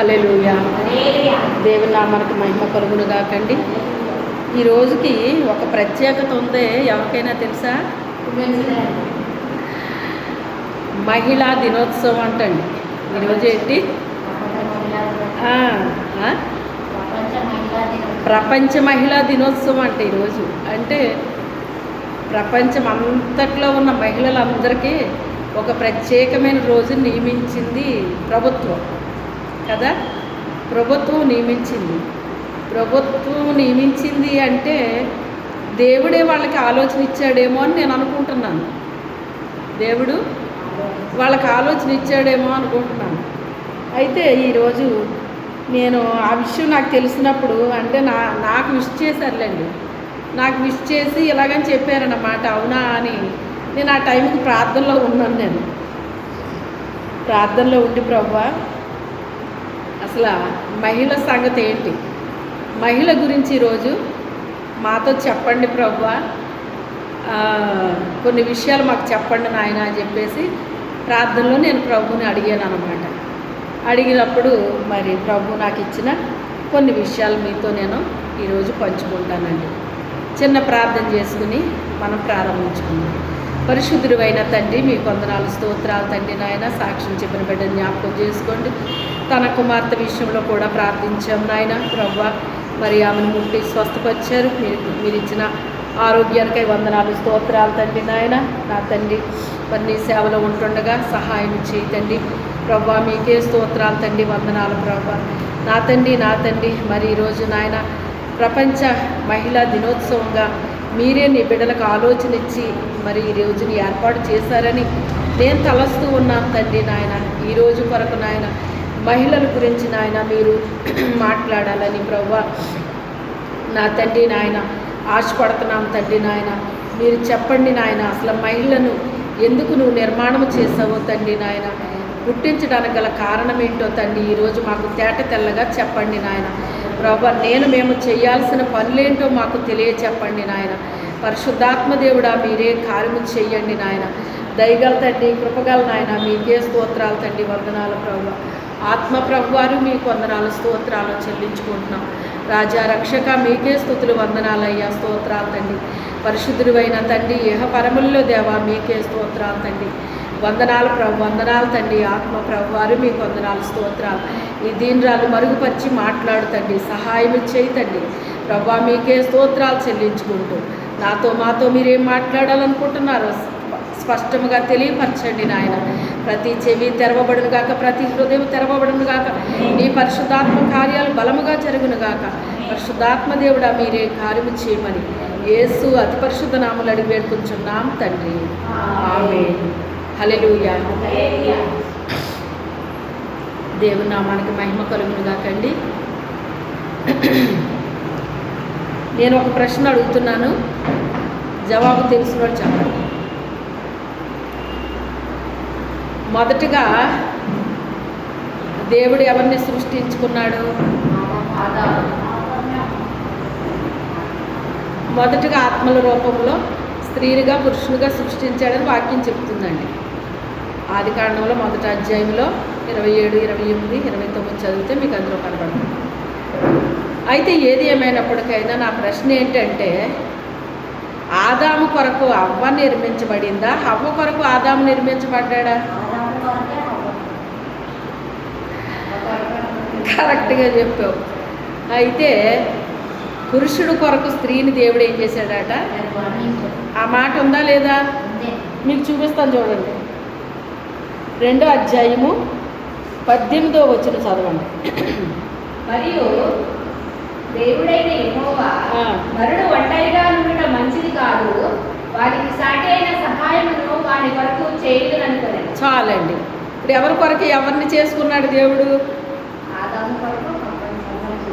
హల్లెలూయా. దేవుని నామానికి మహిమ కలుగును గాకండి. ఈ రోజుకి ఒక ప్రత్యేకత ఉంది, ఎవరికైనా తెలుసా? మహిళా దినోత్సవం అంటండి. ఈరోజు ఏంటి? ప్రపంచ మహిళా దినోత్సవం అంట ఈరోజు. అంటే ప్రపంచం అంతట్లో ఉన్న మహిళలందరికీ ఒక ప్రత్యేకమైన రోజు నియమించింది ప్రభుత్వం కదా. ప్రభుత్వం నియమించింది అంటే దేవుడే వాళ్ళకి ఆలోచన ఇచ్చాడేమో అని నేను అనుకుంటున్నాను. దేవుడు వాళ్ళకి ఆలోచన ఇచ్చాడేమో అనుకుంటున్నాను. అయితే ఈరోజు నేను ఆ విషయం నాకు తెలిసినప్పుడు అంటే నాకు విష్ చేశారులేండి. నాకు విష్ చేసి ఇలాగని చెప్పారన్నమాట. అవునా అని నేను ఆ టైంకి ప్రార్థనలో ఉన్నాను. నేను ప్రార్థనలో ఉండి, ప్రభువా అసలు మహిళ సంగతి ఏంటి, మహిళ గురించి ఈరోజు మాతో చెప్పండి ప్రభువా, కొన్ని విషయాలు మాకు చెప్పండి నాయన అని చెప్పేసి ప్రార్థనలో నేను ప్రభువుని అడిగాను అనమాట. అడిగినప్పుడు మరి ప్రభు నాకు ఇచ్చిన కొన్ని విషయాలు మీతో నేను ఈరోజు పంచుకుంటానండి. చిన్న ప్రార్థన చేసుకుని మనం ప్రారంభించుకుందాం. పరిశుద్ధుడైన తండ్రి, మీ వందనాలు స్తోత్రాలు తండ్రి నాయన. సాక్ష్యం చెప్పిన బిడ్డని జ్ఞాపకం చేసుకోండి. తన కుమార్తె విషయంలో కూడా ప్రార్థించాం నాయన. ప్రభువా మరి ఆమెను ముట్టి స్వస్థపరిచారు. మీరు ఇచ్చిన ఆరోగ్యానికై వందనాలు స్తోత్రాలు తండ్రి నాయన. నా తండ్రి మరి నీ సేవలో ఉంటుండగా సహాయం చేయతండి ప్రభువా. మీకే స్తోత్రాలు తండ్రి, వందనాలు ప్రభువా. నా తండ్రి మరి ఈరోజు నాయన ప్రపంచ మహిళా దినోత్సవంగా మీరే నీ బిడ్డలకు ఆలోచన ఇచ్చి మరి ఈ రోజుని ఏర్పాటు చేశారని నేను తలస్తూ ఉన్నాను తండ్రి నాయన. ఈరోజు కొరకు నాయన మహిళల గురించి నాయన మీరు మాట్లాడాలని ప్రభువా నా తండ్రి నాయన ఆశపడుతున్నాం తండ్రి నాయన. మీరు చెప్పండి నాయన, అసలు మహిళలను ఎందుకు నువ్వు నిర్మాణం చేసావో తండ్రి నాయన, పుట్టించడానికి గల కారణం ఏంటో తండ్రి ఈరోజు మాకు తేట తెల్లగా చెప్పండి నాయన. ప్రభువా మేము చేయాల్సిన పనులేంటో మాకు తెలియచెప్పండి నాయన. పరిశుద్ధాత్మ దేవుడా మీరే కార్యము చెయ్యండి నాయన. దయగల తండ్రి, కృపగల నాయన, మీకే స్తోత్రాలు తండ్రి, వందనాలు ప్రభువా. ఆత్మ ప్రభువారు మీకు వందనాలు స్తోత్రాలు చెల్లించుకుంటున్నాం. రాజా రక్షక మీకే స్తుతులు వందనాలు అయ్యా, స్తోత్రాలు తండ్రి. పరిశుద్ధుడు అయిన తండ్రి, ఇహ పరముల్లో దేవా మీకే స్తోత్రాలు తండ్రి, వందనాలు ప్రభు, వందనాలు తండ్రి. ఆత్మ ప్రభువారు మీకు వందనాలు స్తోత్రాలు. ఈ దీనరాలు మరుగుపరిచి మాట్లాడుతండి, సహాయం చేయుతండి ప్రభువా. మీకే స్తోత్రాలు చెల్లించుకుంటూ మాతో మీరేం మాట్లాడాలనుకుంటున్నారో స్పష్టంగా తెలియపరచండి నాయన. ప్రతి చెవి తెరవబడును గాక, ప్రతి హృదయం తెరవబడును గాక, నీ పరిశుద్ధాత్మ కార్యాలు బలముగా జరుగును గాక. పరిశుద్ధాత్మ దేవుడా మీరే కార్యము చేయమని యేసు అతి పరిశుద్ధ నామములో అడిగి వేడుకుంటున్నాం తండ్రి, ఆమేన్. హల్లెలూయా. దేవుని నామానికి మహిమ కలుగును గాకండి. నేను ఒక ప్రశ్న అడుగుతున్నాను, జవాబు తెలిసినోడు చెప్పండి. మొదటగా దేవుడు ఎవరిని సృష్టించుకున్నాడు? మొదటగా ఆత్మల రూపంలో స్త్రీలుగా పురుషులుగా సృష్టించాడని వాక్యం చెప్తుందండి. ఆది కాండంలో మొదటి అధ్యాయంలో 27, 28, 29 చదివితే మీకు అందులో కనబడుతుంది. అయితే ఏది ఏమైనప్పటికైనా నా ప్రశ్న ఏంటంటే, ఆదాము కొరకు అవ్వ నిర్మించబడిందా, హవ్వ కొరకు ఆదాము నిర్మించబడ్డా? కరెక్ట్గా చెప్పావు. అయితే పురుషుడు కొరకు స్త్రీని దేవుడు ఏం చేశాడట? ఆ మాట ఉందా లేదా? మీకు చూపిస్తాను చూడండి. 2వ అధ్యాయము 18వ వచనం చదవండి. మరియు దేవుడైన యెహోవా నరుడు ఒంటరిగా ఉండటం మంచిది కాదు, వారికి సాటి అయిన సహాయమును వాని కొరకు చేయుదుననుకొనెను. చాలండి. ఇప్పుడు ఎవరి కొరకు ఎవరిని చేసుకున్నాడు దేవుడు? ఆదాము కొరకు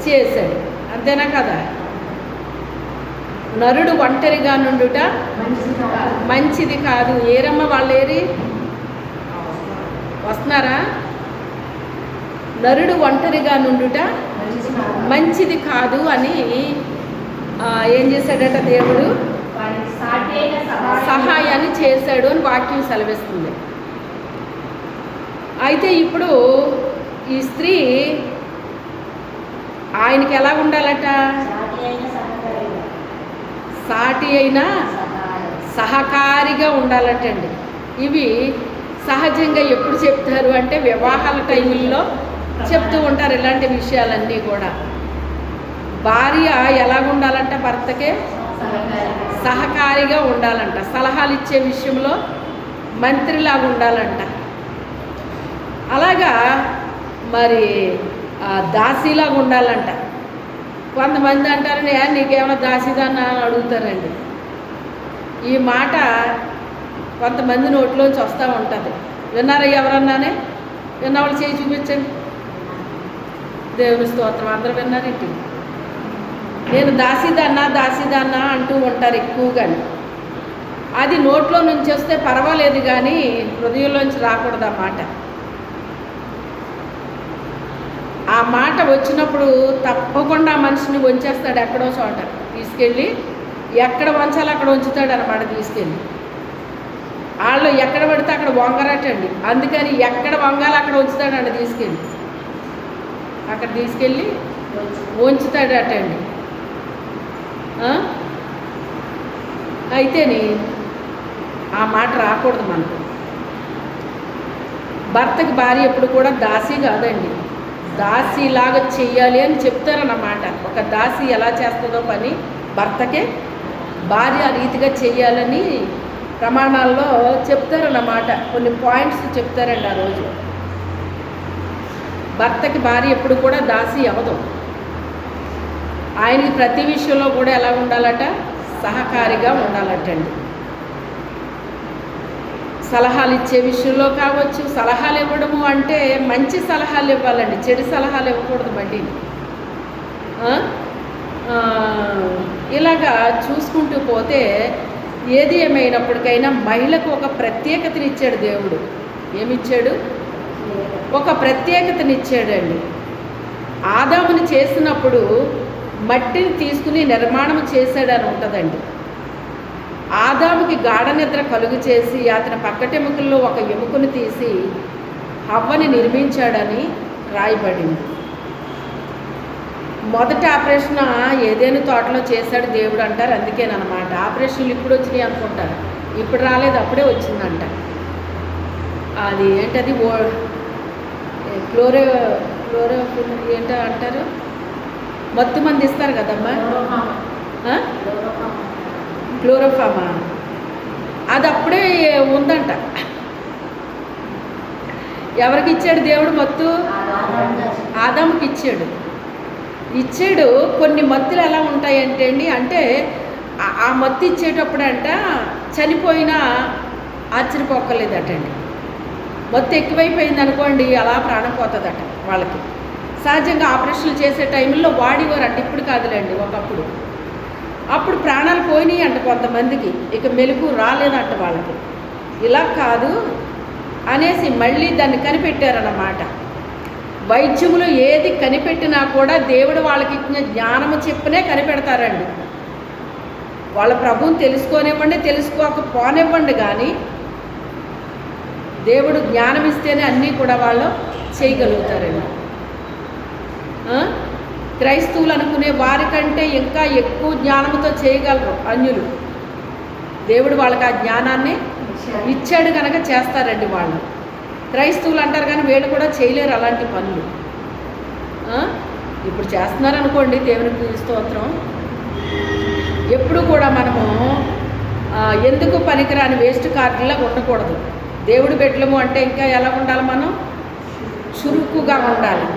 చేశాడు, అంతేనా కదా? నరుడు ఒంటరిగా నుండుట మంచిది కాదు. ఏరమ్మ వాళ్ళేరి వస్తున్నారా? నరుడు ఒంటరిగా నుండుట మంచిది కాదు అని ఏం చేశాడట దేవుడు? సహాయాన్ని చేశాడు అని వాక్యం సెలవిస్తుంది. అయితే ఇప్పుడు ఈ స్త్రీ ఆయనకి ఎలా ఉండాలట? సాటి అయిన సహకారిగా ఉండాలటండి. ఇవి సహజంగా ఎప్పుడు చెప్తారు అంటే వివాహాల టైంలో చెప్తూ ఉంటారు ఇలాంటి విషయాలన్నీ కూడా. భార్య ఎలా ఉండాలంట? భర్తకే సహకారిగా ఉండాలంట. సలహాలు ఇచ్చే విషయంలో మంత్రిలాగా ఉండాలంట. అలాగా మరి దాసీలాగా ఉండాలంట. కొంతమంది అంటారని నీకేమైనా దాసీదాన్నా అని అడుగుతారండి. ఈ మాట కొంతమంది నోట్లోంచి వస్తూ ఉంటుంది. విన్నారా ఎవరన్నానే? విన్నవాళ్ళు చేయి చూపించండి. దేవుని స్తోత్రం. అందరూ విన్నారేంటి? నేను దాసీదాన్నా అంటూ ఉంటారు ఎక్కువగా. అది నోట్లో నుంచి వస్తే పర్వాలేదు కానీ హృదయంలోంచి రాకూడదు ఆ మాట. ఆ మాట వచ్చినప్పుడు తప్పకుండా ఆ మనిషిని వంచేస్తాడు. ఎక్కడో చోట తీసుకెళ్ళి ఎక్కడ వంచాలో అక్కడ ఉంచుతాడు అన్నమాట. తీసుకెళ్ళి వాళ్ళు ఎక్కడ పడితే అక్కడ వంగరటండి. అందుకని ఎక్కడ వంగాలో అక్కడ ఉంచుతాడండి. తీసుకెళ్ళి అక్కడ తీసుకెళ్ళి ఉంచుతాడటండి. అయితేని ఆ మాట రాకూడదు మనకు. భర్తకి భార్య ఎప్పుడు కూడా దాసి కాదండి, దాసిలాగా చెయ్యాలి అని చెప్తారన్నమాట. ఒక దాసి ఎలా చేస్తుందో పని భర్తకే భార్య రీతిగా చెయ్యాలని ప్రమాణాల్లో చెప్తారన్నమాట. కొన్ని పాయింట్స్ చెప్తారండి ఆ రోజు. భర్తకి భార్య ఎప్పుడు కూడా దాసి అవ్వదు. ఆయనకి ప్రతి విషయంలో కూడా ఎలా ఉండాలట? సహకారిగా ఉండాలటండి. సలహాలు ఇచ్చే విషయంలో కావచ్చు. సలహాలు ఇవ్వడము అంటే మంచి సలహాలు ఇవ్వాలండి, చెడు సలహాలు ఇవ్వకూడదు. మళ్ళీ ఇలాగా చూసుకుంటూ పోతే ఏది ఏమైనప్పటికైనా మహిళకు ఒక ప్రత్యేకతనిచ్చాడు దేవుడు. ఏమిచ్చాడు? ఒక ప్రత్యేకతనిచ్చాడండి. ఆదాముని చేసినప్పుడు మట్టిని తీసుకుని నిర్మాణం చేశాడని ఉంటుందండి. ఆదాముకి గాఢ నిద్ర కలుగు చేసి అతని పక్కటెముకల్లో ఒక ఎముకను తీసి హవ్వని నిర్మించాడని రాయబడింది. మొదటి ఆపరేషన్ ఏదైనా తోటలో చేశాడు దేవుడు అంటారు. అందుకేనమాట ఆపరేషన్లు ఇప్పుడు వచ్చినాయి అనుకుంటారు. ఇప్పుడు రాలేదు, అప్పుడే వచ్చిందంట. అది ఏంటది క్లోరో ఏంటో అంటారు, మత్తు మంది ఇస్తారు కదమ్మా, క్లోరోఫామా. అది అప్పుడే ఉందంట. ఎవరికి ఇచ్చాడు దేవుడు మత్తు? ఆదాముకి ఇచ్చాడు. కొన్ని మత్తులు ఎలా ఉంటాయంటే అండి, అంటే ఆ మత్తు ఇచ్చేటప్పుడు అంట చనిపోయినా ఆశ్చర్యపోక్కర్లేదటండి. మత్తు ఎక్కువైపోయింది అనుకోండి, అలా ప్రాణం పోతుందట వాళ్ళకి. సహజంగా ఆపరేషన్లు చేసే టైంలో వాడేవారంట, ఇప్పుడు కాదులేండి, ఒకప్పుడు. అప్పుడు ప్రాణాలు పోయినాయి అంట కొంతమందికి, ఇక మెలకు రాలేదంట వాళ్ళకి. ఇలా కాదు అనేసి మళ్ళీ దాన్ని కనిపెట్టారన్నమాట. వైద్యములు ఏది కనిపెట్టినా కూడా దేవుడు వాళ్ళకి ఇచ్చిన జ్ఞానము చెప్పనే కనిపెడతారండి. వాళ్ళ ప్రభువుని తెలుసుకోనివ్వండి, తెలుసుకోకపోనివ్వండి, కానీ దేవుడు జ్ఞానం ఇస్తేనే అన్నీ కూడా వాళ్ళు చేయగలుగుతారండి. క్రైస్తవులు అనుకునే వారికంటే ఇంకా ఎక్కువ జ్ఞానంతో చేయగలరు అన్యులు. దేవుడు వాళ్ళకి ఆ జ్ఞానాన్ని ఇచ్చాడు కనుక చేస్తారండి వాళ్ళు. క్రైస్తవులు అంటారు కానీ వీళ్ళు కూడా చేయలేరు అలాంటి పనులు. ఇప్పుడు చేస్తున్నారనుకోండి, దేవునికి స్తోత్రం. ఎప్పుడు కూడా మనము ఎందుకు పనికిరాని వేస్ట్ కార్డులా ఉండకూడదు. దేవుడు బిడ్డలము అంటే ఇంకా ఎలా ఉండాలి? మనం చురుకుగా ఉండాలి.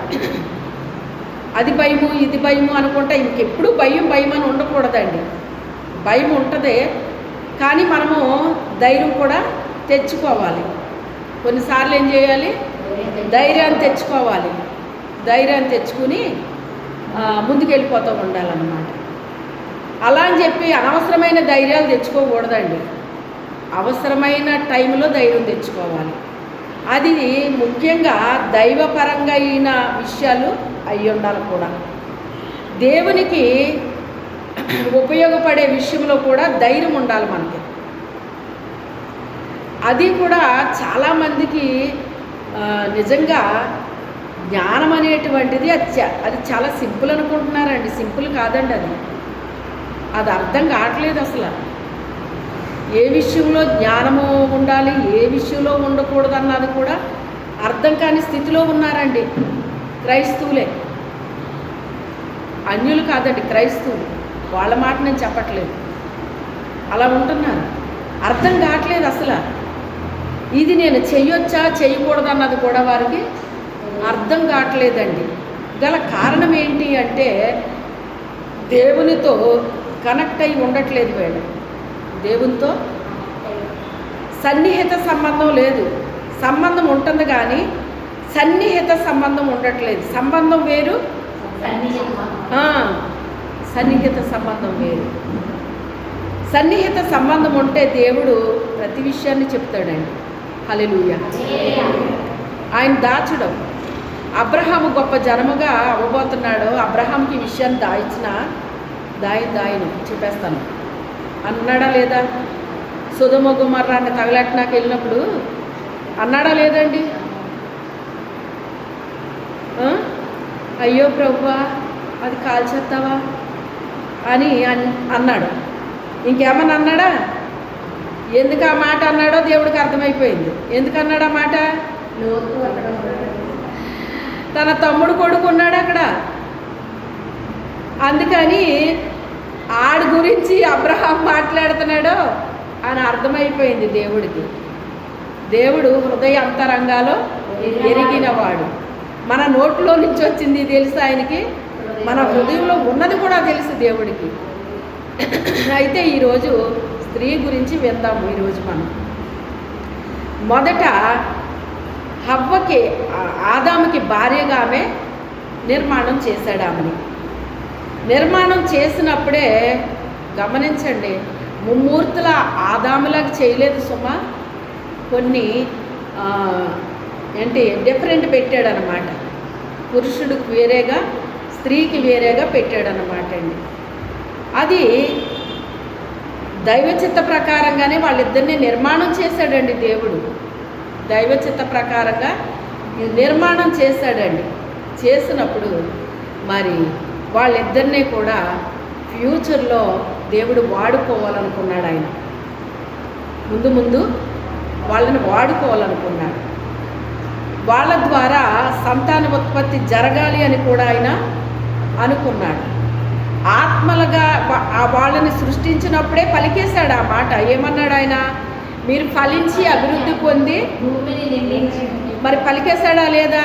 అది భయము ఇది భయము అనుకుంటే ఇంకెప్పుడు భయం అని ఉండకూడదండి. భయం ఉంటుంది, కానీ మనము ధైర్యం కూడా తెచ్చుకోవాలి. కొన్నిసార్లు ఏం చేయాలి? ధైర్యాన్ని తెచ్చుకోవాలి. ధైర్యాన్ని తెచ్చుకుని ముందుకెళ్ళిపోతూ ఉండాలన్నమాట. అలా అని చెప్పి అనవసరమైన ధైర్యాలు తెచ్చుకోకూడదండి. అవసరమైన టైంలో ధైర్యం తెచ్చుకోవాలి. అది ముఖ్యంగా దైవపరంగా అయిన విషయాలు అయి ఉండాలి కూడా. దేవునికి ఉపయోగపడే విషయంలో కూడా ధైర్యం ఉండాలి మనకి. అది కూడా చాలామందికి నిజంగా జ్ఞానం అనేటువంటిది అది చాలా సింపుల్ అనుకుంటున్నారండి. సింపుల్ కాదండి అది. అది అర్థం కావట్లేదు అసలు. ఏ విషయంలో జ్ఞానము ఉండాలి, ఏ విషయంలో ఉండకూడదు అన్నది కూడా అర్థం కాని స్థితిలో ఉన్నారండి క్రైస్తవులే. అన్యులు కాదండి, క్రైస్తవులు. వాళ్ళ మాట నేను చెప్పట్లేదు. అలా ఉంటున్నారు. అర్థం కావట్లేదు అసలు. ఇది నేను చెయ్యొచ్చా చేయకూడదు అన్నది కూడా వారికి అర్థం కావట్లేదండి. గల కారణం ఏంటి అంటే దేవునితో కనెక్ట్ అయి ఉండట్లేదు వీళ్ళు. దేవునితో సన్నిహిత సంబంధం లేదు. సంబంధం ఉంటుంది కానీ సన్నిహిత సంబంధం ఉండట్లేదు. సంబంధం వేరు, సన్నిహిత సంబంధం వేరు. సన్నిహిత సంబంధం ఉంటే దేవుడు ప్రతి విషయాన్ని చెప్తాడండి. హల్లెలూయా. ఆయన దాచడం. అబ్రహాము గొప్ప జనముగా అవ్వబోతున్నాడు. అబ్రహాంకి ఈ విషయాన్ని దాయను చెప్పేస్తాను అన్నాడా లేదా? సొదొమ గొమొర్రాని తగలెట్టడానికి వెళ్ళినప్పుడు అన్నాడా లేదండి? అయ్యో ప్రభువా అది కాల్చేస్తావా అని అన్నాడు. ఇంకేమన్నా అన్నాడా? ఎందుకు ఆ మాట అన్నాడో దేవుడికి అర్థమైపోయింది. ఎందుకు అన్నాడు ఆ మాట? తన తమ్ముడు కొడుకున్నాడు అక్కడ. అందుకని ఆడి గురించి అబ్రహాం మాట్లాడుతున్నాడో అని అర్థమైపోయింది దేవుడికి. దేవుడు హృదయ అంతరంగాలో ఎరిగినవాడు. మన నోట్లో నుంచి వచ్చింది తెలుసు ఆయనకి, మన హృదయంలో ఉన్నది కూడా తెలుసు దేవుడికి. అయితే ఈరోజు స్త్రీ గురించి విందాము. ఈరోజు మనం మొదట హవ్వకి, ఆదాముకి భార్యగా ఆమె నిర్మాణం చేశాడు. ఆమెని నిర్మాణం చేసినప్పుడే గమనించండి, ముమ్మూర్తుల ఆదాములాగా చేయలేదు సుమా. కొన్ని డిఫరెంట్ పెట్టాడనమాట. పురుషుడికి వేరేగా, స్త్రీకి వేరేగా పెట్టాడనమాట అండి. అది దైవచిత్త ప్రకారంగానే వాళ్ళిద్దరిని నిర్మాణం చేశాడండి దేవుడు. దైవచిత్త ప్రకారంగా నిర్మాణం చేశాడండి. చేసినప్పుడు మరి వాళ్ళిద్దరినీ కూడా ఫ్యూచర్లో దేవుడు వాడుకోవాలనుకున్నాడు. ఆయన ముందు వాళ్ళని వాడుకోవాలనుకున్నాడు. వాళ్ళ ద్వారా సంతాన ఉత్పత్తి జరగాలి అని కూడా ఆయన అనుకున్నాడు. ఆత్మలుగా వాళ్ళని సృష్టించినప్పుడే పలికేశాడు ఆ మాట. ఏమన్నాడు ఆయన? మీరు ఫలించి అభివృద్ధి పొంది భూమిని నిర్మించి. మరి పలికేశాడా లేదా?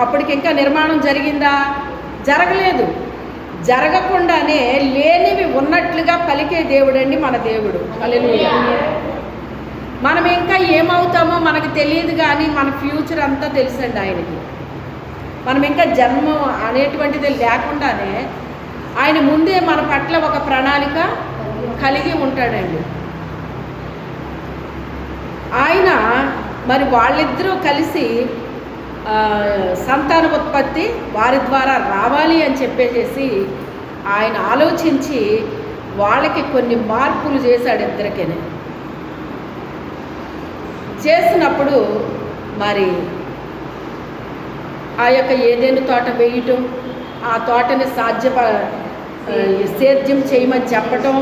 అప్పటికి ఇంకా నిర్మాణం జరిగిందా? జరగలేదు. జరగకుండానే లేనివి ఉన్నట్లుగా పలికే దేవుడండి మన దేవుడు. హల్లెలూయా. మనం ఇంకా ఏమవుతామో మనకు తెలియదు కానీ మన ఫ్యూచర్ అంతా తెలుసండి ఆయనకి. మనం ఇంకా జన్మ అనేటువంటిది లేకుండానే ఆయన ముందే మన పట్ల ఒక ప్రణాళిక కలిగి ఉంటాడండి. ఆయన మరి వాళ్ళిద్దరూ కలిసి సంతాన ఉత్పత్తి వారి ద్వారా రావాలి అని చెప్పేసి ఆయన ఆలోచించి వాళ్ళకి కొన్ని మార్పులు చేశాడు ఇద్దరికీ. చేసినప్పుడు మరి ఆ యొక్క ఏదైనా తోట వేయటం, ఆ తోటని సేద్యం చేయమని చెప్పటం,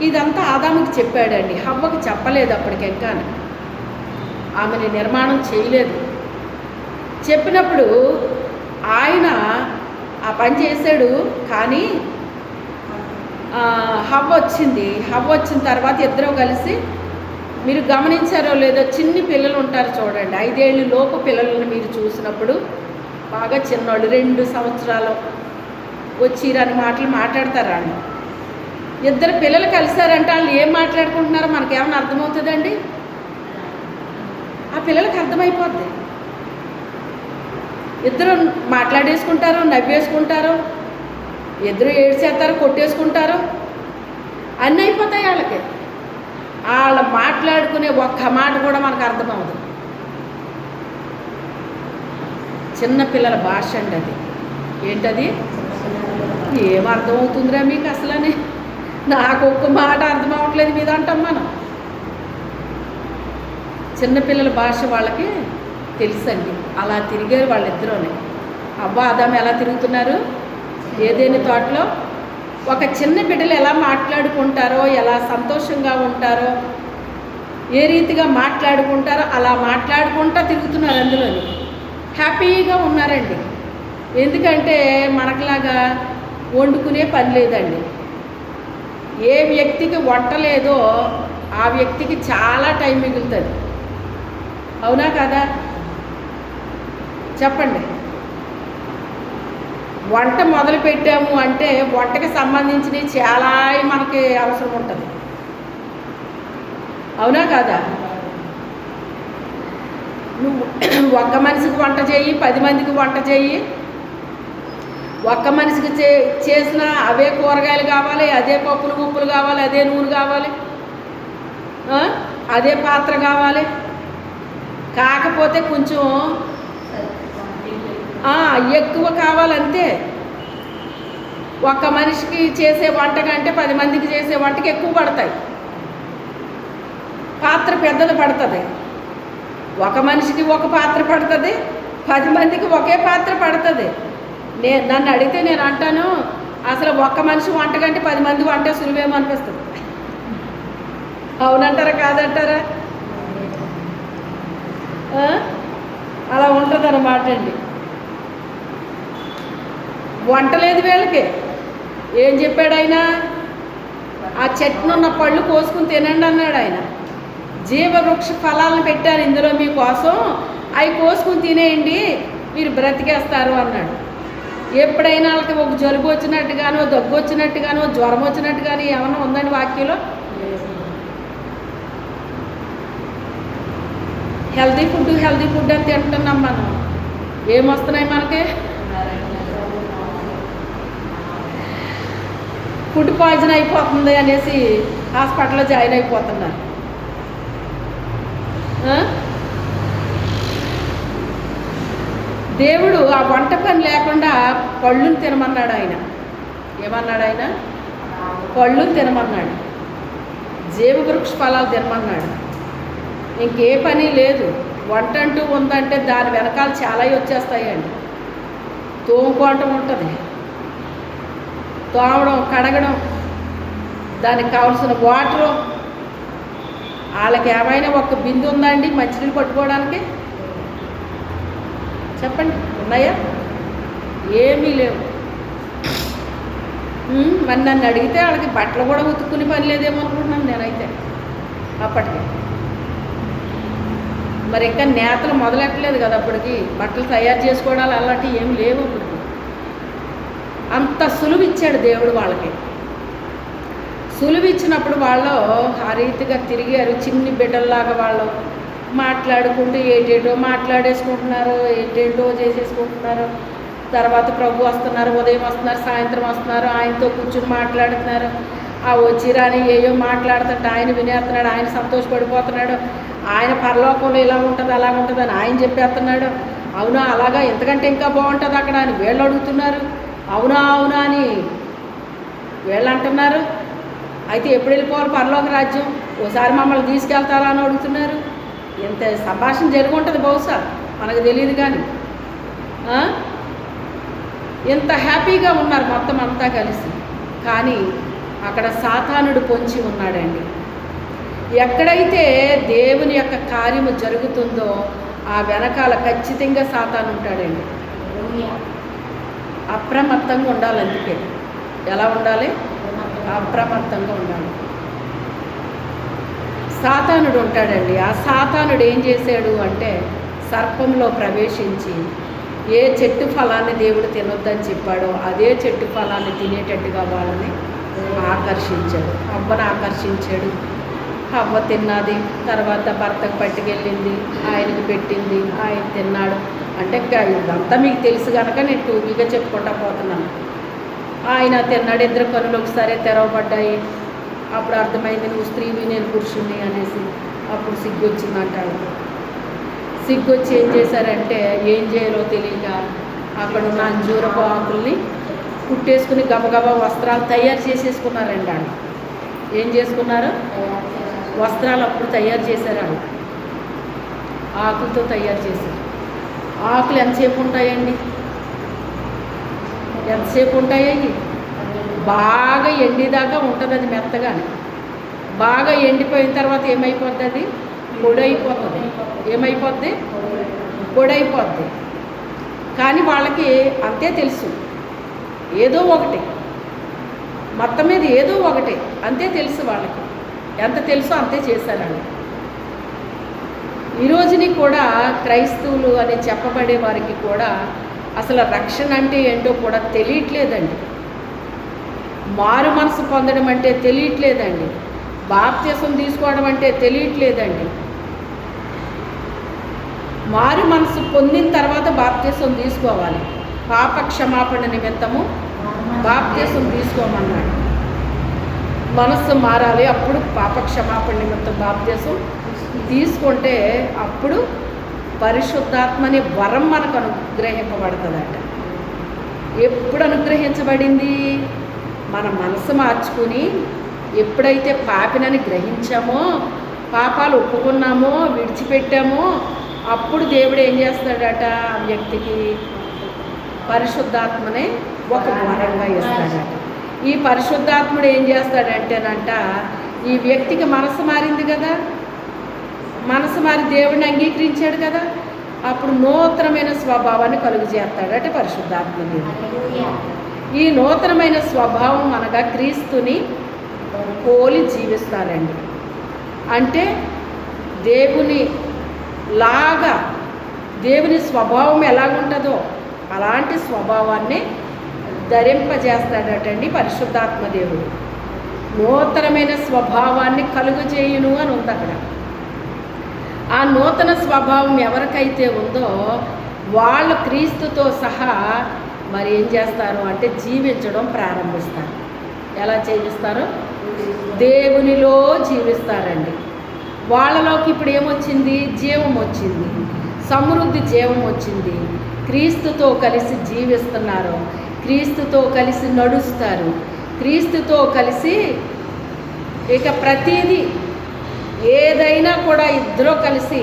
ఇదంతా ఆదాముకి చెప్పాడండి. హవ్వకి చెప్పలేదు. అప్పటికింకా ఆమెని నిర్మాణం చేయలేదు. చెప్పినప్పుడు ఆయన ఆ పని చేశాడు. కానీ హవ్వ వచ్చింది. హవ్వ వచ్చిన తర్వాత ఇద్దరూ కలిసి, మీరు గమనించారో లేదో, చిన్ని పిల్లలు ఉంటారు చూడండి, 5 ఏళ్ళు లోపు పిల్లలను మీరు చూసినప్పుడు బాగా చిన్నవాళ్ళు 2 సంవత్సరాలు వచ్చిరని మాటలు మాట్లాడతారా అండి. ఇద్దరు పిల్లలు కలిసారంటే వాళ్ళు ఏం మాట్లాడుకుంటున్నారో మనకేమైనా అర్థమవుతుందండి? ఆ పిల్లలకి అర్థమైపోద్ది. ఇద్దరు మాట్లాడేసుకుంటారు, నవ్వేసుకుంటారు, ఇద్దరు ఏడ్చేస్తారు, కొట్టేసుకుంటారు, అన్నీ అయిపోతాయి వాళ్ళకి. వాళ్ళు మాట్లాడుకునే ఒక్క మాట కూడా మనకు అర్థమవుతుంది. చిన్నపిల్లల భాష అండి అది. ఏంటది? ఏం అర్థమవుతుందిరా మీకు అసలని? నాకు ఒక్క మాట అర్థం అవ్వట్లేదు మీద అంటాం మనం. చిన్నపిల్లల భాష వాళ్ళకి తెలుసండి. అలా తిరిగారు వాళ్ళిద్దరూనే. అవ్వ ఆదాము ఎలా తిరుగుతున్నారు ఏదైనా తోటలో. ఒక చిన్న బిడ్డలు ఎలా మాట్లాడుకుంటారో, ఎలా సంతోషంగా ఉంటారో, ఏ రీతిగా మాట్లాడుకుంటారో అలా మాట్లాడుకుంటూ తిరుగుతున్నారు. అందులోని హ్యాపీగా ఉన్నారండి. ఎందుకంటే మనకులాగా వండుకునే పని లేదండి. ఏ వ్యక్తికి వంట లేదో ఆ వ్యక్తికి చాలా టైం మిగులుతుంది. అవునా కదా చెప్పండి. వంట మొదలు పెట్టాము అంటే వంటకి సంబంధించినవి చాలా మనకి అవసరం ఉంటుంది. అవునా కదా. నువ్వు ఒక్క మనిషికి వంట చేయి, 10 మందికి వంట చేయి. ఒక్క మనిషికి చేసిన అవే కూరగాయలు కావాలి, అదే పప్పులు గుప్పులు కావాలి, అదే నూనె కావాలి, అదే పాత్ర కావాలి. కాకపోతే కొంచెం ఎక్కువ కావాలంతే. ఒక్క మనిషికి చేసే వంట కంటే 10 మందికి చేసే వంటకి ఎక్కువ పడతాయి. పాత్ర పెద్దది పడుతుంది. ఒక మనిషికి ఒక పాత్ర పడుతుంది, 10 మందికి ఒకే పాత్ర పడుతుంది. నన్ను అడిగితే నేను అంటాను, అసలు ఒక్క మనిషి వంట కంటే 10 మంది వంట సులువేమో అనిపిస్తుంది. అవునంటారా కాదంటారా? అలా ఉంటుంది అన్నమాట అండి. వంట లేదు వీళ్ళకి. ఏం చెప్పాడు ఆయన? ఆ చెట్టునున్న పళ్ళు కోసుకుని తినండి అన్నాడు ఆయన. జీవవృక్ష ఫలాలను పెట్టారు ఇందులో మీకోసం, అవి కోసుకుని తినేయండి, మీరు బ్రతికేస్తారు అన్నాడు. ఎప్పుడైనా వాళ్ళకి ఒక జలుబు వచ్చినట్టుగానో, దగ్గు వచ్చినట్టుగానో, జ్వరం వచ్చినట్టుగానో ఏమన్నా ఉందండి వాక్యంలో? హెల్తీ ఫుడ్ అని తింటున్నాం మనం. ఏమొస్తున్నాయి మనకి? ఫుడ్ పాయిజన్ అయిపోతుంది అనేసి హాస్పిటల్లో జాయిన్ అయిపోతున్నారు. దేవుడు ఆ వంట పని లేకుండా పళ్ళుని తినమన్నాడు ఆయన. ఏమన్నాడు ఆయన? పళ్ళుని తినమన్నాడు, జీవవృక్ష ఫలాలు తినమన్నాడు. ఇంకే పని లేదు. వంట అంటూ ఉందంటే దాని వెనకాల చాలా వచ్చేస్తాయండి. తోముకోవటం ఉంటుంది, తోమడం, కడగడం, దానికి కావాల్సిన వాటరు. వాళ్ళకి ఏమైనా ఒక బిందు ఉందా అండి మంచినీళ్ళు పట్టుకోవడానికి? చెప్పండి, ఉన్నాయా? ఏమీ లేవు. మరి నన్ను అడిగితే వాళ్ళకి బట్టలు కూడా ఉతుక్కునే పని లేదేమో అనుకుంటున్నాను నేనైతే అప్పటికి. మరి ఇంకా నేతలు మొదలెట్టలేదు కదా అప్పటికి. బట్టలు తయారు చేసుకోవడాలు అలాంటివి ఏమి లేవు అప్పటికి. అంత సులువు ఇచ్చాడు దేవుడు వాళ్ళకి. సులువు ఇచ్చినప్పుడు వాళ్ళు ఆ రీతిగా తిరిగారు. చిన్ని బిడ్డల్లాగా వాళ్ళు మాట్లాడుకుంటూ ఏటేటో మాట్లాడేసుకుంటున్నారు, ఏంటేంటో చేసేసుకుంటున్నారు. తర్వాత ప్రభు వస్తున్నారు, ఉదయం వస్తున్నారు, సాయంత్రం వస్తున్నారు, ఆయనతో కూర్చుని మాట్లాడుతున్నారు. ఆ వచ్చిరాని ఏయో మాట్లాడుతుంటే ఆయన వినేస్తున్నాడు, ఆయన సంతోషపడిపోతున్నాడు. ఆయన పరలోకంలో ఇలా ఉంటుంది అలా ఉంటుంది అని ఆయన చెప్పేస్తున్నాడు. అవునా అలాగా, ఎంతకంటే ఇంకా బాగుంటుంది అక్కడ అని వీళ్ళు అడుగుతున్నారు. అవునా అవునా అని వీళ్ళు అంటున్నారు. అయితే ఎప్పుడు వెళ్ళిపోవాలి పరలోక రాజ్యం? ఓసారి మమ్మల్ని తీసుకెళ్తారా అని అడుగుతున్నారు. ఎంత సంభాషణ జరిగి ఉంటుంది బహుశా, మనకు తెలియదు. కానీ ఎంత హ్యాపీగా ఉన్నారు మొత్తం అంతా కలిసి. కానీ అక్కడ సాతానుడు పొంచి ఉన్నాడండి. ఎక్కడైతే దేవుని యొక్క కార్యము జరుగుతుందో ఆ వెనకాల ఖచ్చితంగా సాతాను ఉంటాడండి. అప్రమత్తంగా ఉండాలి. అందుకే ఎలా ఉండాలి? అప్రమత్తంగా ఉండాలి. సాతానుడు ఉంటాడండి. ఆ సాతానుడు ఏం చేశాడు అంటే సర్పంలో ప్రవేశించి ఏ చెట్టు ఫలాన్ని దేవుడు తినొద్దని చెప్పాడో అదే చెట్టు ఫలాన్ని తినేటట్టుగా వాళ్ళని ఆకర్షించాడు. అవ్వను ఆకర్షించాడు. అవ్వ తిన్నది, తర్వాత భర్తకు పట్టుకెళ్ళింది, ఆయనకి పెట్టింది, ఆయన తిన్నాడు. అంటే ఇదంతా మీకు తెలుసు కనుక నేను టూకీగా చెప్పుకుంటా పోతున్నాను. ఆయన తిన్నాడు, ఇద్దరు కనులు ఒకసారి తెరవబడ్డాయి. అప్పుడు అర్థమైంది నువ్వు స్త్రీవి నేను పురుషుణ్ణి అనేసి. అప్పుడు సిగ్గు వచ్చిందంటాడు. సిగ్గు వచ్చి ఏం చేశారంటే ఏం చేయాలో తెలియక అక్కడ ఉన్న అంజూరపు ఆకుల్ని కుట్టేసుకుని గబగబా వస్త్రాలు తయారు చేసేసుకున్నారండి. వాళ్ళు ఏం చేసుకున్నారు? వస్త్రాలు అప్పుడు తయారు చేశారు. ఆకులతో తయారు చేశారు. ఆకులు ఎంతసేపు ఉంటాయండి? ఎంతసేపు ఉంటాయి? బాగా ఎండిదాకా ఉంటుంది అది మెత్తగానే. బాగా ఎండిపోయిన తర్వాత ఏమైపోద్ది? అది పొడి అయిపోతుంది. ఏమైపోద్ది? పొడి అయిపోద్ది. కానీ వాళ్ళకి అంతే తెలుసు, ఏదో ఒకటి, మొత్తం మీద ఏదో ఒకటి అంతే తెలుసు వాళ్ళకి. ఎంత తెలుసో అంతే చేశారండి. ఈరోజుని కూడా క్రైస్తవులు అని చెప్పబడే వారికి కూడా అసలు రక్షణ అంటే ఏంటో కూడా తెలియట్లేదండి. మారు మనసు పొందడం అంటే తెలియట్లేదండి. బాప్తిసం తీసుకోవడం అంటే తెలియట్లేదండి. మారు మనసు పొందిన తర్వాత బాప్తిసం తీసుకోవాలి. పాప క్షమాపణ నిమిత్తము బాప్తిసం తీసుకోమన్నాడు. మనస్సు మారాలి, అప్పుడు పాప క్షమాపణ నిమిత్తం బాప్తిసం తీసుకుంటే అప్పుడు పరిశుద్ధాత్మ అనే వరం మనకు అనుగ్రహింపబడుతుందట. ఎప్పుడు అనుగ్రహించబడింది? మన మనసు మార్చుకుని ఎప్పుడైతే పాపినని గ్రహించామో, పాపాలు ఒప్పుకున్నామో, విడిచిపెట్టామో, అప్పుడు దేవుడు ఏం చేస్తాడట? ఆ వ్యక్తికి పరిశుద్ధాత్మనే ఒక వరంగా ఇస్తాడట. ఈ పరిశుద్ధాత్ముడు ఏం చేస్తాడంటేనంట, ఈ వ్యక్తికి మనసు మారింది కదా, మనసు మారి దేవుడిని అంగీకరించాడు కదా, అప్పుడు నూతనమైన స్వభావాన్ని కలుగు చేస్తాడట పరిశుద్ధాత్మ దేవుడు. ఈ నూతనమైన స్వభావం అనగా క్రీస్తుని పోలి జీవిస్తారండి. అంటే దేవుని లాగా, దేవుని స్వభావం ఎలాగుంటుందో అలాంటి స్వభావాన్ని ధరింపజేస్తాడటండి పరిశుద్ధాత్మ దేవుడు. నూతనమైన స్వభావాన్ని కలుగు చేయును అని ఉంది అక్కడ. ఆ నూతన స్వభావం ఎవరికైతే ఉందో వాళ్ళు క్రీస్తుతో సహా మరి ఏం చేస్తారు అంటే జీవించడం ప్రారంభిస్తారు. ఎలా జీవిస్తారు? దేవునిలో జీవిస్తారండి. వాళ్ళలోకి ఇప్పుడు ఏమొచ్చింది? జీవం వచ్చింది, సమృద్ధి జీవం వచ్చింది. క్రీస్తుతో కలిసి జీవిస్తున్నారు, క్రీస్తుతో కలిసి నడుస్తారు, క్రీస్తుతో కలిసి ఇక ప్రతీది ఏదైనా కూడా ఇద్దరు కలిసి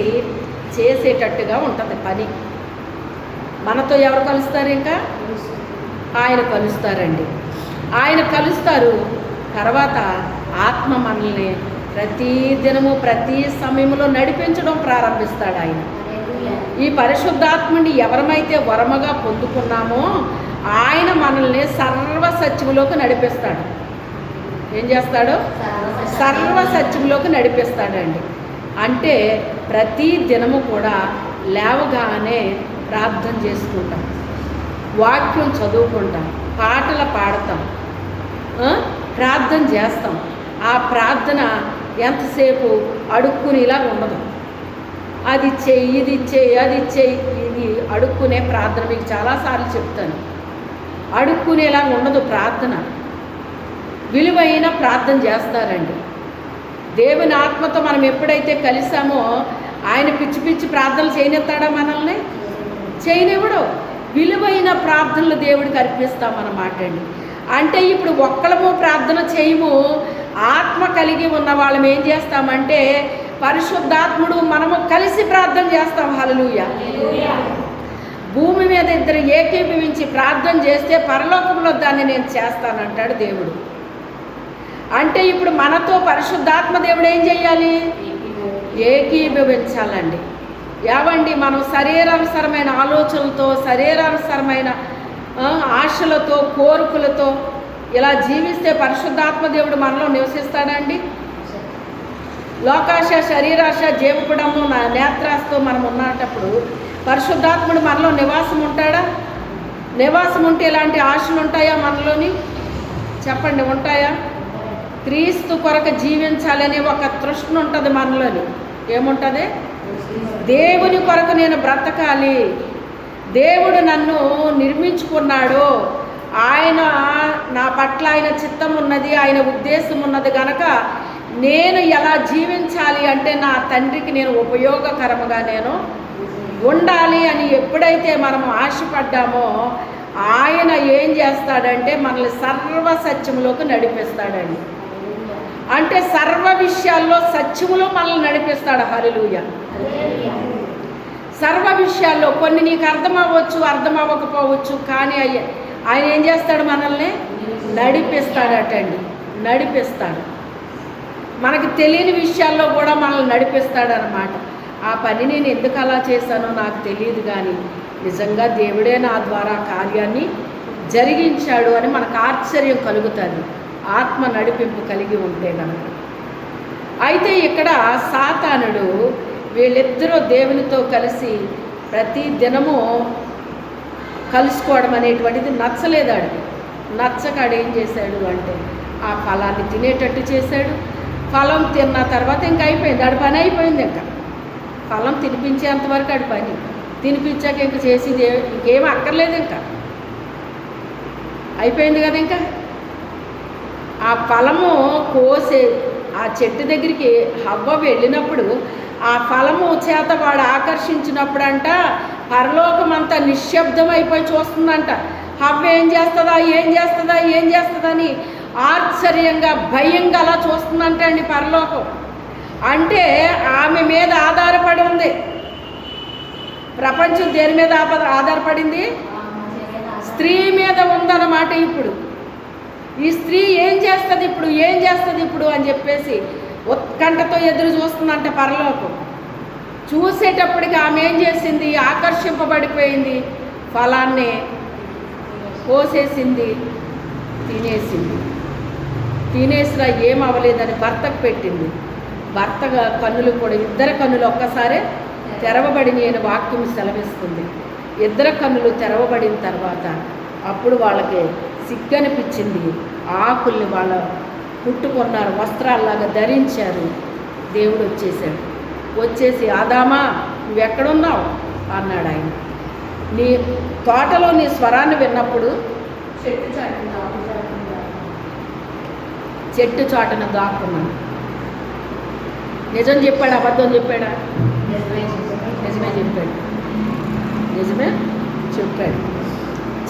చేసేటట్టుగా ఉంటుంది పని. మనతో ఎవరు కలుస్తారు? ఇంకా ఆయన కలుస్తారండి. ఆయన కలుస్తారు. తర్వాత ఆత్మ మనల్ని ప్రతి దినము ప్రతి సమయంలో నడిపించడం ప్రారంభిస్తాడు ఆయన. ఈ పరిశుద్ధాత్మని ఎవరమైతే వరముగా పొందుకున్నామో ఆయన మనల్ని సర్వసత్యములోకి నడిపిస్తాడు. ఏం చేస్తాడు? సర్వసత్యములోకి నడిపిస్తాడండి. అంటే ప్రతి దినము కూడా లేవగానే ప్రార్థన చేసుకుంటాం, వాక్యం చదువుకుంటాం, పాటలు పాడతాం, ప్రార్థన చేస్తాం. ఆ ప్రార్థన ఎంతసేపు అడుక్కునేలా ఉండదు. అది చెయ్యి, ఇది చెయ్యి, అది చెయ్యి, ఇది అడుక్కునే ప్రార్థన. మీకు చాలాసార్లు చెప్తాను, అడుక్కునేలా ఉండదు ప్రార్థన. విలువైన ప్రార్థన చేస్తారండి. దేవుని ఆత్మతో మనం ఎప్పుడైతే కలిసామో ఆయన పిచ్చి పిచ్చి ప్రార్థనలు చేయనిస్తాడా? మనల్ని చేయనివ్వడు. విలువైన ప్రార్థనలు దేవుడికి అర్పిస్తామన్నమాట అండి. అంటే ఇప్పుడు ఒక్కళ్ళము ప్రార్థన చేయము, ఆత్మ కలిగి ఉన్న వాళ్ళం ఏం చేస్తామంటే పరిశుద్ధాత్ముడు మనము కలిసి ప్రార్థన చేస్తాం. హల్లెలూయా. భూమి మీద ఇద్దరు ఏకీభవించి ప్రార్థన చేస్తే పరలోకంలో దాన్ని నేను చేస్తానంటాడు దేవుడు. అంటే ఇప్పుడు మనతో పరిశుద్ధాత్మ దేవుడు ఏం చేయాలి? ఏకీభవించాలండి. ఏవండి, మనం శరీరానుసరమైన ఆలోచనలతో, శరీరానుసరమైన ఆశలతో, కోరికలతో ఇలా జీవిస్తే పరిశుద్ధాత్మ దేవుడు మనలో నివసిస్తాడండి? లోకాశ, శరీరాశ, జీవపుడము, నేత్రాశతో మనం ఉన్నప్పుడు పరిశుద్ధాత్ముడు మనలో నివాసం ఉంటాడా? నివాసం ఉంటే ఇలాంటి ఆశలు ఉంటాయా మనలోని? చెప్పండి, ఉంటాయా? క్రీస్తు కొరకు జీవించాలనే ఒక తృష్ణ ఉంటుంది మనలోని. ఏముంటుంది? దేవుని కొరకు నేను బ్రతకాలి, దేవుడు నన్ను నిర్మించుకున్నాడు, ఆయన నా పట్ల ఆయన చిత్తం ఉన్నది, ఆయన ఉద్దేశం ఉన్నది కనుక నేను ఎలా జీవించాలి అంటే నా తండ్రికి నేను ఉపయోగకరముగా నేను ఉండాలి అని ఎప్పుడైతే మనం ఆశపడ్డామో ఆయన ఏం చేస్తాడంటే మనల్ని సర్వ సత్యములోకి నడిపిస్తాడండి. అంటే సర్వ విషయాల్లో సత్యములో మనల్ని నడిపిస్తాడు. హల్లెలూయా. సర్వ విషయాల్లో కొన్ని నీకు అర్థం అవ్వకపోవచ్చు, కానీ ఆయన ఏం చేస్తాడు? మనల్ని నడిపిస్తాడటండి. నడిపిస్తాడు. మనకి తెలియని విషయాల్లో కూడా మనల్ని నడిపిస్తాడు అన్నమాట. ఆ పని నేను ఎందుకు అలా చేశానో నాకు తెలియదు, కానీ నిజంగా దేవుడే నా ద్వారా కార్యాన్ని జరిగించాడు అని మనకు ఆశ్చర్యం కలుగుతుంది, ఆత్మ నడిపింపు కలిగి ఉంటే కనుక. అయితే ఇక్కడ సాతానుడు వీళ్ళిద్దరూ దేవునితో కలిసి ప్రతి దినము కలుసుకోవడం అనేటువంటిది నచ్చలేదాడు. నచ్చకాడు ఏం చేశాడు అంటే ఆ ఫలాన్ని తినేటట్టు చేశాడు. ఫలం తిన్న తర్వాత ఇంకా అయిపోయింది, ఆడి పని అయిపోయింది. ఇంకా ఫలం తినిపించేంతవరకు ఆడి పని, తినిపించాక ఇంక చేసింది ఇంకేం అక్కర్లేదు, ఇంకా అయిపోయింది కదా. ఇంకా ఆ ఫలము కోసే ఆ చెట్టు దగ్గరికి హవ్వ వెళ్ళినప్పుడు ఆ ఫలము చేత వాడు ఆకర్షించినప్పుడంట పరలోకమంతా నిశ్శబ్దం అయిపోయి చూస్తుందంట. హవ్వ ఏం చేస్తుందని ఆశ్చర్యంగా భయంగా అలా చూస్తుందంట అండి పరలోకం. అంటే ఆమె మీద ఆధారపడి ఉంది ప్రపంచం. దేని మీద ఆధారపడింది? స్త్రీ మీద ఉందన్నమాట. ఇప్పుడు ఈ స్త్రీ ఏం చేస్తుంది ఇప్పుడు అని చెప్పేసి ఉత్కంఠతో ఎదురు చూస్తుందంట పరలోకం. చూసేటప్పటికి ఆమె ఏం చేసింది? ఆకర్షింపబడిపోయింది, ఫలాన్ని కోసేసింది, తినేసినా ఏం అవ్వలేదని భర్తకు పెట్టింది. భర్త కన్నులు కూడా, ఇద్దరు కన్నులు ఒక్కసారే తెరవబడి నేను వాక్యం సెలవిస్తుంది. ఇద్దరు కన్నులు తెరవబడిన తర్వాత అప్పుడు వాళ్ళకి సిగ్గనిపించింది. ఆకుల్ని వాళ్ళ పుట్టుకున్నారు, వస్త్రాల్లాగా ధరించారు. దేవుడు వచ్చేసి ఆదామా నువ్వెక్కడున్నావు అన్నాడు ఆయన. నీ తోటలో నీ స్వరాన్ని విన్నప్పుడు చెట్టు చాటున దాక్కున్నాను. నిజం చెప్పాడు, అబద్ధం చెప్పాడా? నిజమే చెప్పాడు.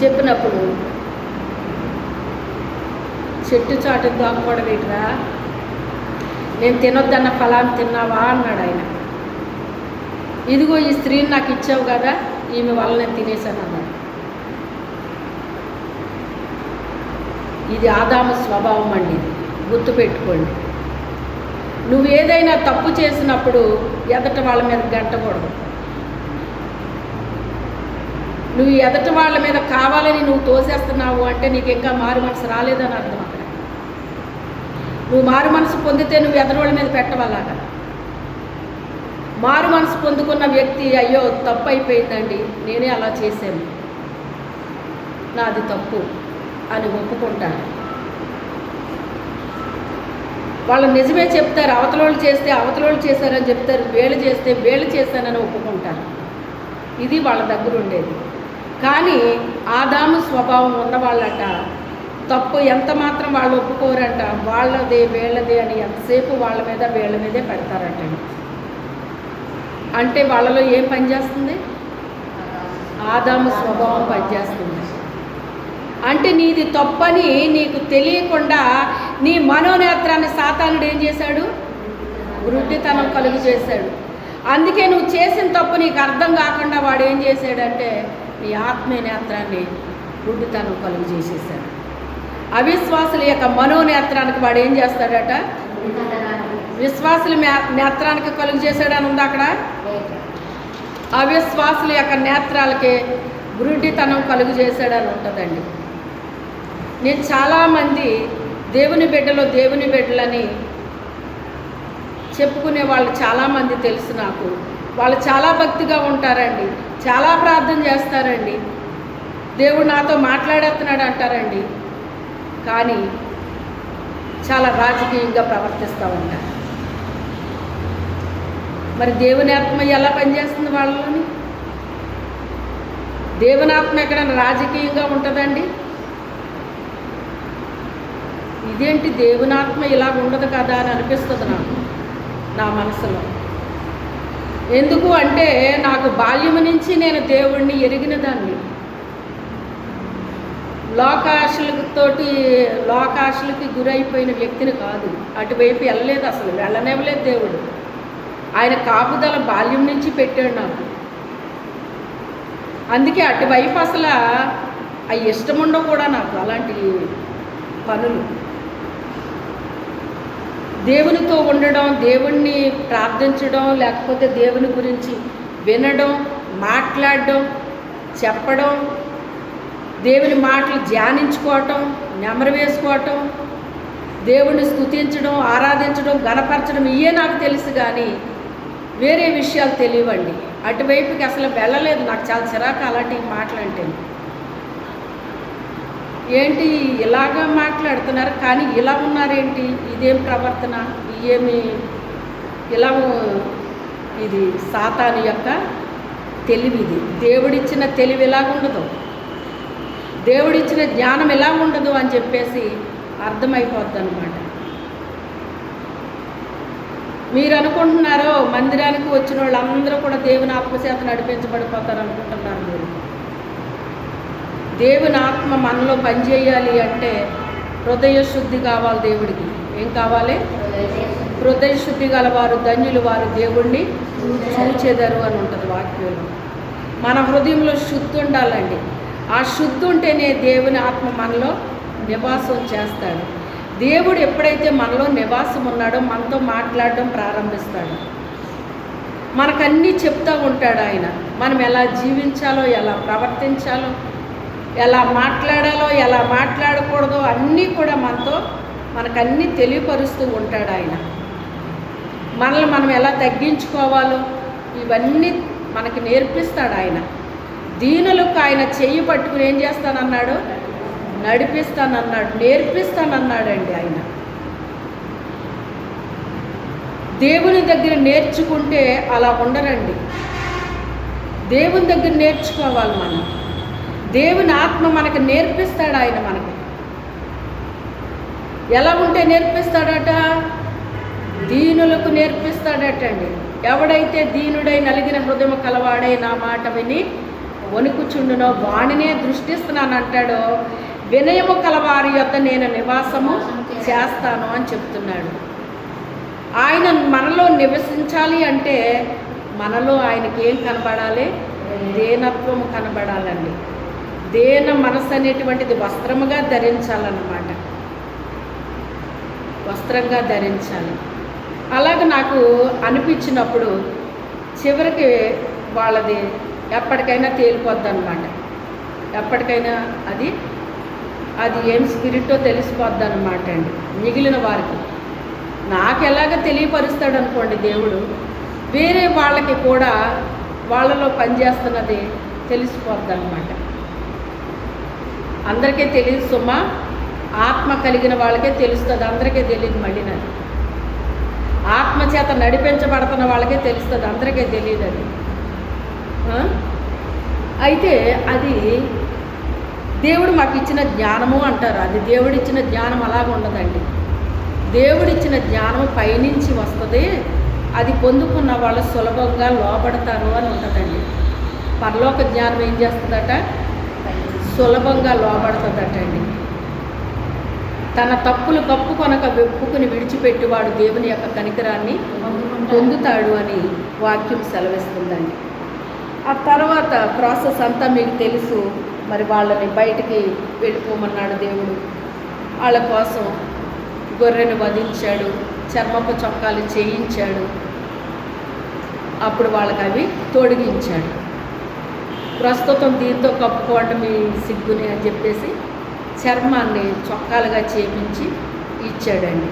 చెప్పినప్పుడు చెట్టు చాటున దాక్కోవడం ఏంట్రా? నేను తినొద్దన్న ఫలాన్ని తిన్నావా అన్నాడు ఆయన. ఇదిగో ఈ స్త్రీని నాకు ఇచ్చావు కదా, ఈమె వల్ల నేను తినేశాను అన్నాడు. ఇది ఆదాము స్వభావం అండి, ఇది గుర్తుపెట్టుకోండి. నువ్వు ఏదైనా తప్పు చేసినప్పుడు ఎదట వాళ్ళ మీద గంటకూడదు. నువ్వు ఎదట వాళ్ళ మీద కావాలని నువ్వు తోసేస్తున్నావు అంటే నీకు ఇంకా మారు మనసు రాలేదని అర్థం. అక్కడ నువ్వు మారు మనసు పొందితే నువ్వు ఎదరోళ్ళ మీద పెట్టవలాగా. మారు మనసు పొందుకున్న వ్యక్తి అయ్యో తప్పు అయిపోయిందండి, నేనే అలా చేశాను, నాది తప్పు అని ఒప్పుకుంటారు. వాళ్ళు నిజమే చెప్తారు. అవతలోళ్ళు చేస్తే అవతలోళ్ళు చేశారని చెప్తారు, వీళ్ళు చేస్తే వీళ్ళు చేశానని ఒప్పుకుంటారు. ఇది వాళ్ళ దగ్గర ఉండేది. కానీ ఆదాము స్వభావం ఉన్నవాళ్ళట తప్పు ఎంత మాత్రం వాళ్ళు ఒప్పుకోరంట. వాళ్ళదే వీళ్ళదే అని ఎంతసేపు వాళ్ళ మీద వీళ్ళ మీదే పెడతారట. అంటే వాళ్ళలో ఏం పనిచేస్తుంది? ఆదాము స్వభావం పనిచేస్తుంది. అంటే నీది తప్పని నీకు తెలియకుండా నీ మనోనేత్రాన్ని సాతానుడు ఏం చేశాడు? గుడ్డితనం కలుగు చేశాడు. అందుకే నువ్వు చేసిన తప్పు నీకు అర్థం కాకుండా వాడు ఏం చేశాడంటే నీ ఆత్మీయ నేత్రాన్ని గుడ్డితనం కలుగు చేసేసాడు. అవిశ్వాసుల యొక్క మనోనేత్రానికి వాడు ఏం చేస్తాడట? విశ్వాసుల నేత్రానికి కలుగు చేశాడని ఉంది అక్కడ. అవిశ్వాసుల యొక్క నేత్రాలకి గుడ్డితనం కలుగు చేశాడని ఉంటుందండి. నేను చాలామంది దేవుని బిడ్డలని చెప్పుకునే వాళ్ళు చాలామంది తెలుసు నాకు. వాళ్ళు చాలా భక్తిగా ఉంటారండి, చాలా ప్రార్థన చేస్తారండి, దేవుడు నాతో మాట్లాడేస్తున్నాడు అంటారండి. కానీ చాలా రాజకీయంగా ప్రవర్తిస్తూ ఉంటారు. మరి దేవుని ఆత్మ ఎలా పనిచేస్తుంది వాళ్ళని? దేవుని ఆత్మ ఎక్కడైనా రాజకీయంగా ఉంటుందండి? ఇదేంటి దేవుని ఆత్మ ఇలా ఉండదు కదా అని అనిపిస్తుంది నాకు, నా మనసులో. ఎందుకు అంటే నాకు బాల్యము నుంచి నేను దేవుణ్ణి ఎరిగిన దాన్ని. లోకాశలకి గురైపోయిన వ్యక్తిని కాదు. అటువైపు వెళ్ళలేదు, అసలు వెళ్ళనివ్వలేదు దేవుడు. ఆయన కాపుదల బాల్యం నుంచి పెట్టాడు నాకు. అందుకే అటువైపు అసలు అవి ఇష్టముండవు కూడా నాకు అలాంటి పనులు. దేవునితో ఉండడం, దేవుణ్ణి ప్రార్థించడం, లేకపోతే దేవుని గురించి వినడం, మాట్లాడడం, చెప్పడం, దేవుని మాటలు ధ్యానించుకోవటం, నెమరు వేసుకోవటం, దేవుణ్ణి స్తుతించడం, ఆరాధించడం, గణపరచడం, ఇవే నాకు తెలుసు. కానీ వేరే విషయాలు తెలియవండి. అటువైపుకి అసలు వెళ్ళలేదు. నాకు చాలా చిరాకు అలాంటి మాటలంటే. ఏంటి ఇలాగా మాట్లాడుతున్నారు, కానీ ఇలా ఉన్నారేంటి, ఇదేం ప్రవర్తన, ఇదేమి ఇలా, ఇది సాతాను యొక్క తెలివి. ఇది దేవుడిచ్చిన తెలివి ఎలాగుండదు, దేవుడిచ్చిన జ్ఞానం ఎలా ఉండదు అని చెప్పేసి అర్థమైపోద్ది అన్నమాట. మీరు అనుకుంటున్నారో మందిరానికి వచ్చిన వాళ్ళందరూ కూడా దేవుని ఆత్మచేత నడిపించబడిపోతారు అనుకుంటున్నారు మీరు. దేవుని ఆత్మ మనలో పనిచేయాలి అంటే హృదయ శుద్ధి కావాలి. దేవుడికి ఏం కావాలి? హృదయ శుద్ధి గలవారు ధన్యులు, వారు దేవుణ్ణి చూచెదరు అని ఉంటుంది వాక్యంలో. మన హృదయంలో శుద్ధి ఉండాలండి. ఆ శుద్ధి ఉంటేనే దేవుని ఆత్మ మనలో నివాసం చేస్తాడు. దేవుడు ఎప్పుడైతే మనలో నివాసం ఉన్నాడో మనతో మాట్లాడడం ప్రారంభిస్తాడు. మనకన్నీ చెప్తూ ఉంటాడు ఆయన. మనం ఎలా జీవించాలో, ఎలా ప్రవర్తించాలో, ఎలా మాట్లాడాలో, ఎలా మాట్లాడకూడదో అన్నీ కూడా మనకన్నీ తెలియపరుస్తూ ఉంటాడు ఆయన. మనల్ని మనం ఎలా తగ్గించుకోవాలో ఇవన్నీ మనకి నేర్పిస్తాడు ఆయన. దీనులకు ఆయన చెయ్యి పట్టుకుని ఏం చేస్తానన్నాడు? నడిపిస్తానన్నాడు, నేర్పిస్తానన్నాడండి ఆయన. దేవుని దగ్గర నేర్చుకుంటే అలా ఉండరండి. దేవుని దగ్గర నేర్చుకోవాలి మనం. దేవుని ఆత్మ మనకు నేర్పిస్తాడు ఆయన. మనకి ఎలా ఉంటే నేర్పిస్తాడట? దీనులకు నేర్పిస్తాడటండి. ఎవడైతే దీనుడై నలిగిన హృదయం కలవాడై నా మాట విని వణుకుచుండునో వాణినే దృష్టిస్తున్నాను అంటాడో, వినయము కలవారి యొద్ద నేను నివాసము చేస్తాను అని చెప్తున్నాడు. ఆయన మనలో నివసించాలి అంటే మనలో ఆయనకి ఏం కనబడాలి? దీనత్వము కనబడాలండి. దీన మనసు అనేటువంటిది వస్త్రముగా ధరించాలన్నమాట. వస్త్రంగా ధరించాలి. అలాగ నాకు అనిపించినప్పుడు చివరికి వాళ్ళది ఎప్పటికైనా తేలిపోద్ది అనమాట. ఎప్పటికైనా అది ఏం స్పిరిటో తెలిసిపోద్ది అనమాట అండి మిగిలిన వారికి. నాకు ఎలాగ తెలియపరుస్తాడు అనుకోండి దేవుడు, వేరే వాళ్ళకి కూడా వాళ్ళలో పనిచేస్తున్నది తెలిసిపోద్ది అనమాట. అందరికీ తెలియదు సుమా, ఆత్మ కలిగిన వాళ్ళకే తెలుస్తుంది, అందరికీ తెలియదు. మళ్ళీ నాకు ఆత్మ చేత నడిపించబడుతున్న వాళ్ళకే తెలుస్తుంది, అందరికీ తెలియదు అది. అయితే అది దేవుడు మాకు ఇచ్చిన జ్ఞానము అంటారు. అది దేవుడిచ్చిన జ్ఞానం అలాగ ఉండదండి. దేవుడిచ్చిన జ్ఞానం పైనుంచి వస్తుంది. అది పొందుకున్న వాళ్ళు సులభంగా లోబడతారు అని ఉంటుందండి. పరలోక జ్ఞానం ఏం చేస్తుందట? సులభంగా లోబడుతుందటండి. తన తప్పులు కప్పుకొనక వెప్పుకుని విడిచిపెట్టివాడు దేవుని యొక్క కనికరాన్ని పొందుతాడు అని వాక్యం సెలవిస్తుందండి. ఆ తర్వాత ప్రాసెస్ అంతా మీకు తెలుసు. మరి వాళ్ళని బయటికి వెళ్ళిపోమన్నాడు దేవుడు. వాళ్ళ కోసం గొర్రెను వధించాడు, చర్మపు చొక్కాలు చేయించాడు. అప్పుడు వాళ్ళకి అవి తొడిగించాడు. ప్రస్తుతం దీంతో కప్పుకోవడం మీ సిగ్గుని అని చెప్పేసి చర్మాన్ని చొక్కాలుగా చేపించి ఇచ్చాడండి.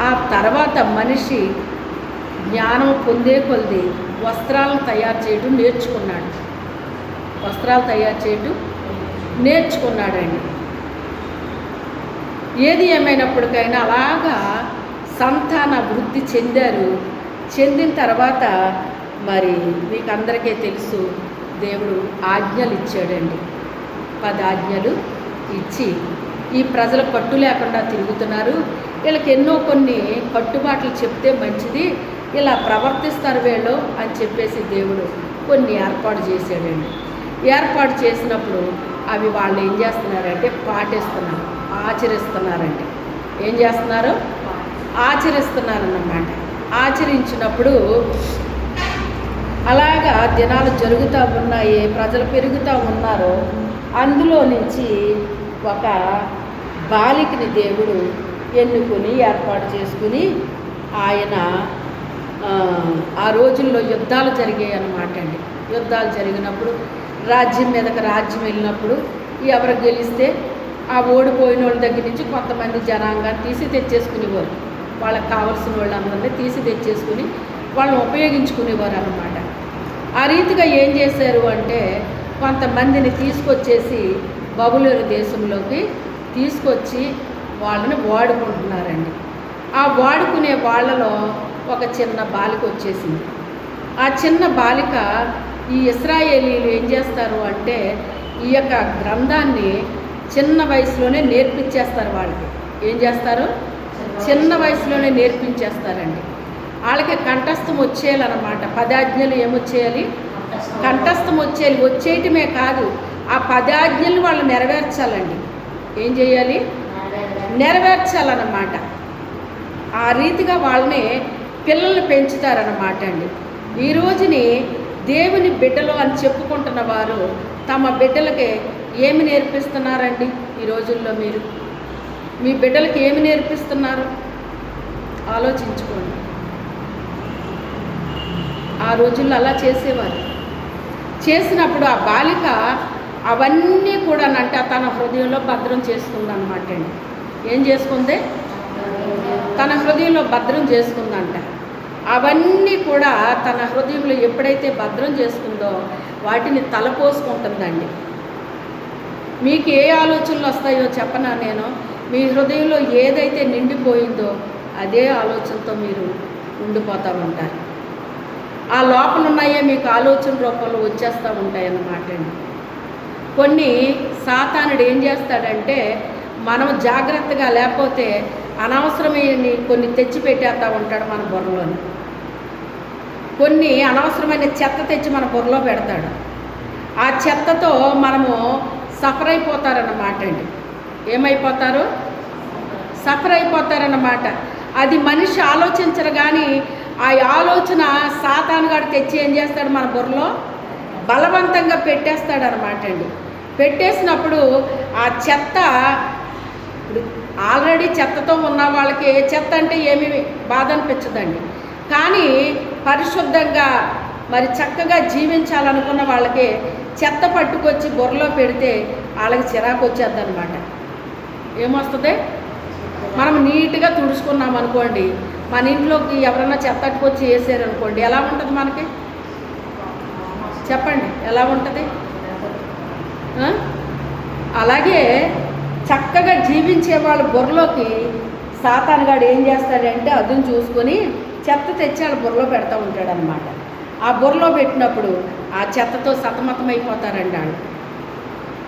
ఆ తర్వాత మనిషి జ్ఞానం పొందే కొలది వస్త్రాలను తయారు చేయడం నేర్చుకున్నాడు. వస్త్రాలు తయారు చేయడం నేర్చుకున్నాడండి. ఏది ఏమైనప్పటికైనా అలాగా సంతాన వృద్ధి చెందారు. చెందిన తర్వాత మరి మీకు అందరికీ తెలుసు, దేవుడు ఆజ్ఞలు ఇచ్చాడండి. 10 ఆజ్ఞలు ఇచ్చి ఈ ప్రజలు కట్టు లేకుండా తిరుగుతున్నారు, వీళ్ళకి కొన్ని కట్టుబాట్లు చెప్తే మంచిది, ఇలా ప్రవర్తిస్తారు వీళ్ళు అని చెప్పేసి దేవుడు కొన్ని ఏర్పాటు చేశాడండి. ఏర్పాటు చేసినప్పుడు అవి వాళ్ళు ఏం చేస్తున్నారంటే పాటిస్తున్నారు, ఆచరిస్తున్నారండి. ఏం చేస్తున్నారు? ఆచరిస్తున్నారన్నమాట. ఆచరించినప్పుడు అలాగా దినాలు జరుగుతూ ఉన్నాయి, ప్రజలు పెరుగుతూ ఉన్నారు. అందులో నుంచి ఒక బాలికని దేవుడు ఎన్నుకొని ఏర్పాటు చేసుకుని ఆయన ఆ రోజుల్లో యుద్ధాలు జరిగాయి అన్నమాట అండి. యుద్ధాలు జరిగినప్పుడు రాజ్యం మీదకి రాజ్యం వెళ్ళినప్పుడు ఎవరు గెలిస్తే ఆ ఓడిపోయిన వాళ్ళ దగ్గర నుంచి కొంతమంది జనాంగాన్ని తీసి తెచ్చేసుకునేవారు. వాళ్ళకి కావాల్సిన వాళ్ళందరినీ తీసి తెచ్చేసుకుని వాళ్ళని ఉపయోగించుకునేవారు అన్నమాట. ఆ రీతిగా ఏం చేశారు అంటే కొంతమందిని తీసుకొచ్చేసి బబులోను దేశంలోకి తీసుకొచ్చి వాళ్ళని వాడుకుంటున్నారండి. ఆ వాడుకునే వాళ్ళలో ఒక చిన్న బాలిక వచ్చేసింది. ఆ చిన్న బాలిక ఈ ఇశ్రాయేలీలు ఏం చేస్తారు అంటే ఈ యొక్క గ్రంథాన్ని చిన్న వయసులోనే నేర్పించేస్తారు. వాళ్ళకి ఏం చేస్తారు? చిన్న వయసులోనే నేర్పించేస్తారండి. వాళ్ళకి కంఠస్థం వచ్చేయాలన్నమాట. 10 ఆజ్ఞలు ఏమొచ్చేయాలి? కంఠస్థం వచ్చేయాలి. వచ్చేయటమే కాదు, ఆ 10 ఆజ్ఞలు వాళ్ళు నెరవేర్చాలండి. ఏం చేయాలి? నెరవేర్చాలన్నమాట. ఆ రీతిగా వాళ్ళని పిల్లల్ని పెంచుతారన్నమాట అండి. ఈ రోజుని దేవుని బిడ్డలు అని చెప్పుకుంటున్న వారు తమ బిడ్డలకి ఏమి నేర్పిస్తున్నారండి? ఈ రోజుల్లో మీరు మీ బిడ్డలకి ఏమి నేర్పిస్తున్నారు? ఆలోచించుకోండి. ఆ రోజుల్లో అలా చేసేవారు. చేసినప్పుడు ఆ బాలిక అవన్నీ కూడా అంటే తన హృదయంలో భద్రం చేసుకుందన్నమాట అండి. ఏం చేసుకుంది? తన హృదయంలో భద్రం చేసుకుందంట. అవన్నీ కూడా తన హృదయంలో ఎప్పుడైతే భద్రం చేసుకుందో వాటిని తలపోసుకుంటుందండి. మీకు ఏ ఆలోచనలు వస్తాయో చెప్పనా నేను? మీ హృదయంలో ఏదైతే నిండిపోయిందో అదే ఆలోచనతో మీరు ఉండిపోతూ ఉంటారు. ఆ లోపల ఉన్నాయే మీకు ఆలోచన రూపంలో వచ్చేస్తూ ఉంటాయి అన్నమాట అండి. కొన్ని సాతానుడు ఏం చేస్తాడంటే మనం జాగ్రత్తగా లేకపోతే అనవసరమైన కొన్ని తెచ్చిపెట్టేస్తూ ఉంటాడు మన బుర్రలోని. కొన్ని అనవసరమైన చెత్త తెచ్చి మన బుర్రలో పెడతాడు. ఆ చెత్తతో మనము సఫర్ అయిపోతారన్నమాట అండి. ఏమైపోతారు? సఫర్ అయిపోతారన్నమాట. అది మనిషి ఆలోచించరు కానీ ఆ ఆలోచన సాతానుగాడు తెచ్చి ఏం చేస్తాడు? మన బుర్రలో బలవంతంగా పెట్టేస్తాడు అనమాట అండి. పెట్టేసినప్పుడు ఆ చెత్త ఇప్పుడు ఆల్రెడీ చెత్తతో ఉన్న వాళ్ళకి చెత్త అంటే ఏమీ బాధ అనిపించదండి. కానీ పరిశుద్ధంగా మరి చక్కగా జీవించాలనుకున్న వాళ్ళకి చెత్త పట్టుకొచ్చి బుర్రలో పెడితే వాళ్ళకి చిరాకు వచ్చేద్ది అనమాట. ఏమొస్తుంది? మనం నీట్గా తుడుచుకున్నాం అనుకోండి, మన ఇంట్లోకి ఎవరన్నా చెత్త పట్టుకొచ్చి వేసారు అనుకోండి, ఎలా ఉంటుంది మనకి? చెప్పండి, ఎలా ఉంటుంది? అలాగే చక్కగా జీవించే వాళ్ళ బుర్రలోకి సాతానుగాడు ఏం చేస్తాడంటే అదును చూసుకొని చెత్త తెచ్చి వాళ్ళ బుర్రలో పెడతా ఉంటాడు అనమాట. ఆ బుర్రలో పెట్టినప్పుడు ఆ చెత్తతో సతమతమైపోతారండి. వాళ్ళు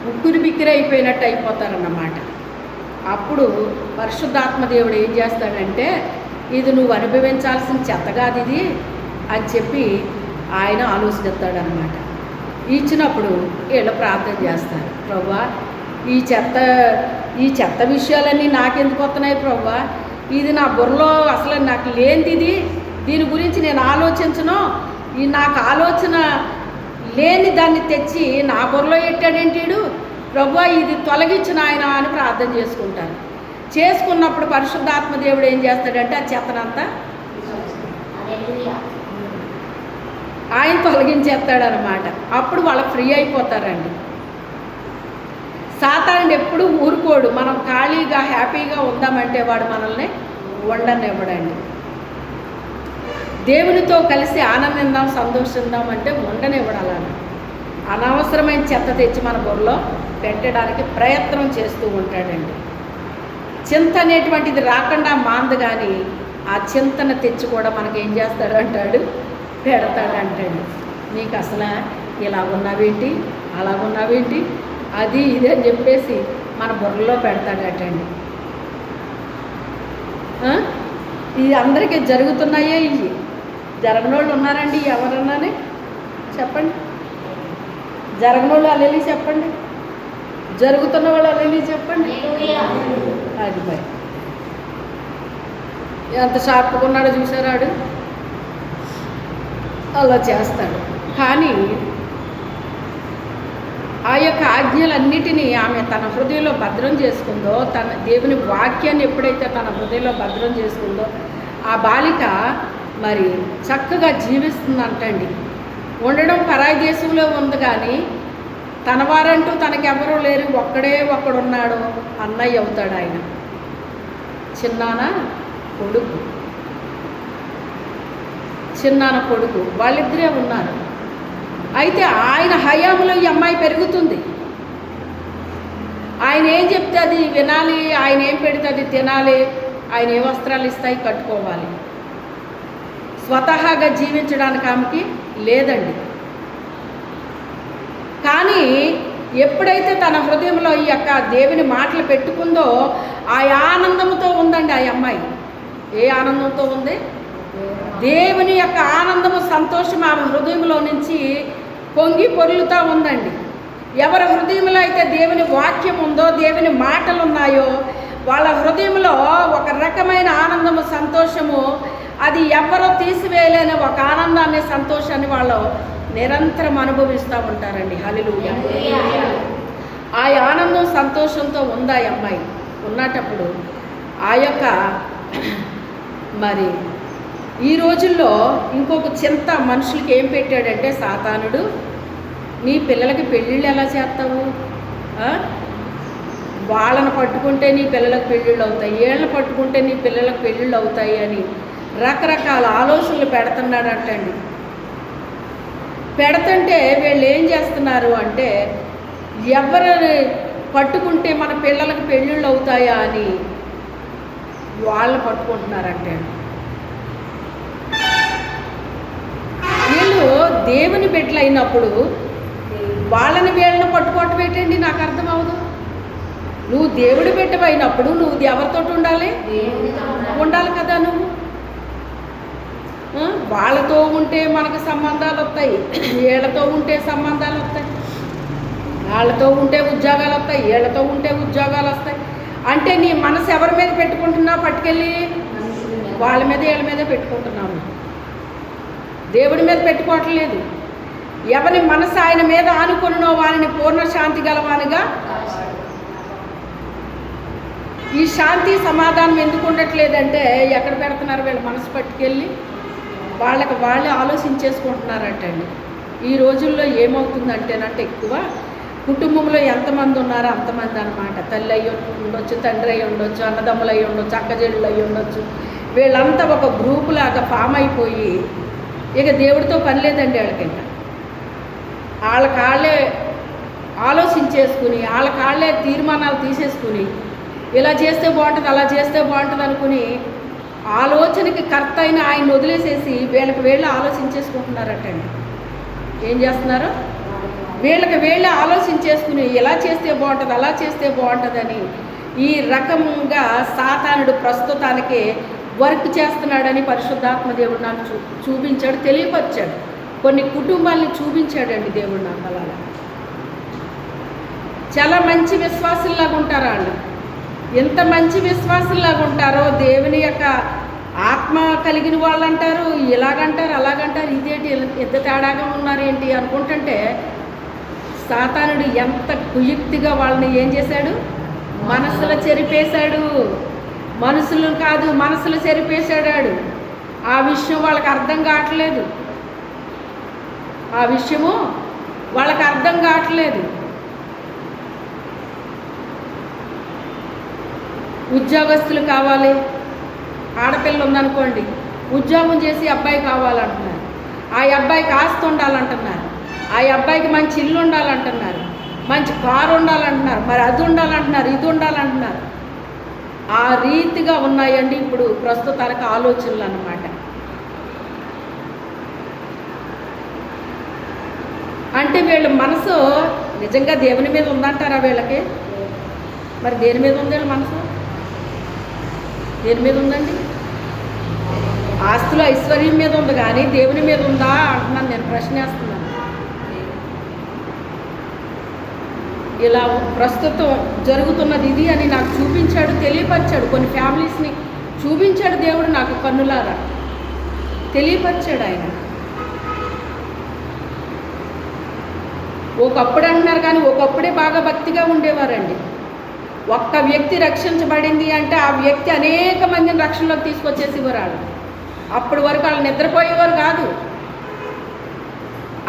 ఉక్కిరి బిక్కిరి అయిపోయినట్టు అయిపోతారన్నమాట. అప్పుడు పరిశుద్ధాత్మ దేవుడు ఏం చేస్తాడంటే ఇది నువ్వు అనుభవించాల్సిన చెత్త కాదు ఇది అని చెప్పి ఆయన ఆలోచిస్తాడనమాట. ఇచ్చినప్పుడు వీళ్ళు ప్రార్థన చేస్తారు, ప్రభువా ఈ చెత్త విషయాలన్నీ నాకెందుకు వస్తున్నాయి ప్రభువా? ఇది నా బుర్రలో అసలు నాకు లేనిది, ఇది దీని గురించి నేను ఆలోచించను, ఈ నాకు ఆలోచన లేని దాన్ని తెచ్చి నా బుర్రలో పెట్టాడేంటిడు ప్రభువా, ఇది తొలగించిన ఆయన అని ప్రార్థన చేసుకుంటారు. చేసుకున్నప్పుడు పరిశుద్ధాత్మ దేవుడు ఏం చేస్తాడంటే ఆ చెత్తనంతా ఆయన తొలగించేస్తాడనమాట. అప్పుడు వాళ్ళకి ఫ్రీ అయిపోతారండి. సాతానుడు ఎప్పుడు ఊరుకోడు. మనం ఖాళీగా హ్యాపీగా ఉందామంటే వాడు మనల్ని ఉండనివ్వడండి. దేవునితో కలిసి ఆనందిద్దాం సంతోషిద్దాం అంటే ఉండనివ్వడాలని అనవసరమైన చెత్త తెచ్చి మన బుర్రలో పెట్టడానికి ప్రయత్నం చేస్తూ ఉంటాడండి. చింత అనేటువంటిది రాకుండా మాంద కానీ ఆ చింతన తెచ్చి కూడా మనకి ఏం చేస్తాడు అంటాడు, పెడతాడంటాడు. నీకు అసలు ఇలా ఉన్నావేంటి, అలా ఉన్నావేంటి, అది ఇది అని చెప్పేసి మన బుర్రలో పెడతాడటండి. ఇది అందరికీ జరుగుతున్నాయే. ఇవి జరగనోళ్ళు ఉన్నారండి ఎవరన్నానే చెప్పండి? జరగనోళ్ళు అల్లెలి చెప్పండి, జరుగుతున్న వాళ్ళు అల్లెలి చెప్పండి. అది మరి ఎంత షార్ప్గా ఉన్నాడో చూసారాడు. అలా చేస్తాడు. కానీ ఆ యొక్క ఆజ్ఞలన్నిటినీ ఆమె తన హృదయంలో భద్రం చేసుకుందో, తన దేవుని వాక్యాన్ని ఎప్పుడైతే తన హృదయంలో భద్రం చేసుకుందో ఆ బాలిక మరి చక్కగా జీవిస్తుందంటండి. ఉండడం పరాయి దేశంలో ఉంది, కానీ తన వారంటూ తనకెవరూ లేరు, ఒక్కడున్నాడు, అన్నయ్య అవుతాడు ఆయన. చిన్నాన కొడుకు వాళ్ళిద్దరే ఉన్నారు. అయితే ఆయన హయాంలో ఈ అమ్మాయి పెరుగుతుంది. ఆయన ఏం చెప్తే అది వినాలి, ఆయన ఏం పెడితే అది తినాలి, ఆయన ఏ వస్త్రాలు ఇస్తాయి కట్టుకోవాలి. స్వతహాగా జీవించడానికి ఆమెకి లేదండి. కానీ ఎప్పుడైతే తన హృదయంలో ఈ యొక్క దేవుని మాటలు పెట్టుకుందో ఆ ఆనందంతో ఉందండి ఆ అమ్మాయి. ఏ ఆనందంతో ఉంది? దేవుని యొక్క ఆనందము, సంతోషం ఆమె హృదయంలో నుంచి పొంగి పొర్లుతూ ఉందండి. ఎవరి హృదయంలో అయితే దేవుని వాక్యం ఉందో, దేవుని మాటలు ఉన్నాయో, వాళ్ళ హృదయంలో ఒక రకమైన ఆనందము, సంతోషము, అది ఎవరో తీసివేయలేని ఒక ఆనందాన్ని, సంతోషాన్ని వాళ్ళు నిరంతరం అనుభవిస్తూ ఉంటారండి. హల్లెలూయా. ఆ ఆనందం, సంతోషంతో ఉందా అమ్మాయి. ఉన్నటప్పుడు ఆ యొక్క మరి ఈ రోజుల్లో ఇంకొక చింత మనుషులకి ఏం పెట్టాడంటే సాతానుడు, నీ పిల్లలకి పెళ్ళిళ్ళు ఎలా చేస్తావు, వాళ్ళని పట్టుకుంటే నీ పిల్లలకు పెళ్ళిళ్ళు అవుతాయి, వీళ్ళని పట్టుకుంటే నీ పిల్లలకు పెళ్ళిళ్ళు అవుతాయి అని రకరకాల ఆలోచనలు పెడుతున్నాడంటండి. పెడుతుంటే వీళ్ళు ఏం చేస్తున్నారు అంటే, ఎవరిని పట్టుకుంటే మన పిల్లలకు పెళ్ళిళ్ళు అవుతాయా అని వాళ్ళని పట్టుకుంటున్నారంటే. వీళ్ళు దేవుని బిడ్డలు అయినప్పుడు వాళ్ళని వీళ్ళని పట్టుకోవటం ఏంటండి, నాకు అర్థం అవ్వదు. నువ్వు దేవుడి బిడ్డవైనప్పుడు నువ్వు ఎవరితో ఉండాలి కదా. నువ్వు వాళ్ళతో ఉంటే మనకు సంబంధాలు వస్తాయి, వీళ్ళతో ఉంటే సంబంధాలు వస్తాయి, వాళ్ళతో ఉంటే ఉద్యోగాలు వస్తాయి, వీళ్ళతో ఉంటే ఉద్యోగాలు వస్తాయి. అంటే నీ మనసు ఎవరి మీద పెట్టుకుంటున్నావు? పట్టుకెళ్ళి వాళ్ళ మీద, వీళ్ళ మీద పెట్టుకుంటున్నావు. దేవుడి మీద పెట్టుకోవట్లేదు. ఎవరి మనసు ఆయన మీద ఆనుకున్నో వారిని పూర్ణ శాంతి గలవానిగా. ఈ శాంతి సమాధానం ఎందుకు ఉండట్లేదంటే, ఎక్కడ పెడుతున్నారు వీళ్ళ మనసు పట్టుకెళ్ళి వాళ్ళకి వాళ్ళే ఆలోచించేసుకుంటున్నారంటండి. ఈ రోజుల్లో ఏమవుతుందంటేనంటే, ఎక్కువ కుటుంబంలో ఎంతమంది ఉన్నారో అంతమంది అనమాట. తల్లి అయ్యి ఉండొచ్చు, తండ్రి అయ్యి ఉండొచ్చు, అన్నదమ్ములు అయ్యి ఉండొచ్చు, అక్కజెళ్ళు అయ్యి ఉండొచ్చు. వీళ్ళంతా ఒక గ్రూపు లాగా ఫామ్ అయిపోయి ఇక దేవుడితో పని లేదండి వాళ్ళకి. ఇంకా వాళ్ళే ఆలోచించేసుకుని, వాళ్ళే తీర్మానాలు తీసేసుకుని, ఇలా చేస్తే బాగుంటుంది, అలా చేస్తే బాగుంటుంది అనుకుని ఆలోచనకి కర్త అయిన ఆయన వదిలేసేసి వీళ్ళకి ఆలోచించేసుకుంటున్నారటండి. ఏం చేస్తున్నారు? వీళ్ళే ఆలోచించేసుకుని ఇలా చేస్తే బాగుంటుంది, అలా చేస్తే బాగుంటుందని ఈ రకంగా సాతానుడు ప్రస్తుతానికి వర్క్ చేస్తున్నాడని పరిశుద్ధాత్మ దేవుడు నాకు చూపించాడు, తెలియపరిచాడు. కొన్ని కుటుంబాలని చూపించాడండి దేవుడు నాకు. అలా చాలా మంచి విశ్వాసుల్లాగా ఉంటారు వాళ్ళు. ఎంత మంచి విశ్వాసుల్లాగా ఉంటారో, దేవుని యొక్క ఆత్మ కలిగిన వాళ్ళు అంటారు, ఇలాగంటారు, అలాగంటారు. ఇదేంటి ఎంత తేడాగా ఉన్నారేంటి అనుకుంటుంటే, సాతానుడు ఎంత కుయుక్తిగా వాళ్ళని ఏం చేశాడు? మనసులో చెరిపేశాడు. మనసులు కాదు, మనసులు చెరిపేశాడు. ఆ విషయం వాళ్ళకి అర్థం కావట్లేదు. ఆ విషయము వాళ్ళకి అర్థం కావట్లేదు. ఉద్యోగస్తులు కావాలి, ఆడపిల్ల ఉందనుకోండి, ఉద్యోగం చేసి అబ్బాయి కావాలంటున్నారు. ఆ అబ్బాయికి ఆస్తి ఉండాలంటున్నారు, ఆ అబ్బాయికి మంచి ఇల్లు ఉండాలంటున్నారు, మంచి కారు ఉండాలంటున్నారు, మరి అది ఉండాలంటున్నారు, ఇది ఉండాలంటున్నారు. ఆ రీతిగా ఉన్నాయండి ఇప్పుడు ప్రస్తుతానికి ఆలోచనలు అన్నమాట. అంటే వీళ్ళ మనసు నిజంగా దేవుని మీద ఉందంటారా వీళ్ళకి? మరి దేని మీద ఉంది వీళ్ళ మనసు? దేని మీద ఉందండి? ఆస్తులు ఐశ్వర్యం మీద ఉంది, కానీ దేవుని మీద ఉందా అంటున్నాను నేను, ప్రశ్నేస్తున్నాను. ఇలా ప్రస్తుతం జరుగుతున్నది ఇది అని నాకు చూపించాడు, తెలియపరిచాడు. కొన్ని ఫ్యామిలీస్ని చూపించాడు దేవుడు నాకు, కన్నులారా తెలియపరిచాడు ఆయన. ఒకప్పుడు అంటున్నారు కానీ ఒకప్పుడే బాగా భక్తిగా ఉండేవారండి. ఒక్క వ్యక్తి రక్షించబడింది అంటే ఆ వ్యక్తి అనేక మందిని రక్షణలోకి తీసుకొచ్చేసేవారు. వాళ్ళు అప్పటి వరకు వాళ్ళు నిద్రపోయేవారు కాదు.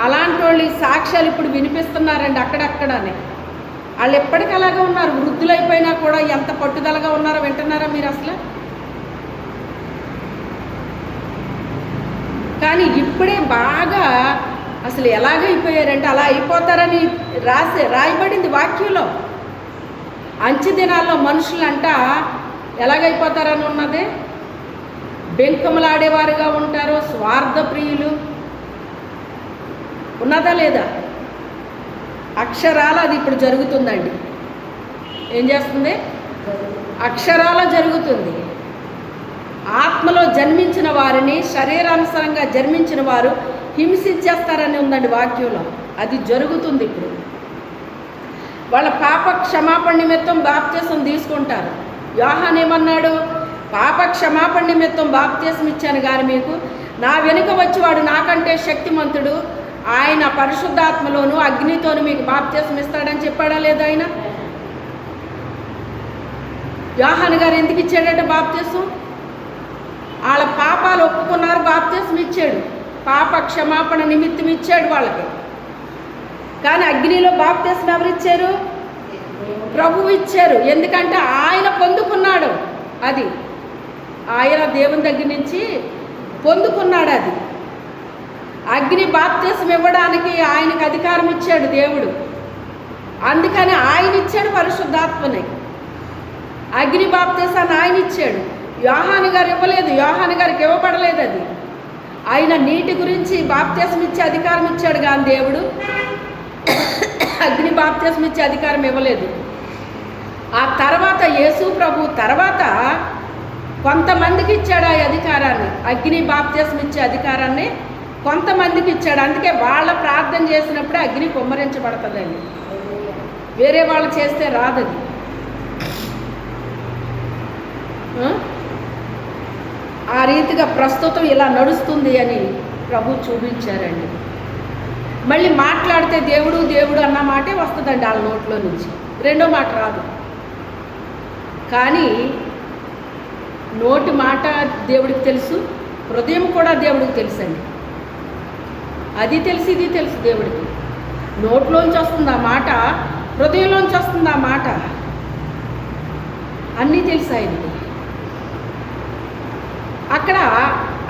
అలాంటి వాళ్ళు సాక్ష్యాలు ఇప్పుడు వినిపిస్తున్నారండి అక్కడక్కడనే. వాళ్ళు ఎప్పటికీ అలాగే ఉన్నారు, వృద్ధులైపోయినా కూడా ఎంత పట్టుదలగా ఉన్నారో వింటున్నారా మీరు అసలు? కానీ ఇప్పుడే బాగా అసలు ఎలాగైపోయారంటే అలా అయిపోతారని రాయబడింది వాక్యంలో. అంచె దినాల్లో మనుషులంట ఎలాగైపోతారని ఉన్నది, బెంకములాడేవారుగా ఉంటారు, స్వార్థ ప్రియులు. ఉన్నదా లేదా? అక్షరాల అది ఇప్పుడు జరుగుతుందండి. ఏం చేస్తుంది? అక్షరాల జరుగుతుంది. ఆత్మలో జన్మించిన వారిని శరీరానుసారంగా జన్మించిన వారు హింసించేస్తారని ఉందండి వాక్యంలో. అది జరుగుతుంది ఇప్పుడు. వాళ్ళ పాప క్షమాపణ నిమిత్తం బాప్తీసం తీసుకుంటారు. యోహాను ఏమన్నాడు? పాప క్షమాపణ నిమిత్తం బాప్తీసం ఇచ్చాను కానీ మీకు, నా వెనుక వచ్చేవాడు నాకంటే శక్తిమంతుడు, ఆయన పరిశుద్ధాత్మలోను అగ్నితోను మీకు బాప్తీసం ఇస్తాడని చెప్పాడా లేదా? ఆయన యోహాను గారు ఎందుకు ఇచ్చాడట బాప్తీసం? వాళ్ళ పాపాలు ఒప్పుకున్నారు, బాప్తీసం ఇచ్చాడు, పాప క్షమాపణ నిమిత్తం ఇచ్చాడు వాళ్ళకి. కానీ అగ్నిలో బాప్తీసం ఎవరిచ్చారు? ప్రభువు ఇచ్చారు. ఎందుకంటే ఆయన పొందుకున్నాడు. అది ఆయన దేవుని దగ్గర నుంచి పొందుకున్నాడు. అది అగ్ని బాప్తీసం ఇవ్వడానికి ఆయనకు అధికారం ఇచ్చాడు దేవుడు. అందుకని ఆయన ఇచ్చాడు పరిశుద్ధాత్మని. అగ్ని బాప్తీసాన్ని ఆయన ఇచ్చాడు. యోహాను గారు ఇవ్వలేదు, యోహాను గారికి ఇవ్వబడలేదు. అది ఆయన నీటి గురించి బాప్తీసం ఇచ్చే అధికారం ఇచ్చాడు కానీ దేవుడు అగ్ని బాప్తీసం ఇచ్చే అధికారం ఇవ్వలేదు. ఆ తర్వాత యేసు ప్రభు తర్వాత కొంతమందికి ఇచ్చాడు ఆ అధికారాన్ని, అగ్ని బాప్తీసం ఇచ్చే అధికారాన్ని కొంతమందికి ఇచ్చాడు. అందుకే వాళ్ళ ప్రార్థన చేసినప్పుడే అగ్ని కుమ్మరించబడుతుందండి, వేరే వాళ్ళు చేస్తే రాదది. ఆ రీతిగా ప్రస్తుతం ఇలా నడుస్తుంది అని ప్రభు చూపించారండి. మళ్ళీ మాట్లాడితే దేవుడు దేవుడు అన్న మాటే వస్తుందండి వాళ్ళ నోట్లో నుంచి, రెండో మాట రాదు. కానీ నోటి మాట దేవుడికి తెలుసు, హృదయం కూడా దేవుడికి తెలుసండి. అది తెలిసి ఇది తెలుసు దేవుడికి. నోట్లోంచి వస్తుంది ఆ మాట, హృదయంలోంచి వస్తుంది ఆ మాట, అన్నీ తెలుసు ఆయనకి. అక్కడ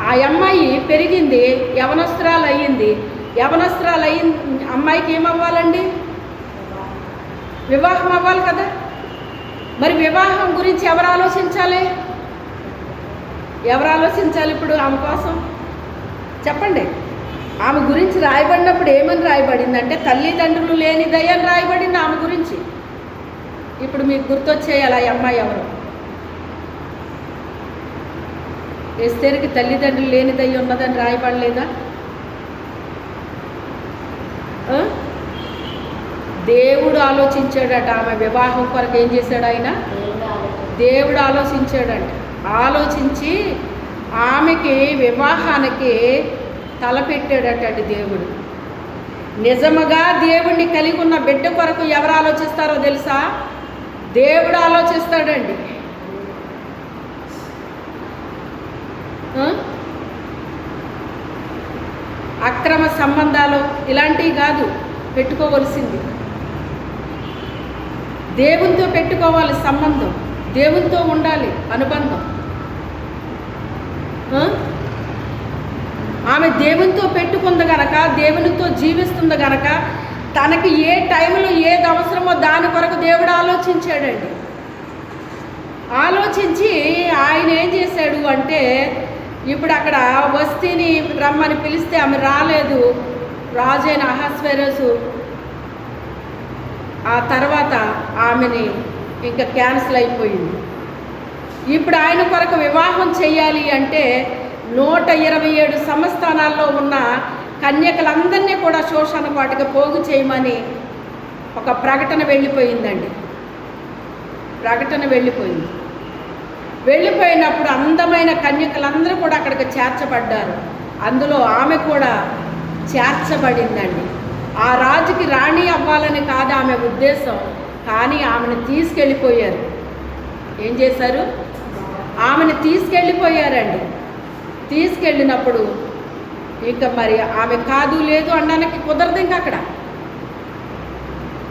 ఆ అమ్మాయి పెరిగింది, యవనస్తురాలు అయ్యింది. యవనస్తురాలు అమ్మాయికి ఏమవ్వాలండి? వివాహం అవ్వాలి కదా. మరి వివాహం గురించి ఎవరు ఆలోచించాలి? ఎవరు ఆలోచించాలి ఇప్పుడు ఆమె కోసం? చెప్పండి. ఆమె గురించి రాయబడినప్పుడు ఏమని రాయబడిందంటే తల్లిదండ్రులు లేని దయ్యం రాయబడింది ఆమె గురించి. ఇప్పుడు మీకు గుర్తొచ్చేయాలి ఆ అమ్మాయి ఎవరు? ఎస్తేరుకి తల్లిదండ్రులు లేని దయ్యం ఉన్నదని రాయబడలేదా? దేవుడు ఆలోచించాడట ఆమె వివాహం కొరకు. ఏం చేశాడు ఆయన? దేవుడు ఆలోచించాడంట. ఆలోచించి ఆమెకి వివాహానికి తలపెట్టాడటండి దేవుడు. నిజముగా దేవుణ్ణి కలిగి ఉన్న బిడ్డ కొరకు ఎవరు ఆలోచిస్తారో తెలుసా? దేవుడు ఆలోచిస్తాడండి. అక్రమ సంబంధాలు ఇలాంటివి కాదు పెట్టుకోవలసింది. దేవునితో పెట్టుకోవాలి సంబంధం, దేవునితో ఉండాలి అనుబంధం. ఆమె దేవునితో పెట్టుకుంది గనక, దేవునితో జీవిస్తుంది గనక తనకి ఏ టైంలో ఏది అవసరమో దాని కొరకు దేవుడు ఆలోచించాడండి. ఆలోచించి ఆయన ఏం చేశాడు అంటే, ఇప్పుడు అక్కడ వస్తీని రమ్మని పిలిస్తే ఆమె రాలేదు. రాజైన అహస్వేరోసు ఆ తర్వాత ఆమెని ఇంకా క్యాన్సిల్ అయిపోయింది. ఇప్పుడు ఆయన కొరకు వివాహం చేయాలి అంటే 127 సంస్థానాల్లో ఉన్న కన్యకలందరినీ కూడా శోషణ వాటికి పోగు చేయమని ఒక ప్రకటన వెళ్ళిపోయిందండి. ప్రకటన వెళ్ళిపోయినప్పుడు అందమైన కన్యకలందరూ కూడా అక్కడికి చేర్చబడ్డారు. అందులో ఆమె కూడా చేర్చబడిందండి. ఆ రాజుకి రాణి అవ్వాలని కాదు ఆమె ఉద్దేశం, కానీ ఆమెను తీసుకెళ్ళిపోయారు. ఏం చేశారు? ఆమెను తీసుకెళ్ళిపోయారండి. తీసుకెళ్ళినప్పుడు ఇంకా మరి ఆమె కాదు లేదు అనడానికి కుదరదు. ఇంకా అక్కడ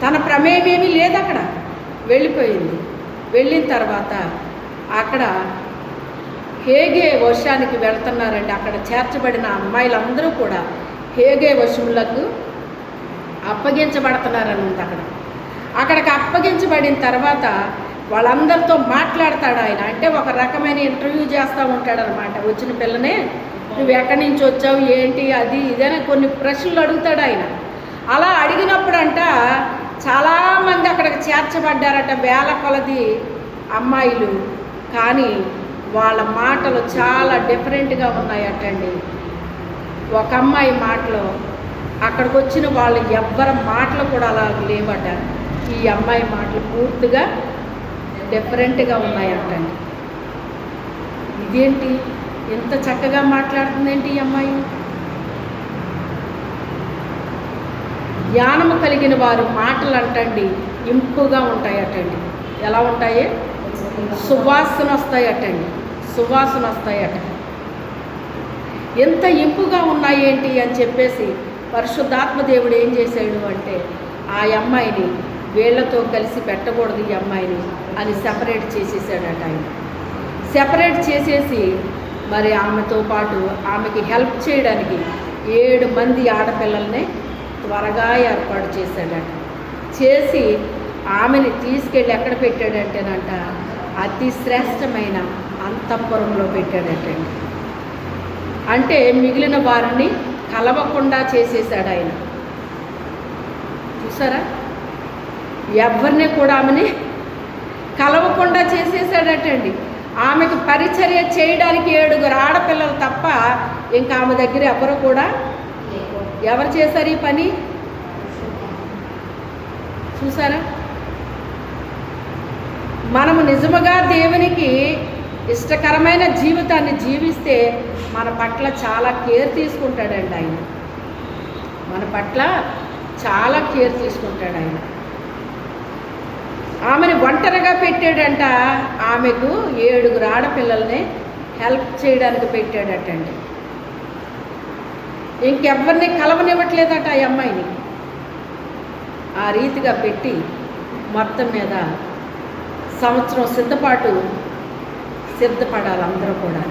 తన ప్రమేయమేమీ లేదు, అక్కడ వెళ్ళిపోయింది. వెళ్ళిన తర్వాత అక్కడ హేగే వర్షానికి వెళ్తున్నారండి. అక్కడ చేర్చబడిన అమ్మాయిలందరూ కూడా హేగే వశములకు అప్పగించబడుతున్నారని ఉంది. అక్కడికి అప్పగించబడిన తర్వాత వాళ్ళందరితో మాట్లాడతాడు ఆయన. అంటే ఒక రకమైన ఇంటర్వ్యూ చేస్తూ ఉంటాడనమాట. వచ్చిన పిల్లనే నువ్వు ఎక్కడి నుంచి వచ్చావు, ఏంటి, అది ఇదైనా కొన్ని ప్రశ్నలు అడుగుతాడు ఆయన. అలా అడిగినప్పుడంట చాలామంది అక్కడికి చేర్చబడ్డారట, వేల కొలది అమ్మాయిలు. కానీ వాళ్ళ మాటలు చాలా డిఫరెంట్గా ఉన్నాయటండి. ఒక అమ్మాయి మాటలు, అక్కడికి వచ్చిన వాళ్ళు ఎవ్వరి మాటలు కూడా అలా లేవట. ఈ అమ్మాయి మాటలు పూర్తిగా డిఫరెంట్గా ఉన్నాయంటండి. ఇదేంటి ఎంత చక్కగా మాట్లాడుతుందేంటి ఈ అమ్మాయి? జ్ఞానము కలిగిన వారు మాటలు అంటండి ఇంపుగా ఉంటాయటండి. ఎలా ఉంటాయి? సువాసన వస్తాయటండి, సువాసన వస్తాయట. ఎంత ఇంపుగా ఉన్నాయేంటి అని చెప్పేసి పరిశుద్ధాత్మ దేవుడు ఏం చేశాడు అంటే, ఆ అమ్మాయిని వీళ్ళతో కలిసి పెట్టకూడదు ఈ అమ్మాయిని అని సెపరేట్ చేసేసాడట ఆయన. సెపరేట్ చేసేసి మరి ఆమెతో పాటు ఆమెకి హెల్ప్ చేయడానికి 7 మంది ఆడపిల్లల్ని త్వరగా ఏర్పాటు చేశాడట. చేసి ఆమెని తీసుకెళ్ళి ఎక్కడ పెట్టాడంటేనంట, అతి శ్రేష్టమైన అంతఃపురంలో పెట్టాడటండి. అంటే మిగిలిన వారిని కలవకుండా చేసేసాడు ఆయన. చూసారా? ఎవరిని కూడా ఆమెని కలవకుండా చేసేసాడటండి. ఆమెకు పరిచర్య చేయడానికి 7 ఆడపిల్లలు తప్ప ఇంకా ఆమె దగ్గర ఎవరు కూడా, ఎవరు చేశారు ఈ పని? చూసారా? మనము నిజముగా దేవునికి ఇష్టకరమైన జీవితాన్ని జీవిస్తే మన పట్ల చాలా కేర్ తీసుకుంటాడండి ఆయన. మన పట్ల చాలా కేర్ తీసుకుంటాడు ఆయన. ఆమెను ఒంటరిగా పెట్టాడంట. ఆమెకు 7 ఆడపిల్లల్ని హెల్ప్ చేయడానికి పెట్టాడటండి. ఇంకెవ్వరిని కలవనివ్వట్లేదట ఆ అమ్మాయిని. ఆ రీతిగా పెట్టి మొత్తం మీద సంవత్సరం సిద్ధపడాలి అందరూ కూడా.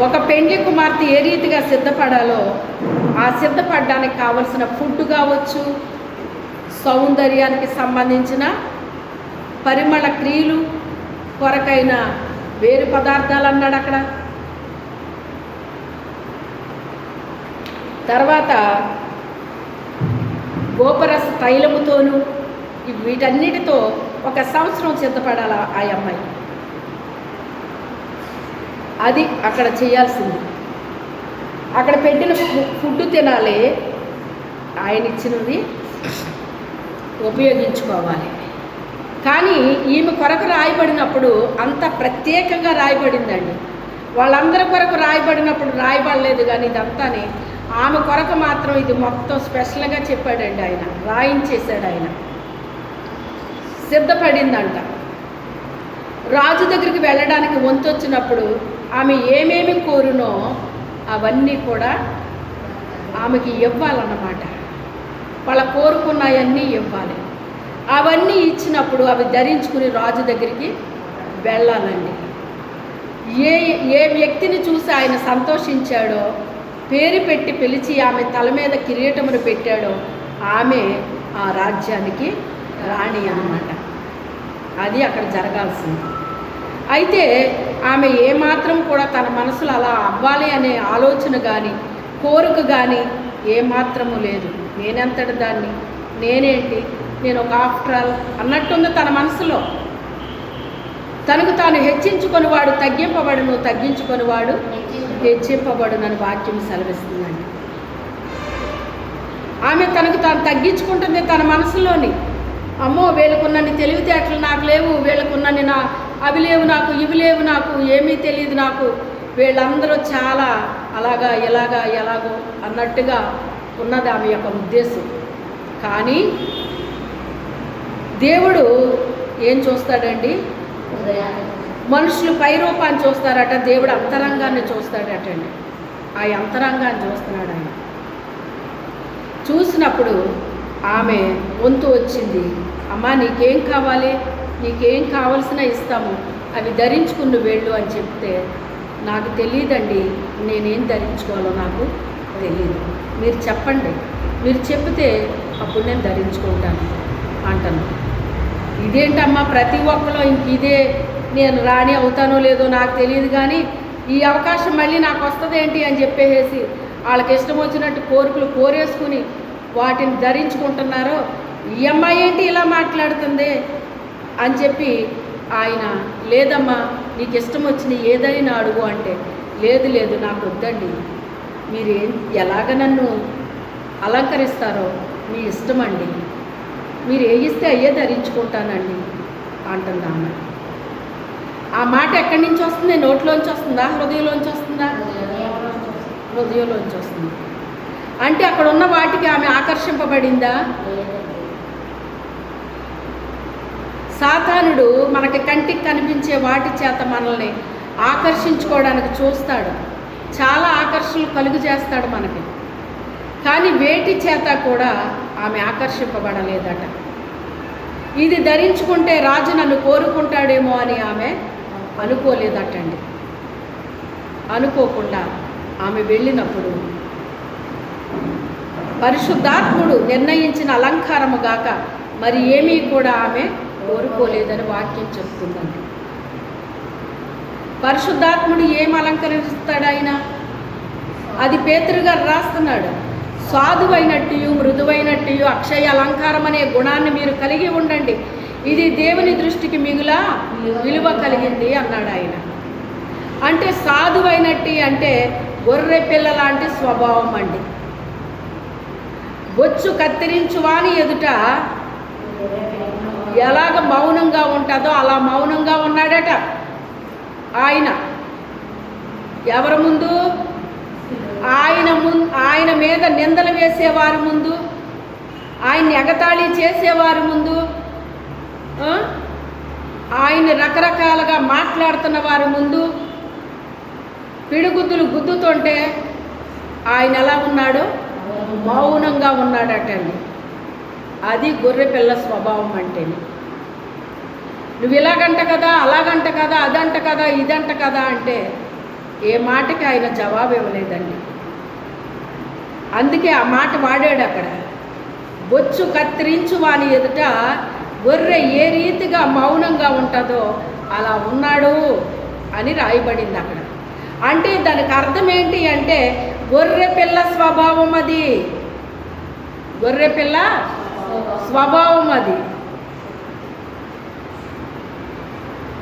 ఒక పెండ్లి కుమార్తె ఏ రీతిగా సిద్ధపడాలో, ఆ సిద్ధపడడానికి కావలసిన ఫుడ్ కావచ్చు, సౌందర్యానికి సంబంధించిన పరిమళ క్రియలు కొరకైన వేరు పదార్థాలు అన్నాడు అక్కడ. తర్వాత గోపరస తైలముతోనూ వీటన్నిటితో ఒక సంవత్సరం సిద్ధపడాలి ఆ అమ్మాయి. అది అక్కడ చేయాల్సింది. అక్కడ పెట్టిన ఫుడ్ తినాలి, ఆయన ఇచ్చినది ఉపయోగించుకోవాలి. కానీ ఈమె కొరకు రాయబడినప్పుడు అంత ప్రత్యేకంగా రాయబడిందండి. వాళ్ళందరి కొరకు రాయబడినప్పుడు రాయబడలేదు, కానీ ఇదంతానే ఆమె కొరకు మాత్రం ఇది మొత్తం స్పెషల్గా చెప్పాడండి ఆయన, రాయించేశాడు ఆయన. సిద్ధపడిందంట. రాజు దగ్గరికి వెళ్ళడానికి వంతొచ్చినప్పుడు ఆమె ఏమేమి కోరునో అవన్నీ కూడా ఆమెకి ఇవ్వాలన్నమాట. వాళ్ళ కోరుకున్నాయన్నీ ఇవ్వాలి. అవన్నీ ఇచ్చినప్పుడు అవి ధరించుకుని రాజు దగ్గరికి వెళ్ళాలండి. ఏ వ్యక్తిని చూసి ఆయన సంతోషించాడో, పేరు పెట్టి పిలిచి ఆమె తల మీద కిరీటమును పెట్టాడో ఆమె ఆ రాజ్యానికి రాణి అన్నమాట. అది అక్కడ జరగాల్సింది. అయితే ఆమె ఏమాత్రం కూడా తన మనసులో అలా అవ్వాలి అనే ఆలోచన కానీ కోరిక కానీ ఏమాత్రము లేదు. నేనెంతటి దాన్ని, నేనేంటి, నేను ఒక ఆఫ్టర్ ఆల్ అన్నట్టుంది తన మనసులో. తనకు తాను హెచ్చించుకొనివాడు తగ్గింపబడును, తగ్గించుకొనివాడు హెచ్చింపబడునని వాక్యం సెలవిస్తుందండి. ఆమె తనకు తాను తగ్గించుకుంటుంది తన మనసులోని. అమ్మో వీళ్ళకున్నన్ని తెలివితేటలు నాకు లేవు, వీళ్ళకున్నన్ని అవి లేవు నాకు, ఇవి లేవు నాకు, ఏమీ తెలియదు నాకు, వీళ్ళందరూ చాలా అలాగా ఎలాగో అన్నట్టుగా ఉన్నది ఆమె యొక్క ఉద్దేశం. కానీ దేవుడు ఏం చూస్తాడండి? మనుషులు పై రూపాన్ని చూస్తారట, దేవుడు అంతరంగాన్ని చూస్తాడటండి. ఆ అంతరంగాన్ని చూస్తున్నాడు ఆయన. చూసినప్పుడు ఆమె వంతు వచ్చింది. అమ్మా నీకేం కావాలి, నీకేం కావలసిన ఇస్తాము, అవి ధరించుకుని వెళ్ళు అని చెప్తే, నాకు తెలియదండి, నేనేం ధరించుకోవాలో నాకు తెలియదు, మీరు చెప్పండి, మీరు చెప్తే అప్పుడు నేను ధరించుకుంటాను అంటాను. ఇదేంటమ్మా ప్రతి ఒక్కరు ఇంక ఇదే, నేను రాణి అవుతానో లేదో నాకు తెలియదు, కానీ ఈ అవకాశం మళ్ళీ నాకు వస్తుంది ఏంటి అని చెప్పేసి వాళ్ళకి ఇష్టం వచ్చినట్టు కోరికలు కోరేసుకుని వాటిని ధరించుకుంటున్నారో, ఈ అమ్మాయి ఏంటి ఇలా మాట్లాడుతుంది అని చెప్పి ఆయన, లేదమ్మా నీకు ఇష్టం వచ్చింది ఏదైనా అడుగు అంటే, లేదు నాకు వద్దండి, మీరు ఎలాగ నన్ను అలంకరిస్తారో మీ ఇష్టమండి, మీరు ఏ ఇస్తే అయ్యే ధరించుకుంటానండి అంటుంది ఆమె. ఆ మాట ఎక్కడి నుంచి వస్తుంది? నోట్లోంచి వస్తుందా, హృదయంలోంచి వస్తుందా? హృదయంలోంచి వస్తుంది. అంటే అక్కడ ఉన్న వాటికి ఆమె ఆకర్షింపబడిందా? సాతానుడు మనకి కంటికి కనిపించే వాటి చేత మనల్ని ఆకర్షించుకోవడానికి చూస్తాడు, చాలా ఆకర్షణలు కలుగు చేస్తాడు మనకి. కానీ వేటి చేత కూడా ఆమె ఆకర్షింపబడలేదట. ఇది ధరించుకుంటే రాజు నన్ను కోరుకుంటాడేమో అని ఆమె అనుకోలేదటండి. అనుకోకుండా ఆమె వెళ్ళినప్పుడు పరిశుద్ధాత్ముడు నిర్ణయించిన అలంకారము గాక మరి ఏమీ కూడా ఆమె కోరుకోలేదని వాక్యం చెప్తుందండి. పరిశుద్ధాత్ముడు ఏం అలంకరిస్తాడు ఆయన? అది పేతురు గారు రాస్తున్నాడు. సాధువైనట్టు మృదువైనట్టు అక్షయ అలంకారం అనే గుణాన్ని మీరు కలిగి ఉండండి, ఇది దేవుని దృష్టికి మిగులా విలువ కలిగింది అన్నాడు ఆయన. అంటే సాధువైనట్టు అంటే గొర్రె పిల్ల లాంటి స్వభావం అండి. బొచ్చు కత్తిరించు వాని ఎదుట ఎలాగ మౌనంగా ఉంటుందో అలా మౌనంగా ఉన్నాడట ఆయన. ఎవరి ముందు? ఆయన మీద నిందలు వేసేవారి ముందు, ఆయన ఎగతాళి చేసేవారి ముందు, ఆయన రకరకాలుగా మాట్లాడుతున్న వారి ముందు పిడిగుద్దులు గుద్దుతుంటే ఆయన ఎలా ఉన్నాడో మౌనంగా ఉన్నాడటండి. అది గొర్రె పిల్ల స్వభావం అంటే. నువ్వు ఇలాగంట కదా, అలాగంట కదా, అదంట కదా, ఇదంట కదా అంటే ఏ మాటకి ఆయన జవాబు ఇవ్వలేదండి. అందుకే ఆ మాట వాడాడు అక్కడ. బొచ్చు కత్తిరించు వాని ఎదుట గొర్రె ఏ రీతిగా మౌనంగా ఉంటుందో అలా ఉన్నాడు అని రాయబడింది అక్కడ. అంటే దానికి అర్థం ఏంటి అంటే గొర్రె పిల్ల స్వభావం అది. గొర్రె పిల్ల స్వభావం అది.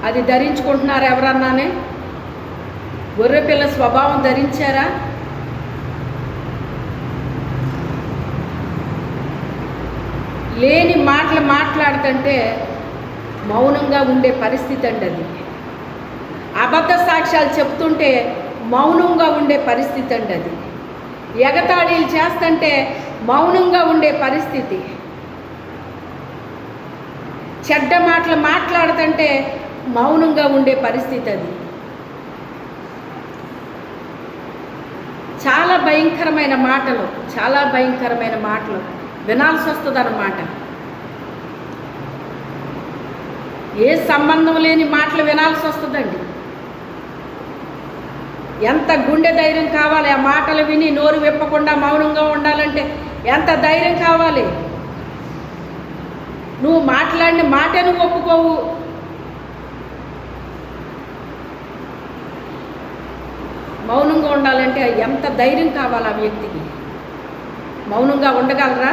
అది ధరించుకుంటున్నారు ఎవరన్నానే? గొర్రె పిల్ల స్వభావం ధరించారా? లేని మాటలు మాట్లాడుతుంటే మౌనంగా ఉండే పరిస్థితి అండి అది. అబద్ధ సాక్ష్యాలు చెప్తుంటే మౌనంగా ఉండే పరిస్థితి అండి అది. ఎగతాళీలు చేస్తుంటే మౌనంగా ఉండే పరిస్థితి. చెడ్డ మాటలు మాట్లాడుతుంటే మౌనంగా ఉండే పరిస్థితి అది. చాలా భయంకరమైన మాటలు, చాలా భయంకరమైన మాటలు వినాల్సి వస్తుంది అన్నమాట. ఏ సంబంధం లేని మాటలు వినాల్సి వస్తుందండి. ఎంత గుండె ధైర్యం కావాలి ఆ మాటలు విని నోరు విప్పకుండా మౌనంగా ఉండాలంటే ఎంత ధైర్యం కావాలి. నువ్వు మాట్లాడిన మాటే నువ్వు ఒప్పుకోవు. మౌనంగా ఉండాలంటే ఎంత ధైర్యం కావాలి ఆ వ్యక్తికి. మౌనంగా ఉండగలరా?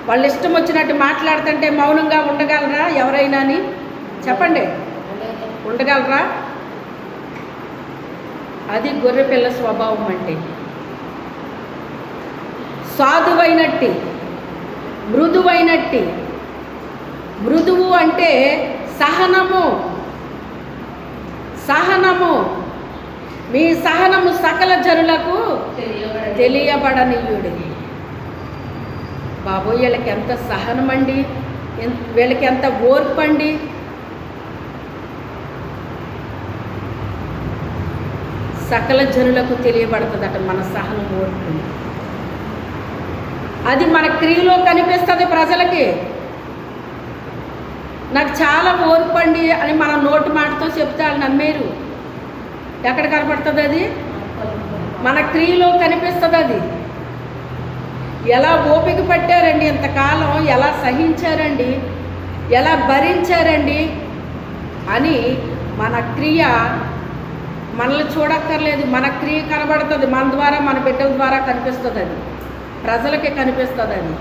వాళ్ళు ఇష్టం వచ్చినట్టు మాట్లాడుతుంటే మౌనంగా ఉండగలరా ఎవరైనా అని చెప్పండి? ఉండగలరా? అది గొర్రెపిల్ల స్వభావం అంటే. సాధువైనట్టి, మృదువైనట్టి. మృదువు అంటే సహనము. సహనము. మీ సహనము సకల జనులకు తెలియబడనీయుడి. బాబోయ్, వీళ్ళకి ఎంత సహనం అండి, వీళ్ళకి ఎంత ఓర్పు అండి. సకల జనులకు తెలియబడుతుందట మన సహనం, ఓర్పు. అది మన క్రియలో కనిపిస్తుంది ప్రజలకి. నాకు చాలా ఓర్పు అండి అని మన నోటి మాటతో చెప్తే వాళ్ళు నమ్మేరు. ఎక్కడ కనపడుతుంది అది? మన క్రియలో కనిపిస్తుంది. అది ఎలా ఓపిక పట్టారండి ఇంతకాలం, ఎలా సహించారండి, ఎలా భరించారండి అని మన క్రియ మనల్ని చూడక్కర్లేదు. మన క్రియ కనబడుతుంది, మన ద్వారా, మన బిడ్డల ద్వారా కనిపిస్తుంది. అది ప్రజలకి కనిపిస్తుంది. అది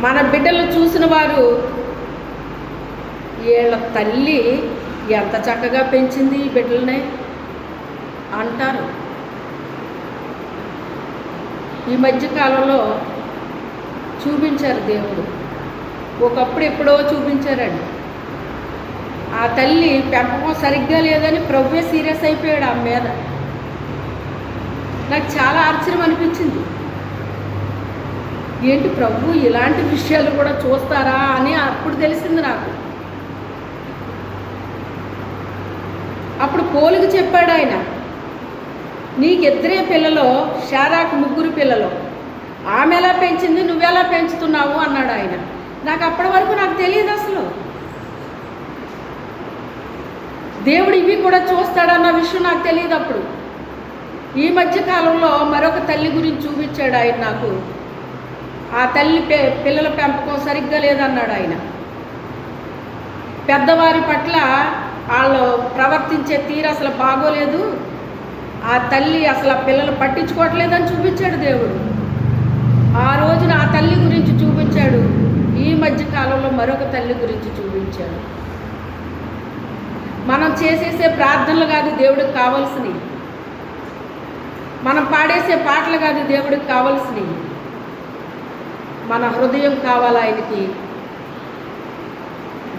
మన బిడ్డలు చూసిన వారు వీళ్ళ తల్లి ఎంత చక్కగా పెంచింది ఈ బిడ్డలనే అంటారు. ఈ మధ్యకాలంలో చూపించారు దేవుడు, ఒకప్పుడు ఎప్పుడో చూపించారండి. ఆ తల్లి పెంపకం సరిగ్గా లేదని ప్రభువే సీరియస్ అయిపోయాడు ఆమె మీద. నాకు చాలా ఆశ్చర్యం అనిపించింది. ఏంటి ప్రభు ఇలాంటి విషయాలు కూడా చూస్తారా అని అప్పుడు తెలిసింది నాకు. అప్పుడు పోలిక చెప్పాడు ఆయన, నీకు 2 పిల్లలు, శారాకు 3 పిల్లలు, ఆమె ఎలా పెంచింది, నువ్వెలా పెంచుతున్నావు అన్నాడు ఆయన. నాకు అప్పటి వరకు నాకు తెలియదు అసలు దేవుడు ఇవి కూడా చూస్తాడన్న విషయం నాకు తెలియదు అప్పుడు. ఈ మధ్య కాలంలో మరొక తల్లి గురించి చూపించాడు ఆయన నాకు. ఆ తల్లి పిల్లల పెంపకం సరిగ్గా లేదన్నాడు ఆయన. పెద్దవారి పట్ల వాళ్ళు ప్రవర్తించే తీరు అసలు బాగోలేదు, ఆ తల్లి అసలు ఆ పిల్లలు పట్టించుకోవట్లేదని చూపించాడు దేవుడు. ఆ రోజున ఆ తల్లి గురించి చూపించాడు. ఈ మధ్య కాలంలో మరొక తల్లి గురించి చూపించాడు. మనం చేసేసే ప్రార్థనలు కాదు దేవుడికి కావాల్సినవి, మనం పాడేసే పాటలు కాదు దేవుడికి కావాల్సినవి. మన హృదయం కావాలి ఆయనకి.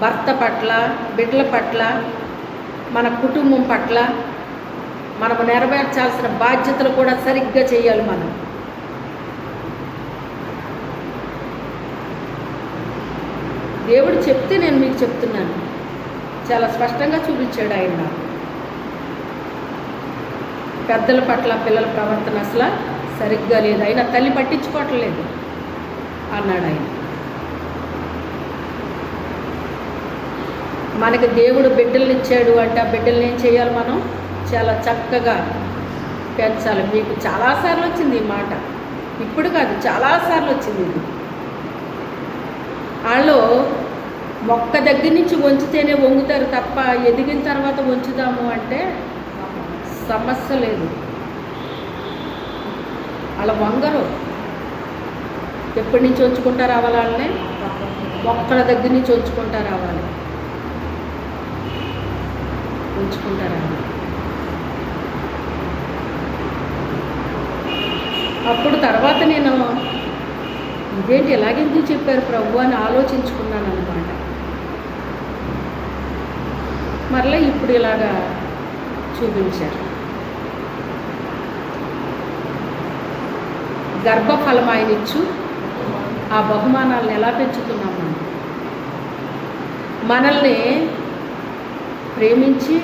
భర్త పట్ల, బిడ్డల పట్ల, మన కుటుంబం పట్ల మనము నెరవేర్చాల్సిన బాధ్యతలు కూడా సరిగ్గా చేయాలి మనం. దేవుడు చెప్తే నేను మీకు చెప్తున్నాను. చాలా స్పష్టంగా చూపించాడు ఆయన నాకు. పెద్దల పట్ల పిల్లల ప్రవర్తన అసలు సరిగ్గా లేదు, అయినా తల్లి పట్టించుకోవట్లేదు అన్నాడు ఆయన. మనకి దేవుడు బిడ్డల్ని ఇచ్చాడు అంటే ఆ బిడ్డల్ని ఏం చేయాలి? మనం చాలా చక్కగా పెంచాలి. మీకు చాలాసార్లు వచ్చింది ఈ మాట, ఇప్పుడు కాదు చాలాసార్లు వచ్చింది ఇది. వాళ్ళు మొక్క దగ్గర నుంచి వంచితేనే వంగుతారు తప్ప ఎదిగిన తర్వాత వంచుదాము అంటే సమస్య లేదు. వాళ్ళ వంగరు. ఎప్పటి నుంచి వంచుకుంటా రావాలి? వాళ్ళని మొక్కల దగ్గర నుంచి వంచుకుంటా రావాలి, ఉంచుకుంటా రావాలి. అప్పుడు తర్వాత నేను ఇదేంటి ఎలాగెందుకు చెప్పారు ప్రభు అని ఆలోచించుకున్నాను అనమాట. మరలా ఇప్పుడు ఇలాగా చూపించారు. గర్భఫలం ఆయన ఇచ్చు ఆ బహుమానాలను ఎలా పెంచుతున్నాం మనం? మనల్ని ప్రేమించి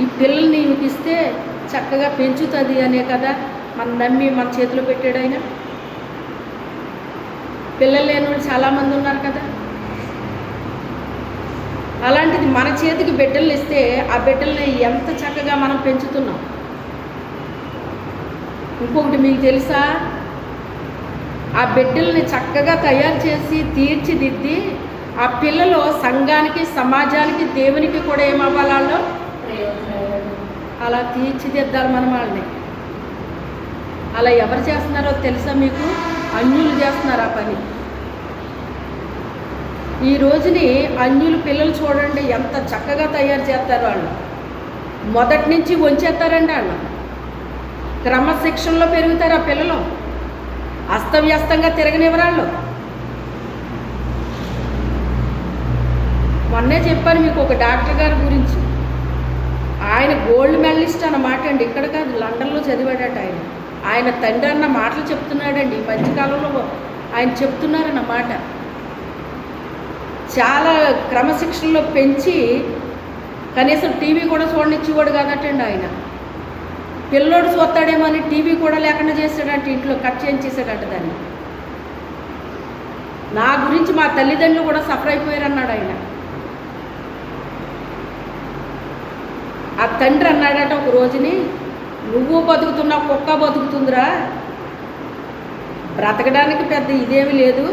ఈ పిల్లల్ని ఇస్తే చక్కగా పెంచుతుంది అనే కదా మనం నమ్మి మన చేతిలో పెట్టాడు ఆయన. పిల్లలు లేని వాళ్ళు చాలామంది ఉన్నారు కదా. అలాంటిది మన చేతికి బిడ్డలు ఇస్తే ఆ బిడ్డల్ని ఎంత చక్కగా మనం పెంచుతున్నాం. ఇంకొకటి మీకు తెలుసా? ఆ బిడ్డల్ని చక్కగా తయారు చేసి తీర్చిదిద్ది ఆ పిల్లలు సంఘానికి, సమాజానికి, దేవునికి కూడా ఏమవ్వాలో అలా తీర్చిదిద్దాలి మనం వాళ్ళని. అలా ఎవరు చేస్తున్నారో తెలుసా మీకు? అన్యులు చేస్తున్నారు ఆ పని. ఈ రోజుని అన్యులు పిల్లలు చూడండి ఎంత చక్కగా తయారు చేస్తారు. వాళ్ళు మొదటి నుంచి వంచేస్తారండి. వాళ్ళు క్రమశిక్షణలో పెరుగుతారు ఆ పిల్లలు. అస్తవ్యస్తంగా తిరగనివ్వరాళ్ళు. మొన్నే చెప్పాను మీకు ఒక డాక్టర్ గారి గురించి. ఆయన గోల్డ్ మెడలిస్ట్ అన్నమాట అండి. ఇక్కడ కాదు, లండన్లో చదివాడట ఆయన. ఆయన తండ్రి అన్న మాటలు చెప్తున్నాడండి. ఈ మధ్యకాలంలో ఆయన చెప్తున్నారన్నమాట. చాలా క్రమశిక్షణలో పెంచి కనీసం టీవీ కూడా చూడనిచ్చేవాడు కాదటండి ఆయన. పిల్లోడు చూస్తాడేమో అని టీవీ కూడా లేకుండా చేశాడంటే, ఇంట్లో కట్ చేయించేసాడట దాన్ని. నా గురించి మా తల్లిదండ్రులు కూడా సఫర్ అయిపోయారన్నాడు ఆయన. ఆ తండ్రి అన్నాడట ఒక రోజుని, నువ్వు బతుకుతున్నావు, కుక్క బతుకుతుందిరా, బ్రతకడానికి పెద్ద ఇదేమి లేదు,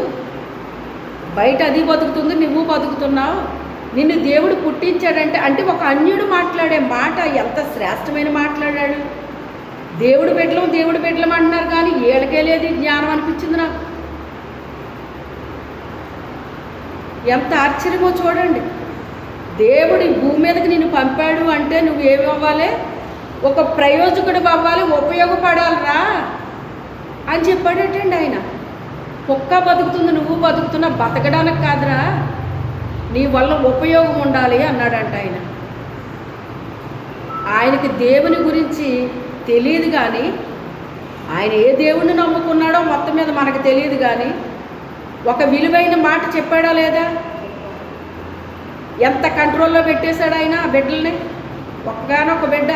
బయట అది బతుకుతుంది, నువ్వు బతుకుతున్నావు, నిన్ను దేవుడు పుట్టించాడంటే. అంటే ఒక అన్యుడు మాట్లాడే మాట ఎంత శ్రేష్టమైన మాట్లాడాడు. దేవుడు బిడ్డలం అంటున్నారు, కానీ ఏళ్ళకే లేదు జ్ఞానం అనిపించింది నాకు. ఎంత ఆశ్చర్యమో చూడండి. దేవుడు ఈ భూమి మీదకి నిన్ను పంపాడు అంటే నువ్వు ఏమి అవ్వాలి, ఒక ప్రయోజకుడు అవ్వాలి, ఉపయోగపడాలిరా అని చెప్పాడటండి ఆయన. కుక్క బతుకుతుంది, నువ్వు బతుకుతున్నా, బతకడానికి కాదురా, నీ వల్ల ఉపయోగం ఉండాలి అన్నాడంట ఆయన. ఆయనకి దేవుని గురించి తెలియదు, కానీ ఆయన ఏ దేవుణ్ణి నమ్ముకున్నాడో మొత్తం మీద మనకు తెలియదు, కానీ ఒక విలువైన మాట చెప్పాడా లేదా? ఎంత కంట్రోల్లో పెట్టేశాడు ఆయన ఆ బిడ్డల్ని. ఒక్కగానొక బిడ్డ,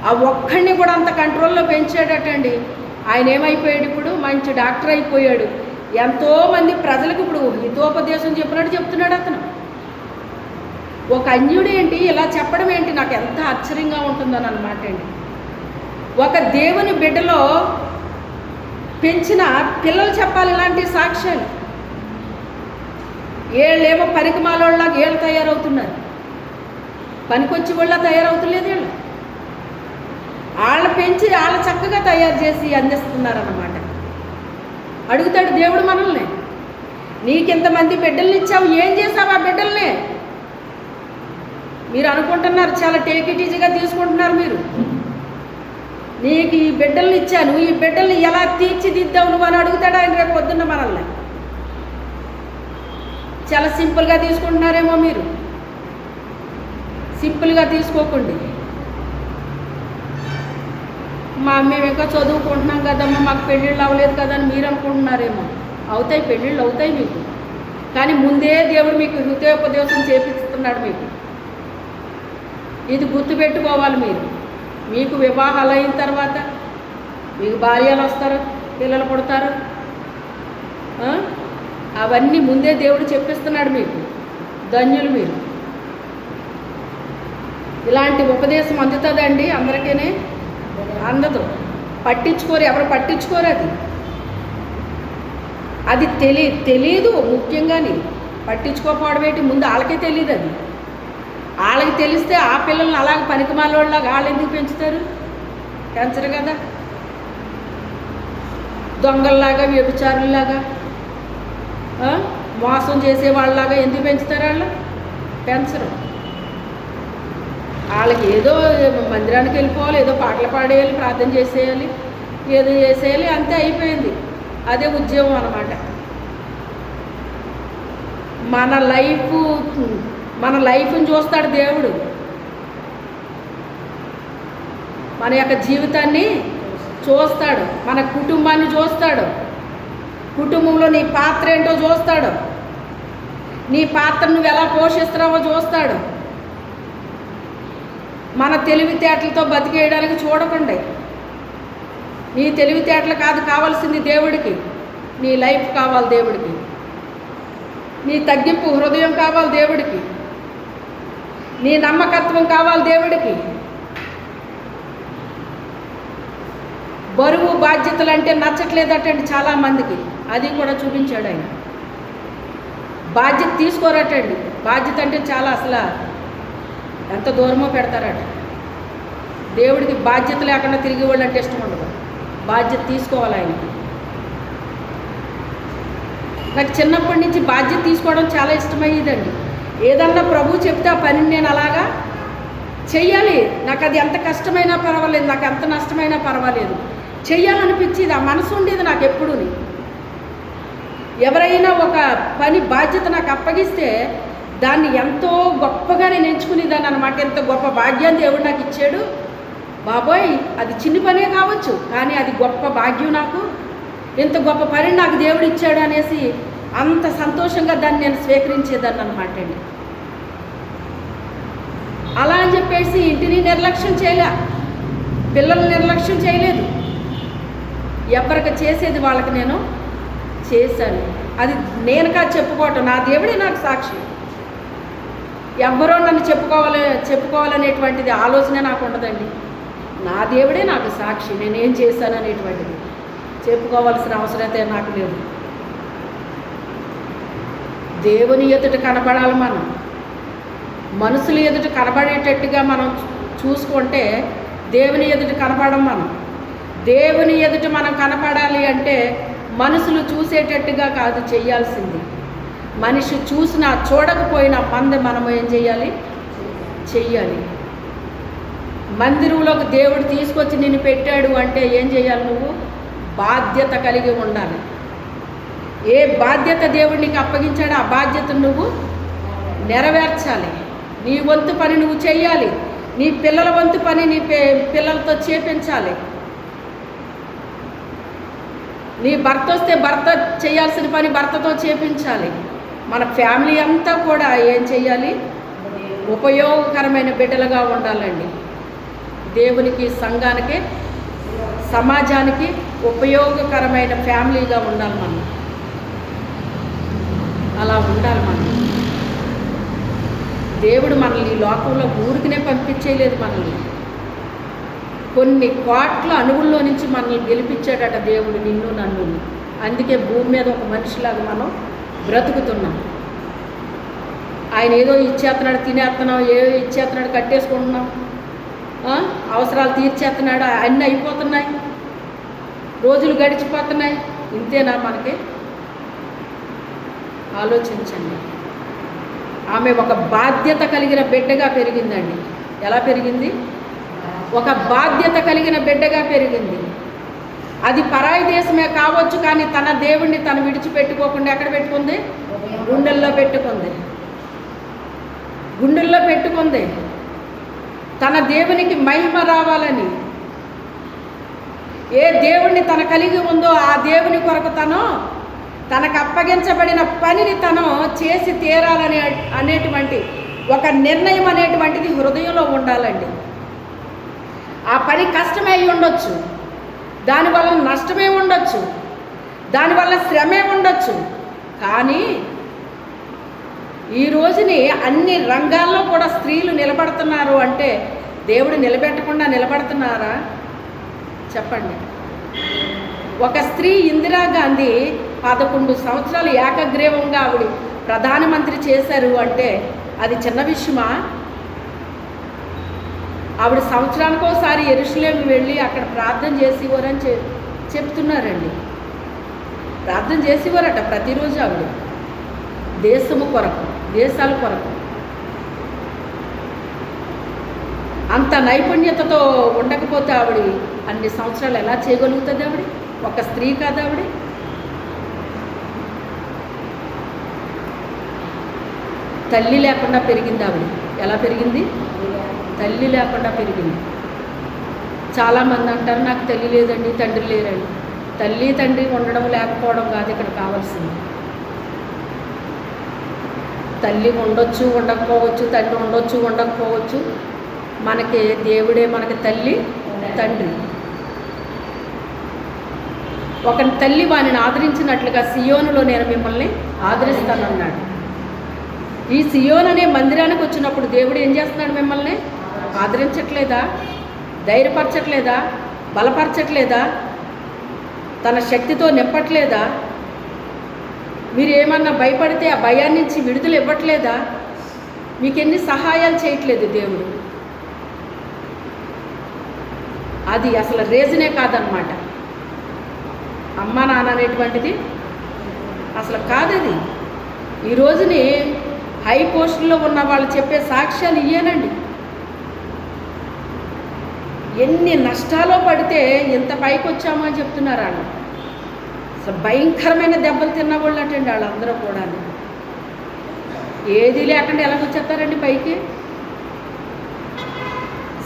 ఆ ఒక్కడిని కూడా అంత కంట్రోల్లో పెంచాడటండి. ఆయన ఏమైపోయాడు ఇప్పుడు? మంచి డాక్టర్ అయిపోయాడు. ఎంతోమంది ప్రజలకు ఇప్పుడు హితోపదేశం చెప్పినట్టు చెప్తున్నాడు అతను. ఒక అన్యుడు ఏంటి ఇలా చెప్పడం ఏంటి? నాకు ఎంత ఆశ్చర్యంగా ఉంటుందని అనమాట అండి. ఒక దేవుని బిడ్డలో పెంచిన పిల్లలు చెప్పాలి ఇలాంటి సాక్ష్యాలు. ఏళ్ళేమో పనికిమాలోళ్ళలాగా ఏళ్ళు తయారవుతున్నారు, పనికొచ్చి వాళ్ళ తయారవుతులేదు వీళ్ళు. వాళ్ళ పెంచి వాళ్ళ చక్కగా తయారు చేసి అందిస్తున్నారన్నమాట. అడుగుతాడు దేవుడు మనల్ని, నీకింతమంది బిడ్డల్ని ఇచ్చావు, ఏం చేసావు ఆ బిడ్డల్ని? మీరు అనుకుంటున్నారు చాలా టేక్ ఇట్ ఈజీగా తీసుకుంటున్నారు మీరు. నీకు ఈ బిడ్డల్ని ఇచ్చాను, ఈ బిడ్డల్ని ఎలా తీర్చిదిద్దావు నువ్వు అని అడుగుతాడు ఆయన రేపు పొద్దున్న మనల్ని. చాలా సింపుల్గా తీసుకుంటున్నారేమో మీరు. సింపుల్గా తీసుకోకండి. మేము ఇంకా చదువుకుంటున్నాం కదమ్మా, మాకు పెళ్ళిళ్ళు అవ్వలేదు కదా అని మీరు అనుకుంటున్నారేమో. అవుతాయి, పెళ్ళిళ్ళు అవుతాయి మీకు, కానీ ముందే దేవుడు మీకు హృదయోపదేశం చేపిస్తున్నాడు మీకు. ఇది గుర్తుపెట్టుకోవాలి మీరు. మీకు వివాహాలు అయిన తర్వాత మీకు భార్యలు వస్తారు, పిల్లలు పుడతారు, అవన్నీ ముందే దేవుడు చెప్పిస్తున్నాడు మీకు. ధన్యులు మీరు. ఇలాంటి ఉపదేశం అందుతుందండి అందరికీ? అందదు. పట్టించుకోరు, ఎవరు పట్టించుకోరు. అది తెలీదు. ముఖ్యంగాని పట్టించుకోకపోవడం ఏంటి, ముందు వాళ్ళకే తెలియదు. అది వాళ్ళకి తెలిస్తే ఆ పిల్లల్ని అలాగ పనికిమాలోళ్ళలాగా వాళ్ళు ఎందుకు పెంచుతారు? పెంచరు కదా. దొంగల్లాగా, వ్యభిచారుల్లాగా, మోసం చేసే వాళ్ళలాగా ఎందుకు పెంచుతారు? వాళ్ళు పెంచరు. వాళ్ళకి ఏదో మందిరానికి వెళ్ళిపోవాలి, ఏదో పాటలు పాడేయాలి, ప్రార్థన చేసేయాలి, ఏదో చేసేయాలి, అంతే అయిపోయింది. అదే ఉద్యోగం అన్నమాట. మన లైఫ్ని చూస్తాడు దేవుడు, మన యొక్క జీవితాన్ని చూస్తాడు, మన కుటుంబాన్ని చూస్తాడు, కుటుంబంలో నీ పాత్ర ఏంటో చూస్తాడు, నీ పాత్ర నువ్వు ఎలా పోషిస్తున్నావో చూస్తాడు. మన తెలివితేటలతో బతికేయడానికి చూడకండి. నీ తెలివితేటలు కాదు కావాల్సింది దేవుడికి. నీ లైఫ్ కావాలి దేవుడికి. నీ తగ్గింపు హృదయం కావాలి దేవుడికి. నీ నమ్మకత్వం కావాలి దేవుడికి. బరువు బాధ్యతలు అంటే నచ్చట్లేదటండి చాలామందికి. అది కూడా చూపించాడు ఆయన. బాధ్యత తీసుకోరటండి. బాధ్యత అంటే చాలా అసలు ఎంత దూరమో పెడతారట. దేవుడికి బాధ్యత లేకుండా తిరిగి వాళ్ళు అంటే ఇష్టం ఉండదు. బాధ్యత తీసుకోవాలి ఆయనకి. నాకు చిన్నప్పటి నుంచి బాధ్యత తీసుకోవడం చాలా ఇష్టమయ్యేదండి. ఏదన్నా ప్రభు చెప్తే ఆ పనిని నేను అలాగా చెయ్యాలి. నాకు అది ఎంత కష్టమైనా పర్వాలేదు, నాకు ఎంత నష్టమైనా పర్వాలేదు, చెయ్యాలనిపించేది. ఆ మనసు ఉండేది నాకు ఎప్పుడూని. ఎవరైనా ఒక పని బాధ్యత నాకు అప్పగిస్తే దాన్ని ఎంతో గొప్పగా నేను ఎంచుకునేదాన్ని అనమాట. ఎంత గొప్ప భాగ్యాన్ని దేవుడు నాకు ఇచ్చాడు బాబోయ్, అది చిన్న పనే కావచ్చు కానీ అది గొప్ప భాగ్యం, నాకు ఎంత గొప్ప పని నాకు దేవుడు ఇచ్చాడు అనేసి అంత సంతోషంగా దాన్ని నేను స్వీకరించేదాన్ని అనమాట అండి. అలా అని చెప్పేసి ఇంటిని నిర్లక్ష్యం చేయలే, పిల్లల్ని నిర్లక్ష్యం చేయలేదు, ఎవరికి చేసేది వాళ్ళకి నేను చేశాను. అది నేను కాదు చెప్పుకోవటం, నా దేవుడే నాకు సాక్షి. ఎవ్వరో నన్ను చెప్పుకోవాలనేటువంటిది ఆలోచన నాకు ఉండదండి. నా దేవుడే నాకు సాక్షి, నేనేం చేశాను అనేటువంటిది చెప్పుకోవాల్సిన అవసరం అయితే నాకు లేదు. దేవుని ఎదుట కనబడాలి మనం, మనుషుల ఎదుట కనబడేటట్టుగా మనం చూసుకుంటే దేవుని ఎదుట కనపడం. మనం దేవుని ఎదుట మనం కనపడాలి అంటే మనుషులు చూసేటట్టుగా కాదు చేయాల్సింది. మనిషి చూసినా చూడకపోయినా మనం ఏం చేయాలి? చెయ్యాలి. మందిరంలోకి దేవుడు తీసుకొచ్చి నిన్ను పెట్టాడు అంటే ఏం చేయాలి? నువ్వు బాధ్యత కలిగి ఉండాలి. ఏ బాధ్యత దేవుడు నీకు అప్పగించాడో ఆ బాధ్యతను నువ్వు నెరవేర్చాలి. నీ వంతు పని నువ్వు చెయ్యాలి. నీ పిల్లల వంతు పని నీ పిల్లలతో చేపించాలి. నీ భర్త వస్తే భర్త చేయాల్సిన పని భర్తతో చేపించాలి. మన ఫ్యామిలీ అంతా కూడా ఏం చెయ్యాలి? ఉపయోగకరమైన బిడ్డలుగా ఉండాలండి. దేవునికి, సంఘానికి, సమాజానికి ఉపయోగకరమైన ఫ్యామిలీగా ఉండాలి మనం. అలా ఉండాలి మనం. దేవుడు మనల్ని ఈ లోకంలో ఊరికినే పంపించేయలేదు. మనల్ని కొన్ని కోట్ల అణువుల్లో నుంచి మనల్ని గెలిపించాడట దేవుడు, నిన్ను నన్ను. అందుకే భూమి మీద ఒక మనిషిలాగా మనం బ్రతుకుతున్నాం. ఆయన ఏదో ఇచ్చేస్తున్నాడు, తినేస్తున్నాం, ఏదో ఇచ్చేస్తున్నాడు, కట్టేసుకుంటున్నాం, అవసరాలు తీర్చేస్తున్నాడు, అన్నీ అయిపోతున్నాయి, రోజులు గడిచిపోతున్నాయి. ఇంతేనా మనకి? ఆలోచించండి. ఆమె ఒక బాధ్యత కలిగిన బిడ్డగా పెరిగిందండి. ఎలా పెరిగింది? ఒక బాధ్యత కలిగిన బిడ్డగా పెరిగింది. అది పరాయి దేశమే కావచ్చు కానీ తన దేవుణ్ణి తను విడిచిపెట్టుకోకుండా ఎక్కడ పెట్టుకుంది? గుండెల్లో పెట్టుకుంది. గుండెల్లో పెట్టుకుంది. తన దేవునికి మహిమ రావాలని, ఏ దేవుణ్ణి తన కలిగి ఉందో ఆ దేవుని కొరకు తనకు అప్పగించబడిన పనిని తను చేసి తీరాలని అనేటువంటి ఒక నిర్ణయం అనేటువంటిది హృదయంలో ఉండాలండి. ఆ పని కష్టమై ఉండొచ్చు, దానివల్ల నష్టమే ఉండొచ్చు, దానివల్ల శ్రమే ఉండొచ్చు. కానీ ఈ రోజుని అన్ని రంగాల్లో కూడా స్త్రీలు నిలబడుతున్నారు అంటే దేవుడు నిలబెట్టకుండా నిలబడుతున్నారా? చెప్పండి. ఒక స్త్రీ ఇందిరాగాంధీ 11 సంవత్సరాలు ఏకగ్రీవంగా ఆవిడ ప్రధానమంత్రి చేశారు అంటే అది చిన్న విషయమా? ఆవిడ సంవత్సరానికోసారి యెరూషలేము వెళ్ళి అక్కడ ప్రార్థన చేసేవారని చెప్తున్నారండి. ప్రార్థన చేసేవారట ప్రతిరోజు ఆవిడ, దేశము కొరకు, దేశాల కొరకు. అంత నైపుణ్యతతో ఉండకపోతే ఆవిడ అన్ని సంవత్సరాలు ఎలా చేయగలుగుతుంది? ఆవిడ ఒక స్త్రీ కాదు. ఆవిడ తల్లి లేకుండా పెరిగింది. ఆవిడ ఎలా పెరిగింది? తల్లి లేకుండా పెరిగింది. చాలామంది అంటారు నాకు తల్లి లేదండి, తండ్రి లేరండి. తల్లి తండ్రి ఉండడం లేకపోవడం కాదు ఇక్కడ కావాల్సింది. తల్లి ఉండొచ్చు, ఉండకపోవచ్చు, తండ్రి ఉండొచ్చు, ఉండకపోవచ్చు. మనకి దేవుడే మనకి తల్లి, తండ్రి. ఒక తల్లి వానిని ఆదరించినట్లుగా సియోనులో నేను మిమ్మల్ని ఆదరిస్తానన్నాడు. ఈ సియోన్ అనే మందిరానికి వచ్చినప్పుడు దేవుడు ఏం చేస్తున్నాడు? మిమ్మల్ని ఆదరించట్లేదా? ధైర్యపరచట్లేదా? బలపరచట్లేదా? తన శక్తితో నింపట్లేదా? మీరు ఏమన్నా భయపడితే ఆ భయాన్ని నుంచి విడుదల ఇవ్వట్లేదా? మీకు ఎన్ని సహాయాలు చేయట్లేదు దేవుడు? అది అసలు రీజనే కాదనమాట. అమ్మ నాన్న అనేటువంటిది అసలు కాదది. ఈ రోజుని హై పోస్టుల్లో ఉన్న వాళ్ళు చెప్పే సాక్ష్యాలు ఇయ్యేనండి. ఎన్ని నష్టాల్లో పడితే ఎంత పైకి వచ్చామో అని చెప్తున్నారు వాళ్ళు. అసలు భయంకరమైన దెబ్బలు తిన్నవాళ్ళు అటండి వాళ్ళందరూ కూడా. ఏది లేకుండా ఎలా వచ్చేస్తారండి పైకి?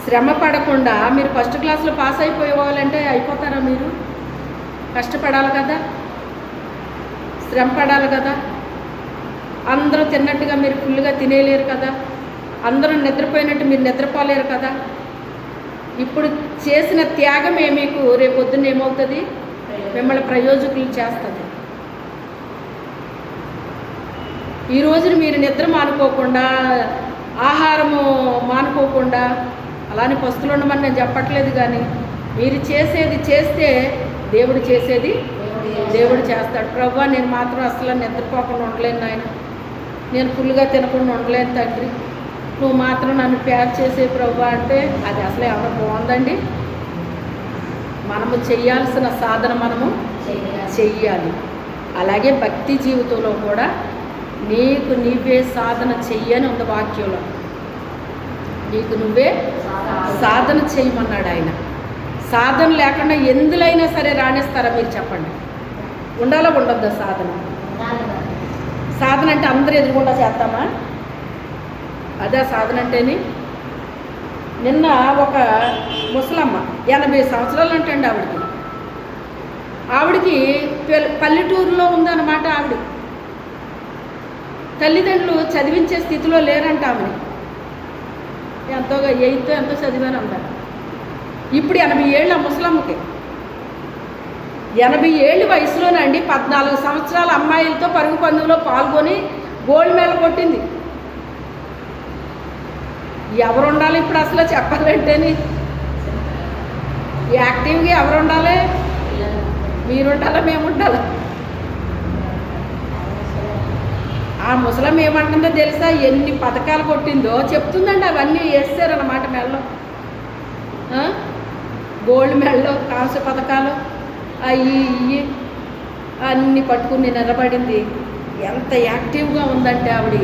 శ్రమ పడకుండా మీరు ఫస్ట్ క్లాస్లో పాస్ అయిపోయేవాళ్ళంటే అయిపోతారా? మీరు కష్టపడాలి కదా, శ్రమ పడాలి కదా. అందరూ తిన్నట్టుగా మీరు ఫుల్గా తినేయలేరు కదా, అందరూ నిద్రపోయినట్టు మీరు నిద్రపోలేరు కదా. ఇప్పుడు చేసిన త్యాగమే మీకు రేపు పొద్దున్న ఏమవుతుంది? మిమ్మల్ని ప్రయోజకులు చేస్తుంది. ఈ రోజున మీరు నిద్ర మానుకోకుండా, ఆహారము మానుకోకుండా, అలానే పస్తులు ఉండమని నేను చెప్పట్లేదు, కానీ మీరు చేసేది చేస్తే దేవుడు చేసేది దేవుడు చేస్తాడు. ప్రభువా, నేను మాత్రం అసలు నిద్రపోకుండా ఉండలేను నాయన, నేను ఫుల్గా తినకుండా ఉండలేను తండ్రి, నువ్వు మాత్రం నన్ను ప్యాక్ చేసే ప్రభువా అంటే అది అసలు ఏమైనా బాగుందండి? మనము చేయాల్సిన సాధన మనము చెయ్యాలి. అలాగే భక్తి జీవితంలో కూడా నీకు నీవే సాధన చెయ్యని ఉంది వాక్యంలో. నీకు నువ్వే సాధన చేయమన్నాడు ఆయన. సాధన లేకుండా ఎందులైనా సరే రాణిస్తారా మీరు చెప్పండి? ఉండాలా ఉండొద్దా సాధన? సాధన అంటే అందరూ ఎదురుకుండా చేస్తామా? అదే సాధన అంటేని. నిన్న ఒక ముసలమ్మ 80 సంవత్సరాలు అంటండి ఆవిడికి పల్లెటూరులో ఉందన్నమాట. ఆవిడ తల్లిదండ్రులు చదివించే స్థితిలో లేరంట. ఆమెని ఎంతోగా 8th ఎంతో చదివాను అన్నారు. ఇప్పుడు 80 ఏళ్ళు ఆ ముసలమ్మకి. 80 ఏళ్ళ వయసులోనండి 14 సంవత్సరాల అమ్మాయిలతో పరుగు పందులో పాల్గొని గోల్డ్ మెడల్ కొట్టింది. ఎవరు ఉండాలి ఇప్పుడు అసలు చెప్పాలంటేని? యాక్టివ్గా ఎవరు ఉండాలి? మీరు ఉండాలా, మేము ఉండాలా? ఆ ముసలం ఏమంటుందో తెలుసా? ఎన్ని పథకాలు కొట్టిందో చెప్తుందండి. అవన్నీ వేస్తారన్నమాట మెడలో. గోల్డ్ మెడలో కాంస్య పథకాలు అవి ఇవి అన్నీ పట్టుకుని నిలబడింది. ఎంత యాక్టివ్గా ఉందంటే ఆవిడ.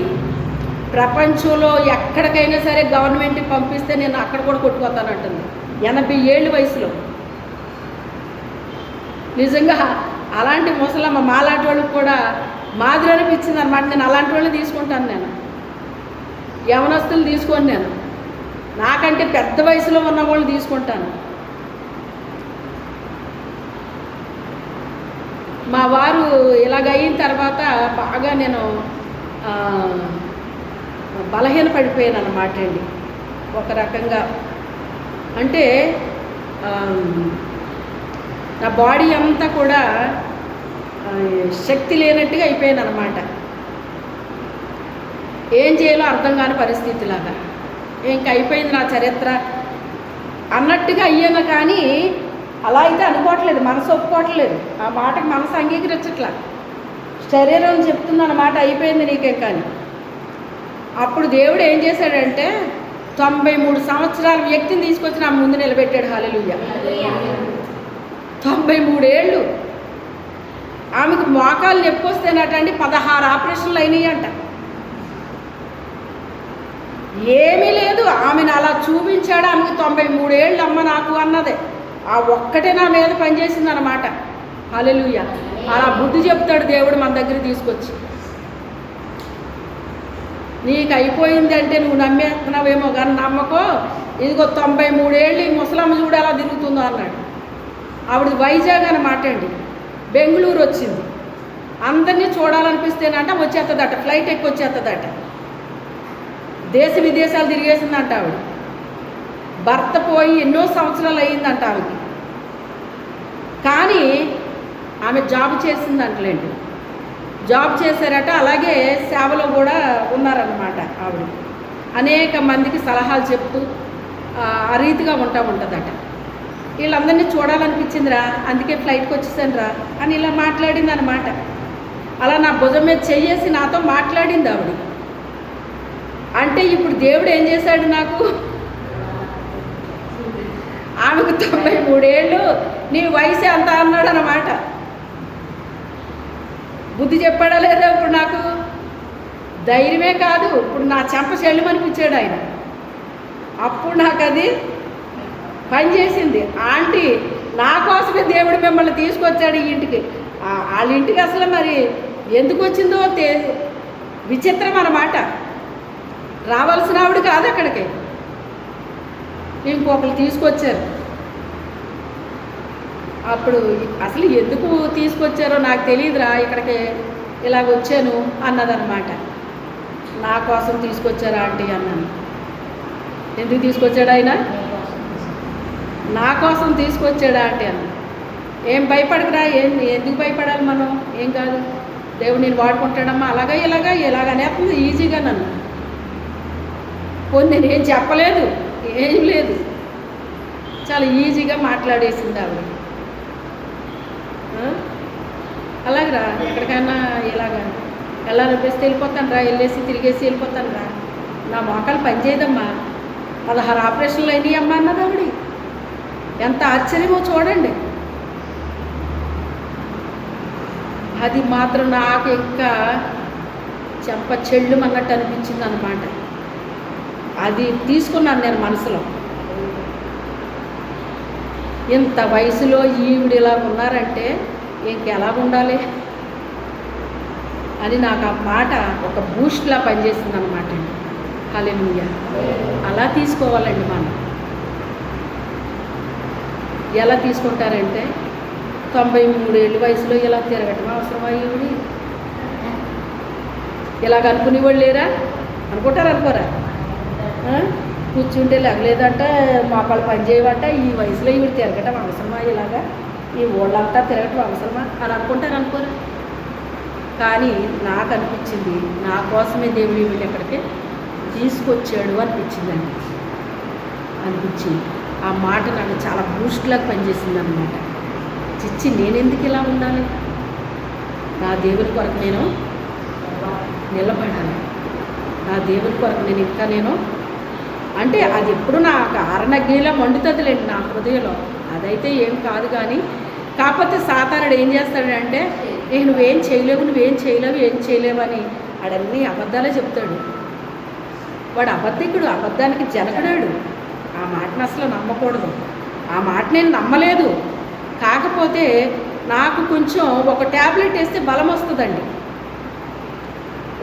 ప్రపంచంలో ఎక్కడికైనా సరే గవర్నమెంట్కి పంపిస్తే నేను అక్కడ కూడా కొట్టుకోతానంటుంది 80 ఏళ్ళ వయసులో. నిజంగా అలాంటి ముసలమ్మ మాలాంటి వాళ్ళకి కూడా మాదిరి అనిపించింది అనమాట. నేను అలాంటి వాళ్ళని తీసుకుంటాను, నేను యవనస్తులు తీసుకోను, నేను నాకంటే పెద్ద వయసులో ఉన్న వాళ్ళు తీసుకుంటాను. మా వారు ఇలాగ అయిన తర్వాత బాగా నేను బలహీన పడిపోయాను అన్నమాట అండి. ఒక రకంగా అంటే నా బాడీ అంతా కూడా శక్తి లేనట్టుగా అయిపోయాను అనమాట. ఏం చేయాలో అర్థం కాని పరిస్థితిలాగా ఇంక అయిపోయింది నా చరిత్ర అన్నట్టుగా అయ్యాను. కానీ అలా అయితే అనుకోవట్లేదు, మనసు ఒప్పుకోవట్లేదు. ఆ మాటకి మనసు అంగీకరించట్లా. శరీరం చెప్తుంది అన్నమాట, అయిపోయింది నీకే. కానీ అప్పుడు దేవుడు ఏం చేశాడంటే 93 సంవత్సరాల వ్యక్తిని తీసుకొచ్చి నా ముందు నిలబెట్టాడు. హల్లెలూయా. 93 ఏళ్ళు ఆమెకు మోకాలు నొప్పి వస్తేనటండి 16 ఆపరేషన్లు అయినాయి అంట. ఏమీ లేదు, ఆమెను అలా చూపించాడు. ఆమెకు 93 ఏళ్ళు అమ్మ నాకు అన్నదే. ఆ ఒక్కటే నా మీద పనిచేసింది అన్నమాట. హల్లెలూయా. అలా బుద్ధి చెప్తాడు దేవుడు మన దగ్గర తీసుకొచ్చి. నీకు అయిపోయింది అంటే నువ్వు నమ్మేస్తున్నావేమో, కానీ నమ్మకో. ఇదిగో 93 ఏళ్ళు ఈ ముసలమ్మ చూడు ఎలా తిరుగుతుందో అన్నాడు. ఆవిడది వైజాగ్ అన్నమాట అండి. బెంగళూరు వచ్చింది. అందరినీ చూడాలనిపిస్తేనంట వచ్చేస్తుందట, ఫ్లైట్ ఎక్కి వచ్చేస్తుందట. దేశ విదేశాలు తిరిగేసిందంట ఆవిడ. భర్త పోయి ఎన్నో సంవత్సరాలు అయ్యిందంట ఆమెకి. కానీ ఆమె జాబ్ చేసిందంటలేండి, జాబ్ చేశారట. అలాగే సేవలో కూడా ఉన్నారన్నమాట ఆవిడ. అనేక మందికి సలహాలు చెప్తూ ఆ రీతిగా ఉంటుందట. వీళ్ళందరినీ చూడాలనిపించిందిరా, అందుకే ఫ్లైట్కి వచ్చేసాను రా అని ఇలా మాట్లాడింది అనమాట. అలా నా భుజం మీద చెయ్యేసి నాతో మాట్లాడింది ఆవిడ. అంటే ఇప్పుడు దేవుడు ఏం చేశాడు నాకు? ఆమెకు 93 ఏళ్ళు, నీ వయసు ఎంత అన్నాడు అన్నమాట. బుద్ధి చెప్పాడా లేదా? ఇప్పుడు నాకు ధైర్యమే కాదు, ఇప్పుడు నా చెంప చెల్లుమనిపించాడు ఆయన. అప్పుడు నాకు అది పనిచేసింది. ఆంటీ, నా కోసమే దేవుడు మిమ్మల్ని తీసుకొచ్చాడు ఈ ఇంటికి. వాళ్ళ ఇంటికి అసలు మరి ఎందుకు వచ్చిందో విచిత్రం అన్నమాట. రావాల్సిన ఆవిడ కాదు అక్కడికి, ఇంకొకరు తీసుకొచ్చారు. అప్పుడు అసలు ఎందుకు తీసుకొచ్చారో నాకు తెలియదురా, ఇక్కడికి ఇలాగ వచ్చాను అన్నదన్నమాట. నా కోసం తీసుకొచ్చారా ఆంటీ అన్నాను. ఎందుకు తీసుకొచ్చాడు ఆయన? నా కోసం తీసుకొచ్చాడా ఆంటీ అన్న. ఏం భయపడకురా, ఎందుకు భయపడాలి మనం, ఏం కాదు, దేవుడు నేను వాడుకుంటాడమ్మా, అలాగా ఇలాగనేస్తుంది ఈజీగా నన్ను. పోనీ నేనేం చెప్పలేదు, ఏం లేదు, చాలా ఈజీగా మాట్లాడేసింది ఆవిడ. అలాగరా ఎక్కడికైనా ఇలాగా వెళ్ళాలనిపిస్తే వెళ్ళిపోతాను రా, వెళ్ళేసి తిరిగేసి వెళ్ళిపోతాను రా, నా మోకాలు పనిచేయదమ్మా, 16 ఆపరేషన్లు అయినాయి అమ్మా అన్నది ఆవిడ. ఎంత ఆశ్చర్యమో చూడండి. అది మాత్రం నాకు ఇంకా చెంప చెల్లుమన్నట్టు అనిపించింది అన్నమాట. అది తీసుకున్నాను నేను మనసులో. ఇంత వయసులో ఈవిడ ఇలా ఉన్నారంటే ఇంకెలా ఉండాలి అని నాకు ఆ మాట ఒక బూస్ట్లా పనిచేసింది అనమాట అండి. హల్లెలూయా. అలా తీసుకోవాలండి మనం. ఎలా తీసుకుంటారంటే 93 ఏళ్ళ వయసులో ఇలా తిరగటం అవసరమా ఈవిడి? ఇలాగ అనుకునేవాళ్ళు లేరా? అనుకుంటారు అనుకోరా? కూర్చుంటే లేదంట, మోకాళ్ళు పని చేయమంట, ఈ వయసులో ఈవిడ తిరగటం అవసరమా, ఇలాగా ఈ ఊళ్ళంతా తిరగటం అవసరమా అని అనుకుంటారు అనుకోరా? కానీ నాకు అనిపించింది, నా కోసమే దేవుడు ఈవిడ ఎక్కడికి తీసుకొచ్చాడు అనిపించిందండి. ఆ మాట నాకు చాలా బూస్ట్లాగా పనిచేసింది అన్నమాట. చిచ్చి, నేనెందుకు ఇలా ఉండాలి, నా దేవుని కొరకు నేను నిలబడాలి, నా దేవుని కొరకు నేను ఇంకా అంటే అది ఎప్పుడు నాకు ఆరనగ్నిలా మండుతుందిలేండి నా హృదయంలో, అదైతే ఏం కాదు. కానీ కాకపోతే సాతానుడు ఏం చేస్తాడంటే, నువ్వేం చేయలేవు అని ఆడన్నీ అబద్ధాలే చెప్తాడు. వాడు అబద్ధికుడు, అబద్ధానికి జనకుడాడు. ఆ మాటను అసలు నమ్మకూడదు. ఆ మాట నేను నమ్మలేదు. కాకపోతే నాకు కొంచెం ఒక ట్యాబ్లెట్ వేస్తే బలం వస్తుందండి.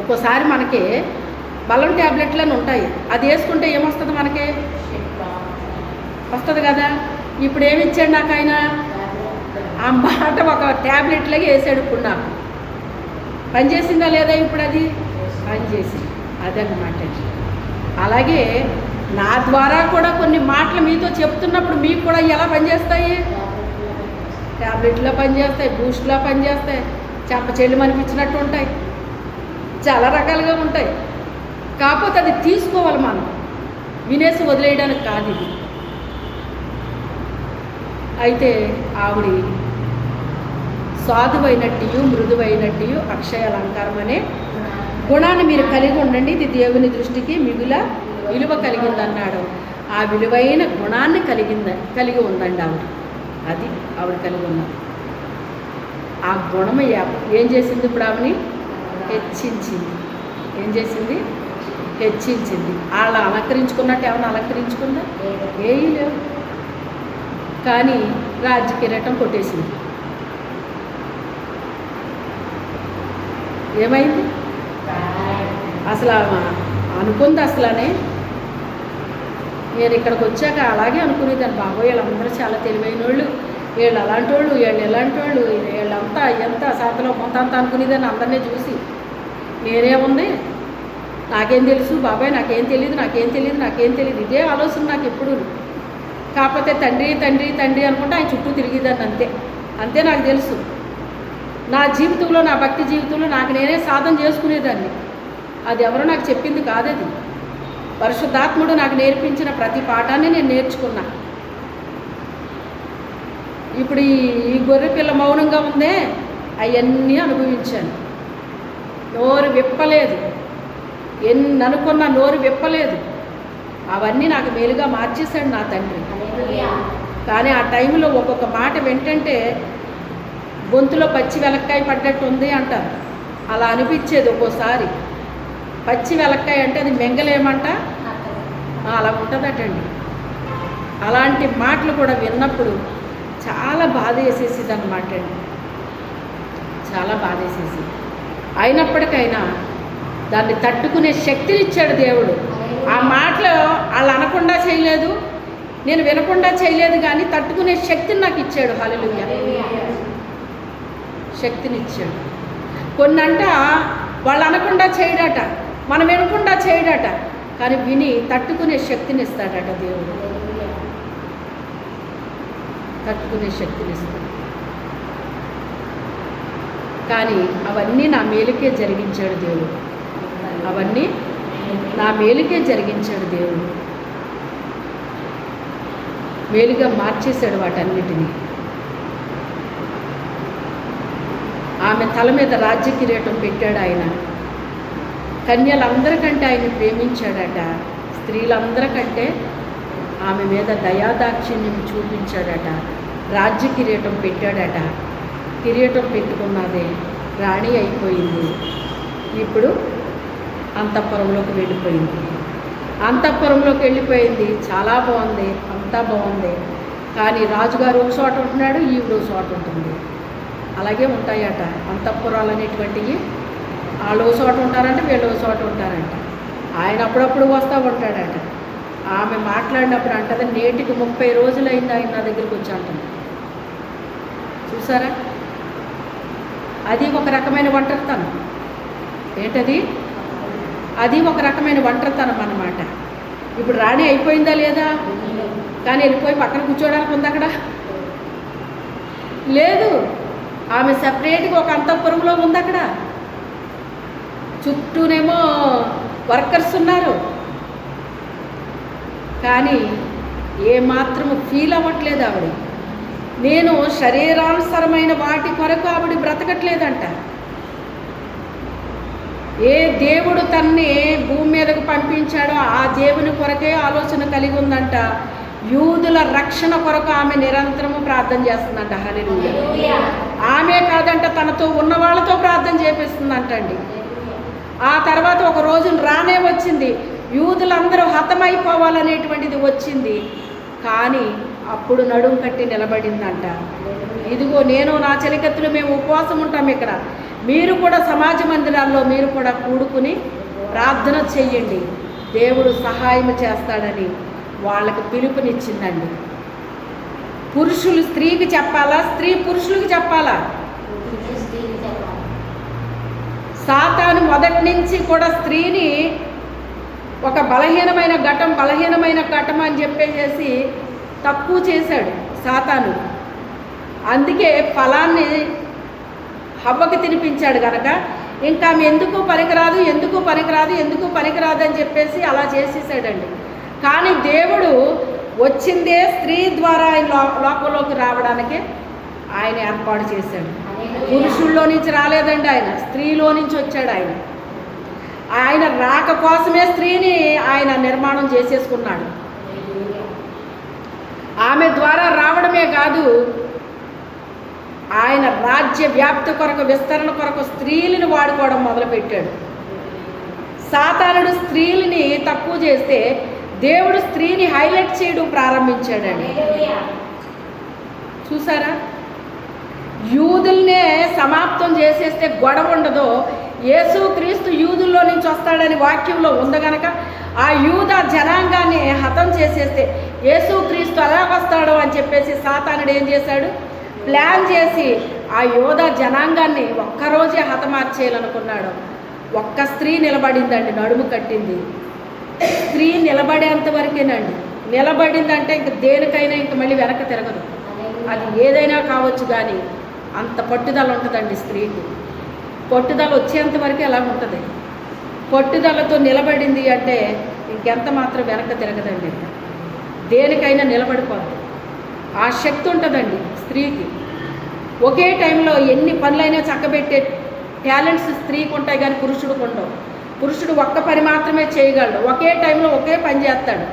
ఒక్కోసారి మనకి బలం ట్యాబ్లెట్లని ఉంటాయి, అది వేసుకుంటే ఏమొస్తుంది మనకి? వస్తుంది కదా. ఇప్పుడు ఏమి ఇచ్చాడు నాకు ఆయన? ఆ మాట ఒక ట్యాబ్లెట్లాగే వేసాడు. ఇప్పుడు నాకు పనిచేసిందా లేదా? ఇప్పుడు అది పనిచేసింది. అదన్నమాట. అలాగే నా ద్వారా కూడా కొన్ని మాటలు మీతో చెప్తున్నప్పుడు మీకు కూడా ఎలా పనిచేస్తాయి? ట్యాబ్లెట్లో పనిచేస్తాయి, బూస్ట్లో పనిచేస్తాయి, చెంప చెల్లి అనిపించినట్టు ఉంటాయి, చాలా రకాలుగా ఉంటాయి. కాకపోతే అది తీసుకోవాలి మనం, వినేసి వదిలేయడానికి కాదు ఇది. అయితే ఆవిడ సాధువైనట్టు మృదువైనట్టు అక్షయ అలంకారం అనే గుణాన్ని మీరు కలిగి ఉండండి, ఇది దేవుని దృష్టికి మిగుల విలువ కలిగిందన్నాడు. ఆ విలువైన గుణాన్ని కలిగి ఉందండి ఆవిడ. అది ఆవిడ కలిగి ఉన్నది. ఆ గుణం ఏం చేసింది? ఇప్పుడు ఆవిడని హెచ్చించింది. ఏం చేసింది? హెచ్చించింది. వాళ్ళ అలంకరించుకున్నట్టు ఏమైనా అలంకరించుకుందా? ఏమీ లేవు. కానీ రాజ్య కిరీటం కొట్టేసింది. ఏమైంది? అసలు అనుకుంది అసలనే. నేను ఇక్కడికి వచ్చాక అలాగే అనుకునేదాన్ని, బాబోయ్ వీళ్ళందరూ చాలా తెలివైన వాళ్ళు, వీళ్ళు అలాంటి వాళ్ళు, వీళ్ళు ఎలాంటి వాళ్ళు, వీళ్ళంతా ఎంత శాతలో మొత్తంతా అనుకునేదాన్ని అందరినీ చూసి. నేనేముంది, నాకేం తెలుసు బాబాయ్, నాకేం తెలియదు, ఇదే ఆలోచన నాకు ఎప్పుడు. కాకపోతే తండ్రి అనుకుంటే ఆయన చుట్టూ తిరిగేదాన్ని, అంతే నాకు తెలుసు. నా జీవితంలో, నా భక్తి జీవితంలో నాకు నేనే సాధన చేసుకునేదాన్ని. అది ఎవరో నాకు చెప్పింది కాదది, పరిశుద్ధాత్ముడు నాకు నేర్పించిన ప్రతి పాఠాన్ని నేను నేర్చుకున్నా. ఇప్పుడు ఈ గొర్రె పిల్ల మౌనంగా ఉందే, అవన్నీ అనుభవించాను. నోరు విప్పలేదు, ఎన్ని అనుకున్నా నోరు విప్పలేదు. అవన్నీ నాకు మేలుగా మార్చేశాడు నా తండ్రి. కానీ ఆ టైంలో ఒక్కొక్క మాట వింటంటే గొంతులో పచ్చి వెలక్కాయ పడ్డట్టు ఉంది అంటారు, అలా అనిపించేది ఒక్కోసారి. పచ్చి వెలక్కాయ అంటే అది మెంగలేమంట, అలా ఉంటుందటండి. అలాంటి మాటలు కూడా విన్నప్పుడు చాలా బాధ వేసేసింది అన్నమాట అండి, చాలా బాధ వేసేసి. అయినప్పటికైనా దాన్ని తట్టుకునే శక్తిని ఇచ్చాడు దేవుడు. ఆ మాటలు వాళ్ళు అనకుండా చేయలేదు, నేను వినకుండా చేయలేదు, కానీ తట్టుకునే శక్తిని నాకు ఇచ్చాడు. హల్లెలూయా. శక్తిని ఇచ్చాడు. కొన్నంట వాళ్ళు అనకుండా చేయడట, మనం వినకుండా చేయడట, కానీ విని తట్టుకునే శక్తిని ఇస్తాడట దేవుడు. తట్టుకునే శక్తిని ఇస్తాడు. కానీ అవన్నీ నా మేలుకే జరిగించాడు దేవుడు. అవన్నీ నా మేలుకే జరిగించాడు దేవుడు. మేలుగా మార్చేశాడు వాటన్నిటినీ. ఆమె తల మీద రాజ్య కిరీటం పెట్టాడు ఆయన. కన్యలందరికంటే ఆయన ప్రేమించాడట. స్త్రీలందరికంటే ఆమె మీద దయాదాక్షిణ్యం చూపించాడట. రాజ్య కిరీటం పెట్టాడట. కిరీటం పెట్టుకున్నదే రాణి అయిపోయింది. ఇప్పుడు అంతఃపురంలోకి వెళ్ళిపోయింది. అంతఃపురంలోకి వెళ్ళిపోయింది. చాలా బాగుంది, అంతా బాగుంది. కానీ రాజుగారు ఒక చోట ఉంటున్నాడు, ఈవిడ ఒక చోట ఉంటుంది. అలాగే ఉంటాయట అంతఃపురాలు అనేటువంటివి. వాళ్ళు ఒక చోట ఉంటారంటే వీళ్ళు ఒక చోట ఉంటారంట. ఆయన అప్పుడప్పుడు వస్తూ ఉంటాడట. ఆమె మాట్లాడినప్పుడు అంటది, నేటికి 30 రోజులైంది ఆయన నా దగ్గరికి వచ్చి అంటుంది. చూసారా, అది ఒక రకమైన ఒంటరితనం. ఏంటది? అది ఒక రకమైన ఒంటరితనం అన్నమాట. ఇప్పుడు రాణి అయిపోయిందా లేదా? కానీ వెళ్ళిపోయి పక్కన కూర్చోడానికి ఉంది అక్కడ? లేదు. ఆమె సపరేట్గా ఒక అంతఃపురంలో ఉంది అక్కడ. చుట్టూనేమో వర్కర్స్ ఉన్నారు, కానీ ఏమాత్రము ఫీల్ అవ్వట్లేదు ఆవిడ. నేను శరీరానుసరమైన వాటి కొరకు ఆవిడ బ్రతకట్లేదంట. ఏ దేవుడు తన్ని భూమి మీదకు పంపించాడో ఆ దేవుని కొరకే ఆలోచన కలిగి ఉందంట. యూదుల రక్షణ కొరకు ఆమె నిరంతరము ప్రార్థన చేస్తుందంట. హల్లెలూయా. ఆమె కాదంట, తనతో ఉన్న వాళ్ళతో ప్రార్థన చేపిస్తుందంటండి. ఆ తర్వాత ఒక రోజున రానే వచ్చింది, యూదులందరూ హతమైపోవాలనేటువంటిది వచ్చింది. కానీ అప్పుడు నడుం కట్టి నిలబడిందంట. ఇదిగో నేను నా చెలికత్తులు మేము ఉపవాసం ఉంటాం ఇక్కడ, మీరు కూడా సమాజ మందిరాల్లో మీరు కూడా కూడుకుని ప్రార్థన చెయ్యండి, దేవుడు సహాయం చేస్తాడని వాళ్ళకి పిలుపునిచ్చిందండి. పురుషులు స్త్రీకి చెప్పాలా, స్త్రీ పురుషులకు చెప్పాలా? సాతాను మొదటి నుంచి కూడా స్త్రీని ఒక బలహీనమైన ఘటం అని చెప్పేసి తక్కువ చేశాడు సాతాను. అందుకే ఫలాన్ని హవ్వకి తినిపించాడు కనుక ఇంకా ఆమె ఎందుకు పనికిరాదు అని చెప్పేసి అలా చేసేసాడండి. కానీ దేవుడు వచ్చిందే స్త్రీ ద్వారా ఆయన లోకంలోకి రావడానికి ఆయన ఏర్పాటు చేశాడు. పురుషుల్లో నుంచి రాలేదండి ఆయన, స్త్రీలో నుంచి వచ్చాడు ఆయన. ఆయన రాక కోసమే స్త్రీని ఆయన నిర్మాణం చేసేసుకున్నాడు. ఆమె ద్వారా రావడమే కాదు, ఆయన రాజ్య వ్యాప్తి కొరకు, విస్తరణ కొరకు స్త్రీలను వాడుకోవడం మొదలుపెట్టాడు. సాతానుడు స్త్రీలని తక్కువ చేస్తే దేవుడు స్త్రీని హైలైట్ చేయడం ప్రారంభించాడండి. చూసారా, యూదుల్నే సమాప్తం చేసేస్తే గొడవ ఉండదో, యేసుక్రీస్తు యూదుల్లో నుంచి వస్తాడని వాక్యంలో ఉంది కనుక ఆ యూద జనాంగాన్ని హతం చేసేస్తే యేసుక్రీస్తు ఎలా వస్తాడో అని చెప్పేసి సాతానుడు ఏం చేశాడు, ప్లాన్ చేసి ఆ యూద జనాంగాన్ని ఒక్కరోజే హతమార్చేయాలనుకున్నాడు. ఒక్క స్త్రీ నిలబడిందండి, నడుము కట్టింది. స్త్రీ నిలబడేంత వరకేనండి. నిలబడిందంటే ఇంక దేనికైనా ఇంక మళ్ళీ వెనక్కి తిరగదు. అది ఏదైనా కావచ్చు, కానీ అంత పట్టుదల ఉంటుందండి స్త్రీకి. పట్టుదల వచ్చేంత వరకు ఎలా ఉంటుంది. పట్టుదలతో నిలబడింది అంటే ఇంకెంత మాత్రం వెనక్కి తిరగదండి. దేనికైనా నిలబడిపోద్ది. ఆ శక్తి ఉంటుందండి స్త్రీకి. ఒకే టైంలో ఎన్ని పనులైనా చక్కబెట్టే టాలెంట్స్ స్త్రీకి ఉంటాయి, కానీ పురుషుడికి ఉండవు. పురుషుడు ఒక్క పని మాత్రమే చేయగలడు, ఒకే టైంలో ఒకే పని చేస్తాడు,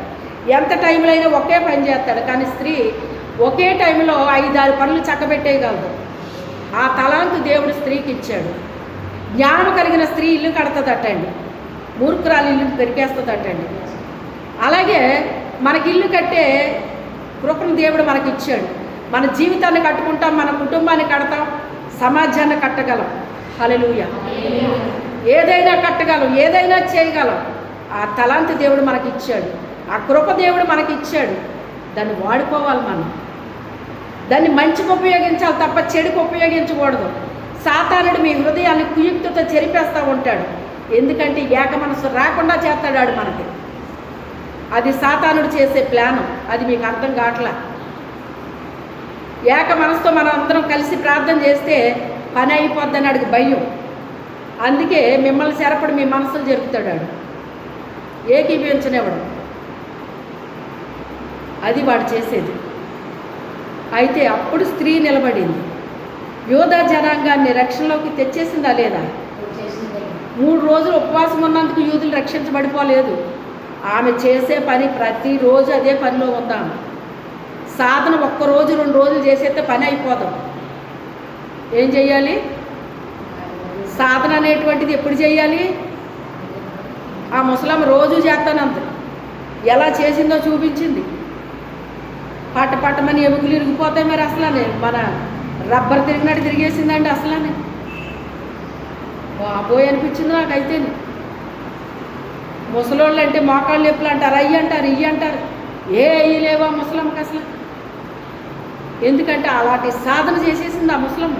ఎంత టైంలో అయినా ఒకే పని చేస్తాడు. కానీ స్త్రీ ఒకే టైంలో 5-6 పనులు చక్కబెట్టేయగలదు. ఆ తలాంతు దేవుడు స్త్రీకి ఇచ్చాడు. జ్ఞానం కలిగిన స్త్రీ ఇల్లు కడతదటండి, మూర్ఖురాలు ఇల్లు పెరికేస్తుందటండి. అలాగే మనకి ఇల్లు కట్టే కృపను దేవుడు మనకి ఇచ్చాడు. మన జీవితాన్ని కట్టుకుంటాం, మన కుటుంబాన్ని కడతాం, సమాజాన్ని కట్టగలం. హల్లెలూయా. ఏదైనా కట్టగలం, ఏదైనా చేయగలం. ఆ తలాంతి దేవుడు మనకి ఇచ్చాడు, ఆ కృప దేవుడు మనకి ఇచ్చాడు. దాన్ని వాడుకోవాలి మనం. దాన్ని మంచికి ఉపయోగించాలి తప్ప చెడుకు ఉపయోగించకూడదు. సాతానుడు మీ హృదయాన్ని కుయుక్తితో చెరిపేస్తూ ఉంటాడు. ఎందుకంటే ఏక మనసు రాకుండా చేస్తాడు మనకి. అది సాతానుడు చేసే ప్లాను. అది మీకు అర్థం కావట్లా. ఏక మనసుతో మనం అందరం కలిసి ప్రార్థన చేస్తే పని అయిపోద్దని అడిగి భయం. అందుకే మిమ్మల్ని చెరపడి మీ మనసులు జరుపుతాడు. ఏకీభవించనివ్వడం. అది వాడు చేసేది. అయితే అప్పుడు స్త్రీ నిలబడింది. యోధా జనాంగాన్ని రక్షణలోకి తెచ్చేసిందా లేదా? 3 రోజులు ఉపవాసం ఉన్నందుకు యూదులు రక్షించబడిపోలేదు. ఆమె చేసే పని ప్రతిరోజు అదే పనిలో ఉందాం. సాధన 1 రోజు 2 రోజులు చేసేస్తే పని అయిపోదాం. ఏం చెయ్యాలి? సాధన అనేటువంటిది ఎప్పుడు చేయాలి? ఆ ముసలమ్మ రోజు చేస్తానంత. ఎలా చేసిందో చూపించింది. పట్టమని ఎముకలు ఇరిగిపోతాయి. మరి అసలనే మన రబ్బర్ తిరిగినట్టు తిరిగేసిందండి. అసలనే బాబోయ్ అనిపించింది నాకైతే. ముసలోళ్ళు అంటే మోకాళ్ళు నొప్పులు అంటారు, అయ్యి అంటారు, ఇయ్యి అంటారు. ఏ అయ్యి లేవా ముసలమ్మకి అసలు. ఎందుకంటే అలాంటి సాధన చేసేసింది ఆ ముసలమ్మ.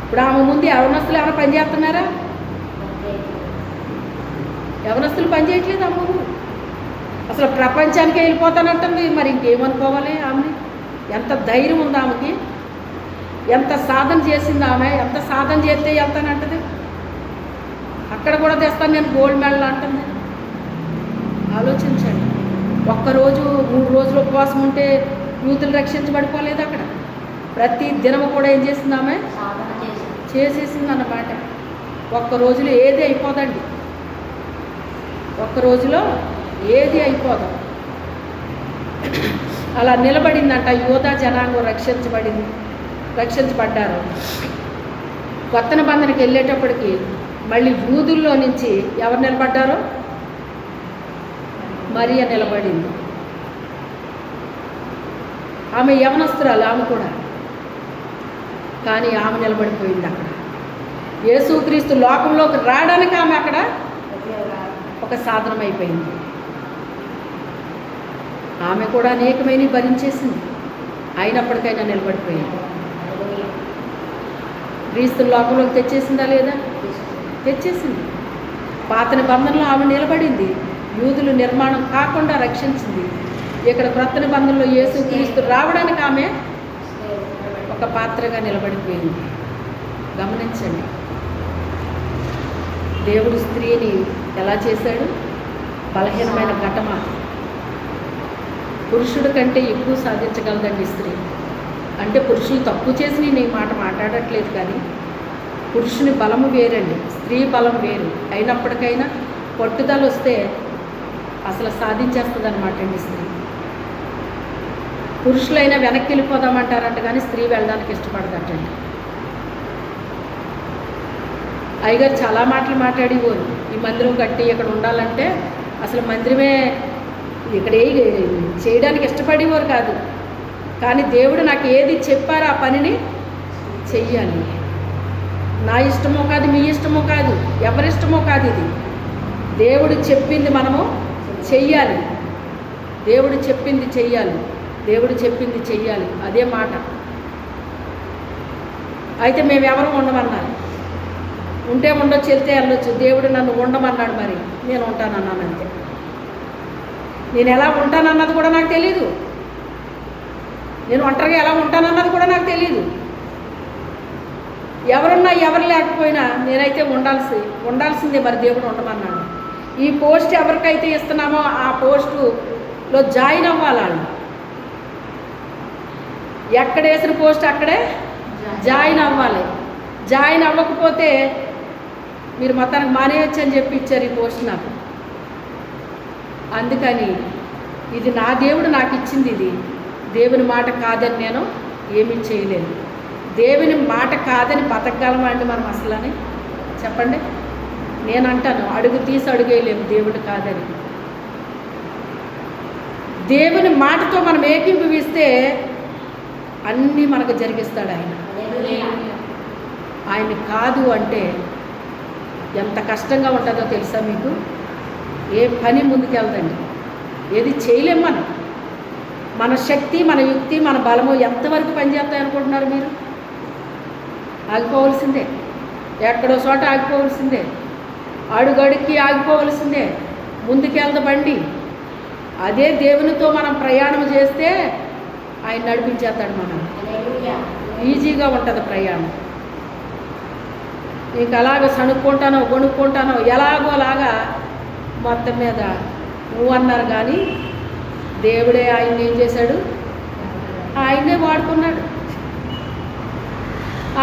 ఇప్పుడు ఆమె ముందు యవనస్తులు ఎవరైనా పని చేస్తున్నారా? యవనస్తులు పని చేయట్లేదు. అమ్మ అసలు ప్రపంచానికి వెళ్ళిపోతానంటుంది. మరి ఇంకేమనుకోవాలి ఆమెని? ఎంత ధైర్యం ఉంది ఆమెకి, ఎంత సాధన చేసింది ఆమె. ఎంత సాధన చేస్తే వెళ్తానంటది. అక్కడ కూడా తెస్తాను నేను గోల్డ్ మెడల్ అంటుంది. ఆలోచించండి. 1 రోజు 3 రోజులు ఉపవాసం ఉంటే యూతులు రక్షించబడిపోలేదు. అక్కడ ప్రతి దినము కూడా ఏం చేసింది ఆమె? చేసేసింది అన్నమాట. 1 రోజులో ఏది అయిపోదండి. 1 రోజులో ఏది అయిపోదు. అలా నిలబడిందంట. యోధా జనాంగం రక్షించబడ్డారు. కొత్త నిబంధనకి వెళ్ళేటప్పటికి మళ్ళీ యూదుల్లో నుంచి ఎవరు నిలబడ్డారు? మరియ నిలబడింది. ఆమె యవనస్తురాలు. ఆమె కూడా కానీ ఆమె నిలబడిపోయింది అక్కడ. యేసుక్రీస్తు లోకంలోకి రావడానికి ఆమె అక్కడ ఒక సాధనమైపోయింది. ఆమె కూడా అనేకమైనవి భరించేసింది. అయినప్పటికైనా నిలబడిపోయింది. క్రీస్తు లోకంలోకి తెచ్చేసిందా లేదా? తెచ్చేసింది. పాత నిబంధనలో ఆమె నిలబడింది. యూదులు నిర్మాణం కాకుండా రక్షించింది. ఇక్కడ క్రొత్త నిబంధనలో యేసుక్రీస్తు రావడానికి ఆమె ఒక పాత్రగా నిలబడిపోయింది. గమనించండి. దేవుడు స్త్రీని ఎలా చేశాడు? బలహీనమైన ఘటమ. పురుషుడి కంటే ఎక్కువ సాధించగలదండి స్త్రీ. అంటే పురుషులు తప్పు చేసి నేను ఈ మాట మాట్లాడట్లేదు, కానీ పురుషుని బలము వేరండి, స్త్రీ బలం వేరు. అయినప్పటికైనా పట్టుదల వస్తే అసలు సాధించేస్తుంది అనమాట అండి స్త్రీ. పురుషులైనా వెనక్కి వెళ్ళిపోదామంటారంట, కానీ స్త్రీ వెళ్ళడానికి ఇష్టపడదంటండి. అయ్యగారు చాలా మాటలు మాట్లాడేవారు. ఈ మందిరం కట్టి ఇక్కడ ఉండాలంటే అసలు మందిరమే ఇక్కడ చేయడానికి ఇష్టపడేవారు కాదు. కానీ దేవుడు నాకు ఏది చెప్పారో ఆ పనిని చెయ్యాలి. నా ఇష్టమో కాదు, మీ ఇష్టమో కాదు, ఎవరిష్టమో కాదు. ఇది దేవుడు చెప్పింది మనము చెయ్యాలి. దేవుడు చెప్పింది చెయ్యాలి. దేవుడు చెప్పింది చెయ్యాలి. అదే మాట. అయితే మేము ఎవరు ఉండమన్నారు? ఉంటే ఉండొచ్చు, వెళ్తే వెళ్ళొచ్చు. దేవుడు నన్ను ఉండమన్నాడు, మరి నేను ఉంటానన్నాను అంతే. నేను ఎలా ఉంటానన్నది కూడా నాకు తెలీదు. నేను ఒంటరిగా ఎలా ఉంటానన్నది కూడా నాకు తెలీదు. ఎవరున్నా ఎవరు లేకపోయినా నేనైతే ఉండాల్సిందే. మరి దేవుడు ఉండమన్నాడు. ఈ పోస్ట్ ఎవరికైతే ఇస్తున్నామో ఆ పోస్టులో జాయిన్ అవ్వాలి వాళ్ళు. ఎక్కడ వేసిన పోస్ట్ అక్కడే జాయిన్ అవ్వాలి. జాయిన్ అవ్వకపోతే మీరు మొత్తానికి మానేయచ్చు అని చెప్పి ఇచ్చారు ఈ పోస్ట్ నాకు. అందుకని ఇది నా దేవుడు నాకు ఇచ్చింది. ఇది దేవుని మాట కాదని నేను ఏమీ చేయలేను. దేవుని మాట కాదని బతకగలమా అండి మనం అసలని? చెప్పండి. నేను అంటాను, అడుగు తీసి అడుగేయలేము దేవుడు కాదని. దేవుని మాటతో మనం ఏకీభవిస్తే అన్నీ మనకు జరిగిస్తాడు ఆయన. ఆయన కాదు అంటే ఎంత కష్టంగా ఉంటుందో తెలుసా మీకు? ఏ పని ముందుకెళ్దండి, ఏది చేయలేం మనం. మన శక్తి, మన యుక్తి, మన బలము ఎంతవరకు పనిచేస్తాయి అనుకుంటున్నారు మీరు? ఆగిపోవలసిందే, ఎక్కడో చోట ఆగిపోవలసిందే, అడుగడుక్కి ఆగిపోవలసిందే. ముందుకెళ్ద బండి. అదే దేవునితో మనం ప్రయాణం చేస్తే ఆయన నడిపించేస్తాడు. మనం ఈజీగా ఉంటుంది ప్రయాణం. నీకు అలాగ సణుక్కుంటానో కొనుక్కుంటానో ఎలాగో అలాగా మొత్తం మీద నువ్వు అన్నారు, కానీ దేవుడే ఆయన ఏం చేశాడు? ఆయన్నే వాడుకున్నాడు.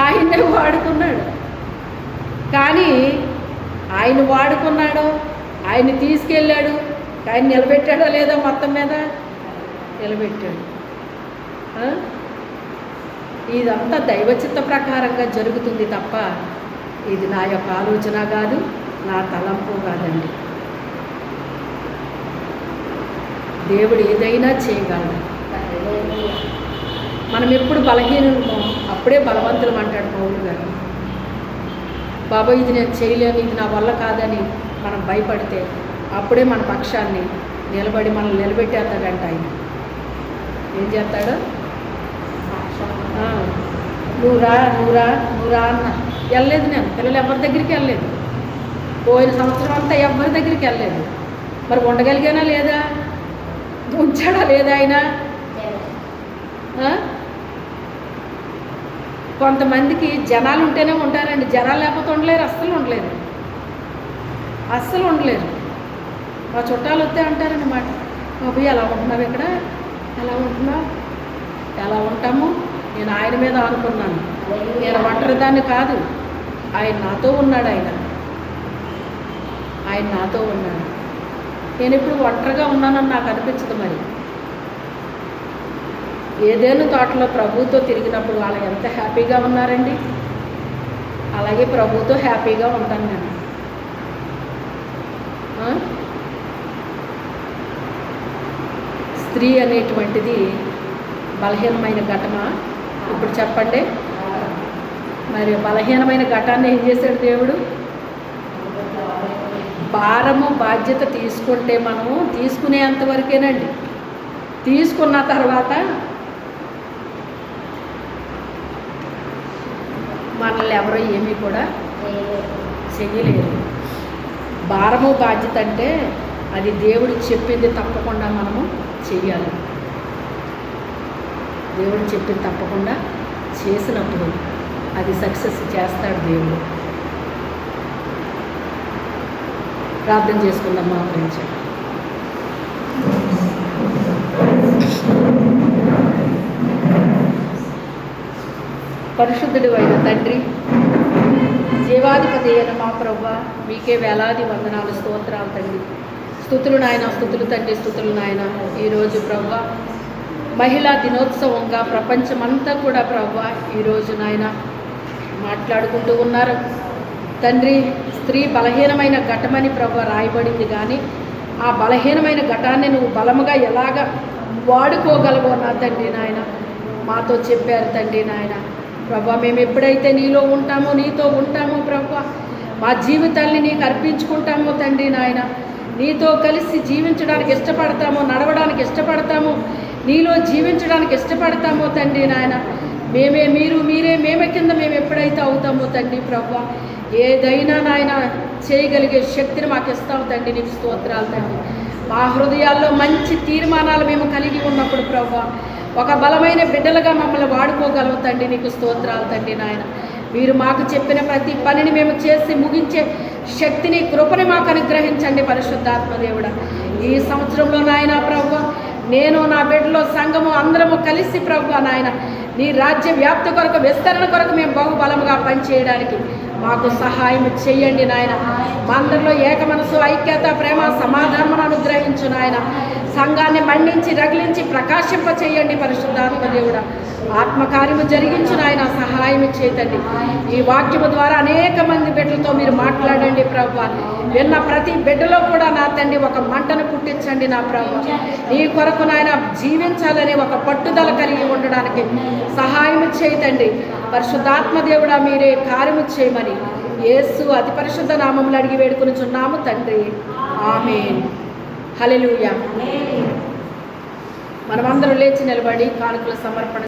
ఆయన్నే వాడుకున్నాడు. కానీ ఆయన వాడుకున్నాడు, ఆయన తీసుకెళ్ళాడు, ఆయన నిలబెట్టాడో లేదో మొత్తం మీద నిలబెట్టాడు. ఇదంతా దైవచిత్త ప్రకారంగా జరుగుతుంది తప్ప ఇది నా యొక్క ఆలోచన కాదు, నా తలంపు కాదండి. దేవుడు ఏదైనా చేయగలడు. మనం ఎప్పుడు బలహీనమో అప్పుడే బలవంతులం అంటాడు పౌలు గారు. బాబా ఇది నేను చేయలేను, ఇది నా వల్ల కాదని మనం భయపడితే అప్పుడే మన పక్షాన్ని నిలబడి మనల్ని నిలబెట్టేస్తాడంట. ఆయన ఏం చేస్తాడు? నువ్వురా నువ్వురా నువ్వురా అన్న వెళ్ళలేదు. నేను పిల్లలు ఎవరి దగ్గరికి వెళ్ళలేదు. పోయిన సంవత్సరం అంతా ఎవరి దగ్గరికి వెళ్ళలేదు. మరి ఉండగలిగానా లేదా? ఉంచాడా లేదా ఆయన? కొంతమందికి జనాలు ఉంటేనే ఉంటారండి, జనాలు లేకపోతే ఉండలేరు, అస్సలు ఉండలేరు, అస్సలు ఉండలేరు. మా చుట్టాలు వస్తే అంటారన్నమాట, బాబు ఎలా ఉంటున్నావు ఇక్కడ, ఎలా ఉంటున్నావు, ఎలా ఉంటాము. నేను ఆయన మీద అనుకున్నాను, నేను ఒంటరిదాన్ని కాదు, ఆయన నాతో ఉన్నాడు. ఆయన నాతో ఉన్నాడు. నేను ఇప్పుడు ఒంటరిగా ఉన్నానని నాకు అనిపించదు. మరి ఏదైనా తోటలో ప్రభువుతో తిరిగినప్పుడు వాళ్ళు ఎంత హ్యాపీగా ఉన్నారండి, అలాగే ప్రభువుతో హ్యాపీగా ఉంటాను నేను. స్త్రీ అనేటువంటిది బలహీనమైన ఘటమా? ఇప్పుడు చెప్పండి. మరి బలహీనమైన ఘటాన్ని ఏం చేశాడు దేవుడు? భారము బాధ్యత తీసుకుంటే మనము తీసుకునేంతవరకేనండి. తీసుకున్న తర్వాత మనల్ని ఎవరో ఏమీ కూడా చెయ్యలేరు. భారము బాధ్యత అంటే అది దేవుడు చెప్పింది తప్పకుండా మనము చెయ్యాలి. దేవుడు చెప్పింది తప్పకుండా చేసినప్పుడు అది సక్సెస్ చేస్తాడు దేవుడు. ప్రార్థన చేసుకుందాం మా గురించి. పరిశుద్ధుడు అయిన తండ్రి, జీవాధిపతి అయిన మా ప్రభువా, మీకే వేలాది వందనాలు, స్తోత్రాలు తండ్రి. స్తుతులు నాయన, స్తుతులు తండ్రి, స్తుతులు నాయన. ఈరోజు ప్రభువా మహిళా దినోత్సవంగా ప్రపంచమంతా కూడా ప్రభువా ఈరోజు నాయన మాట్లాడుకుంటూ ఉన్నారు తండ్రి. స్త్రీ బలహీనమైన ఘటమని ప్రభువా రాయబడింది, కానీ ఆ బలహీనమైన ఘటాన్ని నువ్వు బలముగా ఎలాగ వాడుకోగలవో నా తండ్రి నాయన మాతో చెప్పారు తండ్రి నాయన. ప్రభువా మేము ఎప్పుడైతే నీలో ఉంటామో, నీతో ఉంటామో ప్రభువా, మా జీవితాల్ని నీకు అర్పించుకుంటామో తండ్రి నాయన, నీతో కలిసి జీవించడానికి ఇష్టపడతామో, నడవడానికి ఇష్టపడతామో, నీలో జీవించడానికి ఇష్టపడతామో తండ్రి నాయన, మేమే మీరు, మీరే మేమే కింద మేము ఎప్పుడైతే అవుతామో తండ్రి ప్రభువా, ఏదైనా నాయన చేయగలిగే శక్తిని మాకు ఇస్తావు తండ్రి. నీకు స్తోత్రాలు తండ్రి. మా హృదయాల్లో మంచి తీర్మానాలు మేము కలిగి ఉన్నప్పుడు ప్రభువా ఒక బలమైన బిడ్డలుగా మమ్మల్ని వాడుకోగలవు తండ్రి. నీకు స్తోత్రాలు తండ్రి నాయన. మీరు మాకు చెప్పిన ప్రతి పనిని మేము చేసి ముగించే శక్తిని, కృపని మాకు అనుగ్రహించండి పరిశుద్ధాత్మ దేవుడా. ఈ సంవత్సరంలో నాయన ప్రభువా నేను, నా బిడ్డలో సంఘము అందరము కలిసి ప్రభువా నాయన నీ రాజ్య వ్యాప్తి కొరకు, విస్తరణ కొరకు మేము బహుబలముగా పనిచేయడానికి మాకు సహాయం చేయండి నాయన. మా అందరిలో ఏక మనసు, ఐక్యత, ప్రేమ, సమాధానం అనుగ్రహించు నాయన. సంఘాన్ని మండించి రగిలించి ప్రకాశింప చేయండి పరిశుద్ధాత్మ దేవుడా. ఆత్మకార్యము జరిగించు నాయన, సహాయం చేయండి. ఈ వాక్యము ద్వారా అనేక మంది బిడ్డలతో మీరు మాట్లాడండి ప్రభువా. విన్న ప్రతి బిడ్డలో కూడా నా తండ్రి ఒక మంటను పుట్టించండి నా ప్రభువా. నీ కొరకు నాయన జీవించాలనే ఒక పట్టుదల కలిగి ఉండడానికి సహాయం చేయండి పరిశుద్ధాత్మ దేవుడా. మీరే కార్యము చేయమని యేసు అతి పరిశుద్ధ నామములు అడిగి వేడుకొనుచున్నాము తండ్రి, ఆమేన్. హల్లెలూయా. మనమందరం లేచి నిలబడి కానుకల సమర్పణ